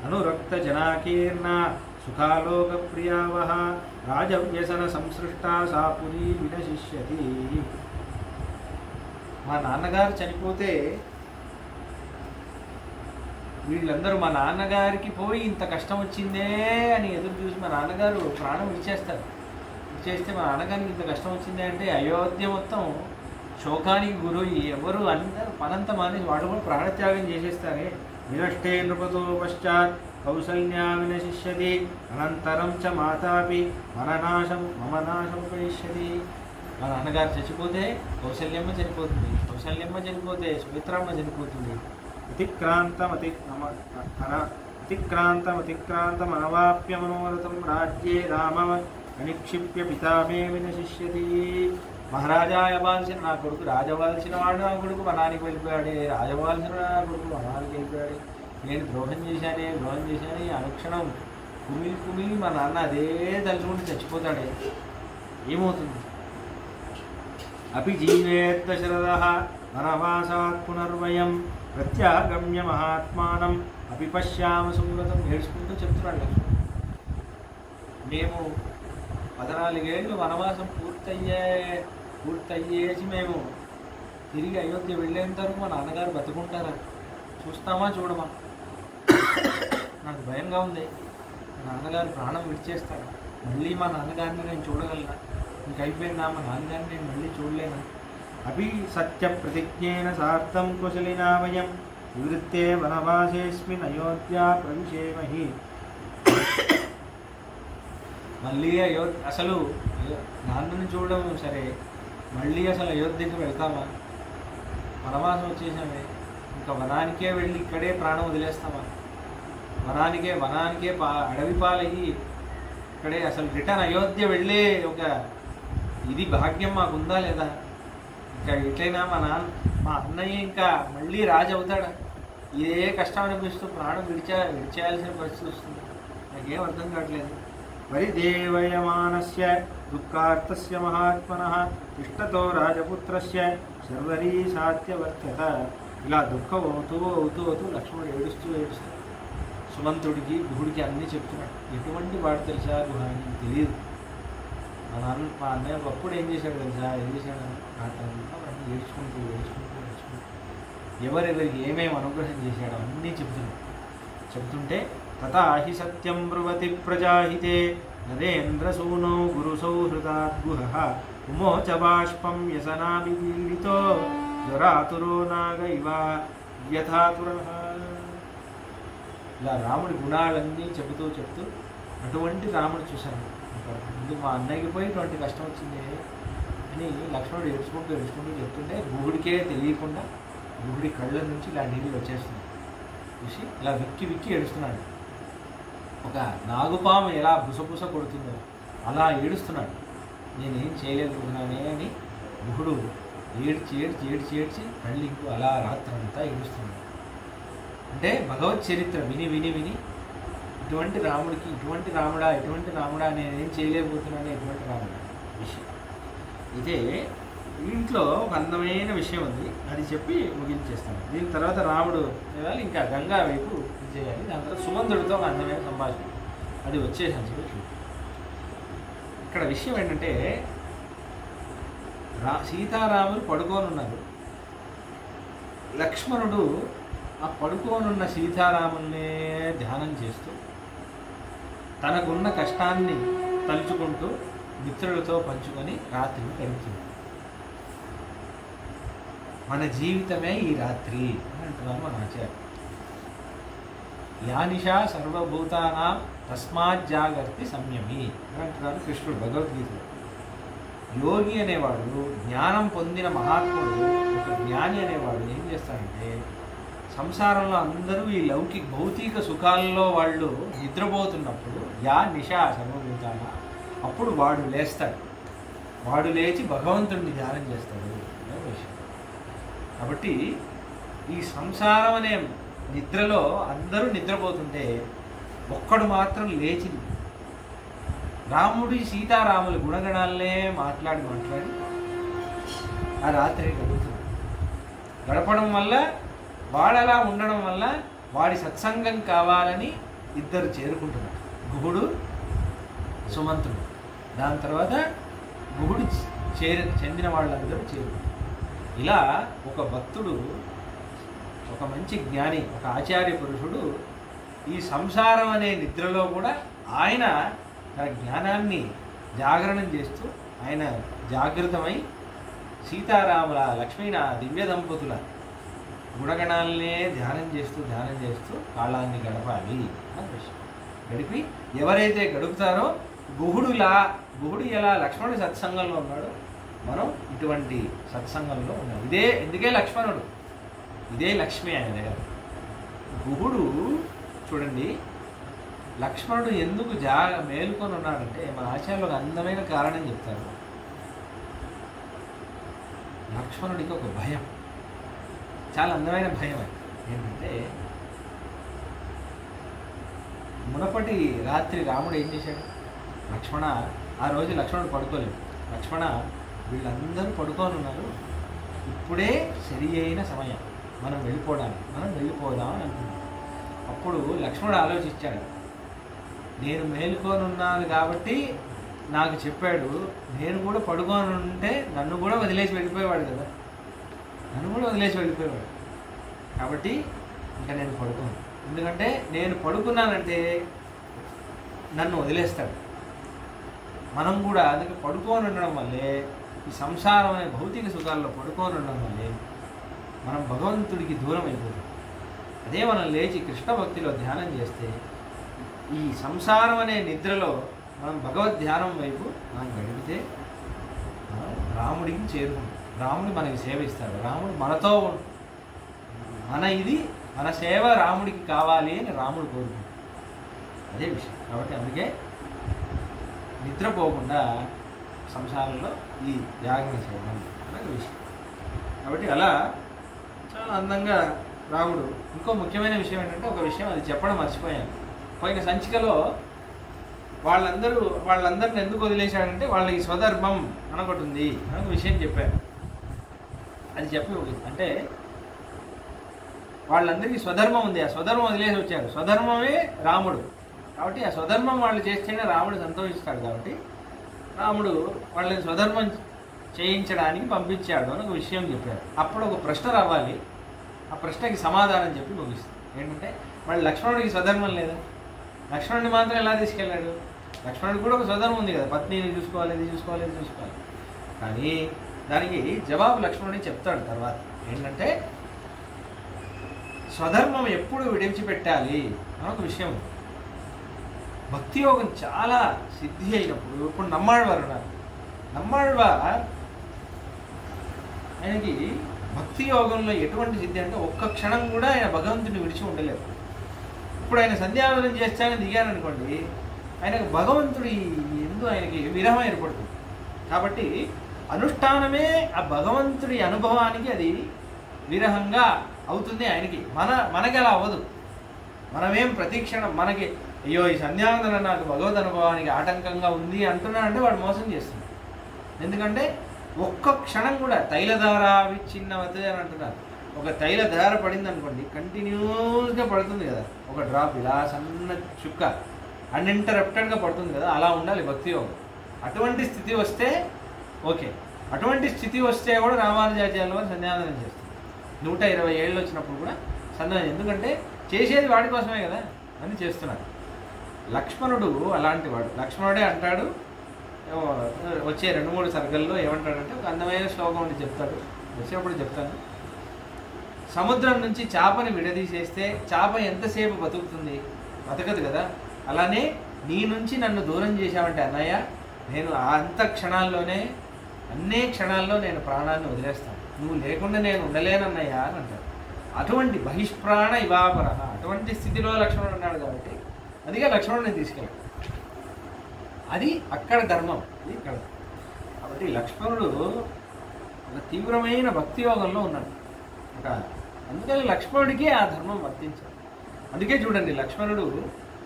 Speaker 1: అనురక్త జనాకీర్ణ సుఖాలోక ప్రియావహ రాజవ్యసన సంసృష్టా సా పురీ వినశిష్యతి. మా నాన్నగారు చనిపోతే వీళ్ళందరూ మా నాన్నగారికి పోయి ఇంత కష్టం వచ్చిందే అని ఎదురు చూసి మా నాన్నగారు ప్రాణం విడిచేస్తారు. విడిచేస్తే మా నాన్నగారికి ఇంత కష్టం వచ్చిందే అంటే అయోధ్య మొత్తం శోకానికి గురయ్యి ఎవరు అందరూ పనంతా మానేసి వాడు కూడా ప్రాణత్యాగం చేసేస్తారే. వినష్టే నృపతో పశ్చాత్ కౌసల్యా వినశిష్యతి అనంతరం చ మాతాపి మమ నాశం కరిష్యతి. మా నాన్నగారు చచ్చిపోతే కౌసల్యమ్మ చనిపోతుంది, కౌసల్యమ్మ చనిపోతే సుమిత్రమ్మ చనిపోతుంది. అతిక్రాంతమనవాప్య మనోరథం రాజ్యే రామవ అనిక్షిప్య పితామే వినశిష్యతి. మహారాజా అవ్వాల్సిన నా కొడుకు రాజవ్వాల్సిన వాడు నా కొడుకు వనానికి వెళ్ళిపోయాడే, రాజవ్వాల్సిన నా కొడుకు వనానికి వెళ్ళిపోయాడే, నేను ద్రోహం చేశానే అనుక్షణం కుమిలి మా నాన్న అదే తలుచుకుంటూ చచ్చిపోతాడే, ఏమవుతుంది? అపి జీవేత్ దశరథః వనవాసాత్ పునర్వయం ప్రత్యాగమ్య మహాత్మానం అపి పశ్యామ సువ్రతం. ఏడ్చుకుంటూ చెప్తున్నాడు లక్ష్మణుడు. మేము 14 ఏళ్ళు వనవాసం పూర్తయ్యేసి మేము తిరిగి అయోధ్య వెళ్ళేంత వరకు మా నాన్నగారు బతుకుంటారా? చూస్తామా చూడమా? నాకు భయంగా ఉంది. మా నాన్నగారు ప్రాణం విడిచేస్తారు, మళ్ళీ మా నాన్నగారిని నేను చూడగలనా? ఇంక అయిపోయిందా మా నాన్నగారిని నేను మళ్ళీ చూడలేనా? అపి సత్య ప్రతిజ్ఞేన సార్థం కుశలినా వయం నివృత్తే వనవాసేస్మిన్ అయోధ్యా ప్రవిశేమహి. మళ్ళీ అసలు నాన్నని చూడడం సరే, మళ్ళీ అసలు అయోధ్యకి వెళ్తామా? వనవాసం వచ్చేసామే, ఇంకా వనానికే వెళ్ళి ఇక్కడే ప్రాణం వదిలేస్తామా? వనానికే అడవి పాలయ్యి ఇక్కడే అసలు రిటర్న్ అయోధ్య వెళ్ళే ఒక ఇది భాగ్యం మాకుందా లేదా? ఇంకా ఎట్లయినా మా అన్నయ్య ఇంకా మళ్ళీ రాజు అవుతాడా? ఇదే కష్టం అనిపిస్తూ ప్రాణం విడిచేయాల్సిన పరిస్థితి వస్తుంది. నాకేం అర్థం కావట్లేదు. పరిదేవయమానస్య దుఃఖార్తస్య మహాత్మనః ఇష్టతో రాజపుత్రస్య శర్వరీ సాత్యవర్త్యత. ఇలా దుఃఖం అవుతూ లక్ష్మణుడు ఏడుస్తూ సుమంతుడికి గుహుడికి అన్నీ చెప్తున్నాడు. ఎటువంటి వాడు తెలుసా గుహ అని తెలియదు. మా అన్నయ్య ఒకప్పుడు ఏం చేశాడు తెలుసా? ఏడ్చుకుంటూ ఎవరెవరికి ఏమేమి అనుగ్రహం చేశాడో అన్నీ చెప్తుంటే తథా హి సత్యం బ్రువతి ప్రజాహితే నరేంద్రసూనో గురుసౌహృదాద్గుహ ఉమోచ బాష్పం వ్యసనాభిపీడితో జ్వరాతురో నాగ ఇవ వ్యథాతురః. ఇలా రాముడి గుణాలన్నీ చెబుతూ అటువంటి రాముడు చూశాను. ముందు మా అన్నయ్యకి పోయి ఇటువంటి కష్టం వచ్చింది అని లక్ష్మణుడు ఏడ్చుకుంటూ చెప్తుంటే గుహుడికే తెలియకుండా గుహుడి కళ్ళ నుంచి ఇలా నీళ్ళు వచ్చేస్తుంది. చూసి ఇలా విక్కి ఏడుస్తున్నాడు. ఒక నాగుపాము ఎలా బుసబుస కొడుతుందో అలా ఏడుస్తున్నాడు. నేనేం చేయలేకపోతున్నానే అని గుహుడు ఏడ్చి కళ్ళు ఇంకో అలా రాత్రంతా ఏడుస్తున్నాడు. అంటే భగవత్ చరిత్ర విని ఇటువంటి రాముడికి ఇటువంటి రాముడా నేనేం చేయలేకపోతున్నాను ఎటువంటి రాముడా విషయం. అయితే ఇంట్లో ఒక అందమైన విషయం ఉంది, అది చెప్పి ముగించేస్తాను. దీని తర్వాత రాముడు ఇంకా గంగా వైపు చేయాలి. దాని తర్వాత సుమంతుడితో ఒక అందమైన సంభాషణ, అది వచ్చేసాను చెప్పి. ఇక్కడ విషయం ఏంటంటే సీతారాములు పడుకోనున్నారు. లక్ష్మణుడు ఆ పడుకోనున్న సీతారాముల్నే ధ్యానం చేస్తూ తనకున్న కష్టాన్ని తలుచుకుంటూ మిత్రులతో పంచుకొని రాత్రిని గడుపుతుంది. మన జీవితమే ఈ రాత్రి అని అంటున్నారు మన ఆచార్య. యానిషా సర్వభూతానాం తస్మాత్ జాగర్తి సంయమి అని అంటున్నారు కృష్ణుడు భగవద్గీతలో. యోగి అనేవాడు, జ్ఞానం పొందిన మహాత్ముడు, ఒక జ్ఞాని అనేవాడు ఏం చేస్తాడంటే సంసారంలో అందరూ ఈ భౌతిక సుఖాల్లో వాళ్ళు నిద్రపోతున్నప్పుడు యా నిషా సర్వభూతాన అప్పుడు వాడు లేస్తాడు. వాడు లేచి భగవంతుడిని ధ్యానం చేస్తాడు అనే విషయం. కాబట్టి ఈ సంసారం అనే నిద్రలో అందరూ నిద్రపోతుంటే ఒక్కడు మాత్రం లేచి రాముడి సీతారాముల గుణగణాలనే మాట్లాడి ఆ రాత్రి గడపడం వల్ల వాడలా ఉండడం వల్ల వాడి సత్సంగం కావాలని ఇద్దరు చేరుకుంటున్నారు, గుహుడు సుమంతుడు. దాని తర్వాత గుహుడు చెందిన వాళ్ళందరూ చేరుకుంటారు. ఇలా ఒక భక్తుడు, ఒక మంచి జ్ఞాని, ఒక ఆచార్య పురుషుడు ఈ సంసారం అనే నిద్రలో కూడా ఆయన తన జ్ఞానాన్ని జాగరణం చేస్తూ ఆయన జాగృతమై సీతారాముల లక్ష్మీన దివ్య దంపతుల గుణగణాలనే ధ్యానం చేస్తూ కాలాన్ని గడపాలి అని విషయం. గడిపి ఎవరైతే గడుపుతారో గుహుడు ఎలా లక్ష్మణుడి సత్సంగంలో ఉన్నాడో మనం ఇటువంటి సత్సంగంలో ఉన్నాం. ఎందుకే లక్ష్మణుడు, ఇదే లక్ష్మి ఆయన దగ్గర. గుహుడు చూడండి, లక్ష్మణుడు ఎందుకు మేలుకొని ఉన్నాడంటే మన ఆచార్యులు ఒక అందమైన కారణం చెప్తారు. లక్ష్మణుడికి ఒక భయం, చాలా అందమైన భయం. ఏంటంటే మునపటి రాత్రి రాముడు ఏం చేశాడు? ఆ రోజు లక్ష్మణుడు పడుకోలేడు. లక్ష్మణ, వీళ్ళందరూ పడుకొని ఉన్నారు, ఇప్పుడే సరి అయిన సమయం, మనం వెళ్ళిపోదాం అని అనుకున్నాం. అప్పుడు లక్ష్మణుడు ఆలోచించాడు, నేను మేలుకొని ఉన్నాను కాబట్టి నాకు చెప్పాడు, నేను కూడా పడుకొని ఉంటే నన్ను కూడా వదిలేసి వెళ్ళిపోయేవాడు కదా, కాబట్టి ఇంకా నేను పడుకోను. ఎందుకంటే నేను పడుకున్నానంటే నన్ను వదిలేస్తాడు. మనం కూడా అందుకే పడుకొని ఉండడం వల్లే, ఈ సంసారం అనే భౌతిక సుఖాల్లో పడుకొని ఉండడం వల్లే మనం భగవంతుడికి దూరం అయిపోతాం. అదే మనం లేచి కృష్ణ భక్తిలో ధ్యానం చేస్తే ఈ సంసారం అనే నిద్రలో మనం భగవద్ ధ్యానం వైపు మనం గడిపితే రాముడికి చేరుకుంటాం. రాముడు మనకి సేవ ఇస్తాడు, రాముడు మనతో మన సేవ రాముడికి కావాలి అని రాముడు కోరుకుంటాడు. అదే విషయం. కాబట్టి అందుకే నిద్రపోకుండా సంసారంలో ఈ యాగం చేయడం అనే విషయం. కాబట్టి అలా చాలా అందంగా రాముడు. ఇంకో ముఖ్యమైన విషయం ఏంటంటే, ఒక విషయం అది చెప్పడం మర్చిపోయాను. పోయిన సంచికలో వాళ్ళందరిని ఎందుకు వదిలేశాడంటే వాళ్ళకి స్వధర్మం అనొకటి ఉంది అని ఒక విషయం చెప్పాను. అది అంటే వాళ్ళందరికీ స్వధర్మం ఉంది, ఆ స్వధర్మం వదిలేసి వచ్చారు. స్వధర్మమే రాముడు. కాబట్టి ఆ స్వధర్మం వాళ్ళు చేస్తేనే రాముడు సంతోషిస్తాడు. కాబట్టి రాముడు వాళ్ళని స్వధర్మం చేయించడానికి పంపించాడు అని ఒక విషయం చెప్పారు. అప్పుడు ఒక ప్రశ్న రావాలి, ఆ ప్రశ్నకి సమాధానం చెప్పి ముగిస్తుంది. ఏంటంటే, మళ్ళీ లక్ష్మణుడికి స్వధర్మం లేదా? లక్ష్మణుడిని మాత్రం ఎలా తీసుకెళ్ళాడు? లక్ష్మణుడికి కూడా ఒక స్వధర్మం ఉంది కదా, పత్నిని చూసుకోవాలి, ఇది చూసుకోవాలి. కానీ దానికి జవాబు లక్ష్మణుడిని చెప్తాడు తర్వాత. ఏంటంటే, స్వధర్మం ఎప్పుడు విడిచిపెట్టాలి అని ఒక విషయం ఉంది. భక్తి యోగం చాలా సిద్ధి అయినప్పుడు, ఇప్పుడు నమ్మాళ్వారు ఉన్నారు. నమ్మాళ్వార్ ఆయనకి భక్తి యోగంలో ఎటువంటి సిద్ధి అంటే ఒక్క క్షణం కూడా ఆయన భగవంతుని విడిచి ఉండలేరు. ఇప్పుడు ఆయన సంధ్యావందనం చేస్తానని దిగారనుకోండి, ఆయనకు భగవంతుడి ఆయనకి విరహం ఏర్పడుతుంది. కాబట్టి అనుష్ఠానమే ఆ భగవంతుడి అనుభవానికి అది విరహంగా అవుతుంది ఆయనకి. మనకి అలా అవ్వదు. మనమేం ప్రతిక్షణం మనకి అయ్యో ఈ సంధ్యావందనం నాకు భగవద్ అనుభవానికి ఆటంకంగా ఉంది అంటున్నాడంటే వాడు మోసం చేస్తున్నాడు. ఎందుకంటే ఒక్క క్షణం కూడా తైలధార విచ్ఛిన్నవతే అని అంటున్నారు. ఒక తైలధార పడింది అనుకోండి, కంటిన్యూస్గా పడుతుంది కదా, ఒక డ్రాప్ ఇలా సన్న చుక్క అన్ఇంటరప్టెడ్గా పడుతుంది కదా, అలా ఉండాలి భక్తి యోగం. అటువంటి స్థితి వస్తే ఓకే. అటువంటి స్థితి వస్తే కూడా రామానుజాచార్యుల వారు సంధ్యావందనం చేస్తారు. 120 ఏళ్ళు వచ్చినప్పుడు కూడా సంధ్యావందనం, ఎందుకంటే చేసేది వాడి కోసమే కదా అని చేస్తున్నారు. లక్ష్మణుడు అలాంటి వాడు. లక్ష్మణుడే అంటాడు, వచ్చే 2-3 సర్గల్లో ఏమంటాడంటే, ఒక అందమైన శ్లోకం ఉండి చెప్తాడు, వచ్చేప్పుడు చెప్తాను. సముద్రం నుంచి చేపని విడదీసేస్తే చేప ఎంతసేపు బతుకుతుంది? బతకదు కదా. అలానే నీ నుంచి నన్ను దూరం చేశావంటే అన్నయ్య, నేను అన్ని క్షణాల్లో నేను ప్రాణాన్ని వదిలేస్తాను, నువ్వు లేకుండా నేను ఉండలేనన్నయ్య అని అంటాడు. అటువంటి బహిష్ప్రాణ ఇవాపర, అటువంటి స్థితిలో లక్ష్మణుడు ఉన్నాడు. కాబట్టి అదిగా లక్ష్మణుడిని తీసుకెళ్ళాడు. అది అక్కడ ధర్మం, ఇది ఇక్కడ. కాబట్టి లక్ష్మణుడు ఒక తీవ్రమైన భక్తి యోగంలో ఉన్నాడు. అందుకని లక్ష్మణుడికి ఆ ధర్మం వర్తించాడు. అందుకే చూడండి, లక్ష్మణుడు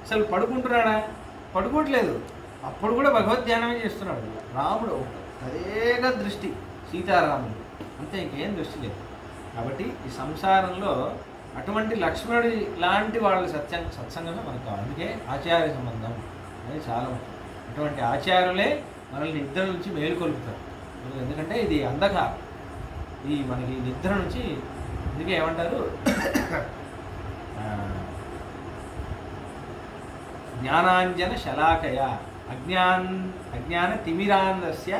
Speaker 1: అసలు పడుకుంటున్నాడా? పడుకోవట్లేదు. అప్పుడు కూడా భగవద్ధ్యానమే చేస్తున్నాడు. రాముడు తదేక దృష్టి సీతారాముడు, అంతే, ఇంకేం దృష్టి లేదు. కాబట్టి ఈ సంసారంలో అటువంటి లక్ష్మణుడి లాంటి వాళ్ళ సత్సంగమే మనకు కావాలి. అందుకే ఆచార్య సంబంధం అనేది చాలా ముఖ్యం. అటువంటి ఆచార్యులే మనల్ని నిద్ర నుంచి మేలుకొల్పుతారు. ఎందుకంటే ఇది అంధకారం, ఈ మనకి నిద్ర నుంచి. అందుకే ఏమంటారు, జ్ఞానాంజన శలాకయ అజ్ఞాన తిమిరాంధస్య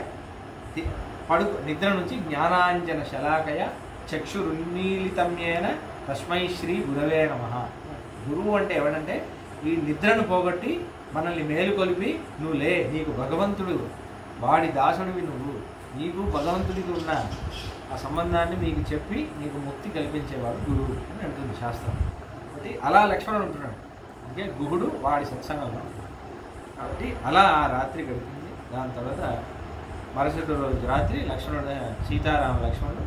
Speaker 1: నిద్ర నుంచి జ్ఞానాంజన శలాకయ చక్షురున్మీలితమ్యేన తస్మై శ్రీ గురవే నమః. గురువు అంటే ఎవడంటే ఈ నిద్రను పోగొట్టి మనల్ని మేలుకొలిపి నువ్వు లే, నీకు భగవంతుడు, వాడి దాసుడివి నువ్వు, నీకు భగవంతుడికి ఉన్న ఆ సంబంధాన్ని మీకు చెప్పి నీకు ముక్తి కల్పించేవాడు గురువు అని అంటుంది శాస్త్రం. కాబట్టి అలా లక్ష్మణుడు ఉంటున్నాడు. అంటే గుహుడు వాడి సత్సంగంలో. కాబట్టి అలా ఆ రాత్రి గడిపింది. దాని తర్వాత మరుసటి రోజు రాత్రి లక్ష్మణుడు సీతారామ లక్ష్మణుడు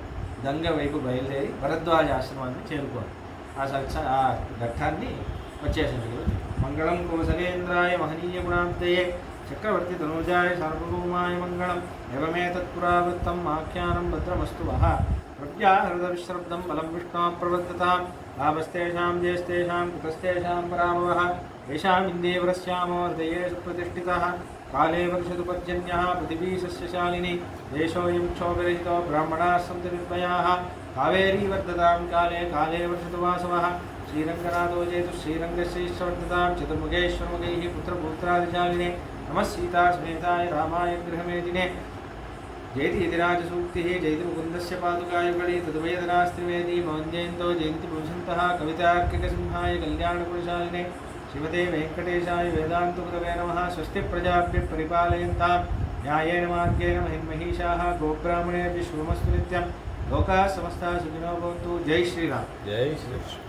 Speaker 1: గంగ వైపు బయలుదేరి భరద్వాజ ఆశ్రమాన్ని చేరుకోవాలి. ఆ ఘట్టాన్ని వచ్చేసింది. మంగళం కోసలేంద్రాయ మహనీయ గుణాంతయే చక్రవర్తి తనూజాయ సార్వభౌమాయ మంగళం. ఏవమేతత్పురావృత్తం ఆఖ్యానం భద్రమస్తు వః. ప్రజ్ఞాహృదవిశ్రబ్దం బలం విష్ణు ప్రవర్తతాం. లాభస్తేషాం జేస్తేషాం కుతస్తేషాం పరాభవః. ఏషామిందేవరస్యామో హృదయేషు ప్రతిష్ఠితః. కాలే వర్షతు పర్జన్యః పృథివీ సస్యశాలిని. దేశోऽयं క్షోభరహితో బ్రాహ్మణాः సन्तు నిర్భయాः. కావేరీ వర్ధతాం కాలే కాలే వర్షతు వాసవః. శ్రీరంగనాథో జేతు శ్రీరంగశ్రీశ్వర్ధతాం. చతుర్ముఖేశ్వరముఖైః పుత్రపౌత్రాదిశాలినే. నమః సీతాస్మేతాయ రామాయ గృహమేదినే. జయతి యతిరాజసూక్తిः జయతి ముకుందస్య పాదుకాయుగళి. తదుభయధరాస్త్రివేదీ మౌంజయంతో జయంతి పురుషంతః. కవితార్కికసింహాయ కళ్యాణపురుషాలినే. శ్రీమతే వెంకటేశాయ వేదాంతగురవే నమః. స్వస్తి ప్రజాభ్యః పరిపాలయంతాం న్యాయేన మార్గేణ మహిన్మహీషాः. గోబ్రాహ్మణేభ్యः శుభమస్తు నిత్యం. లోకాः సమస్తాः సుఖినో భవంతు. జై శ్రీరామ్.
Speaker 2: జై శ్రీ కృష్ణ.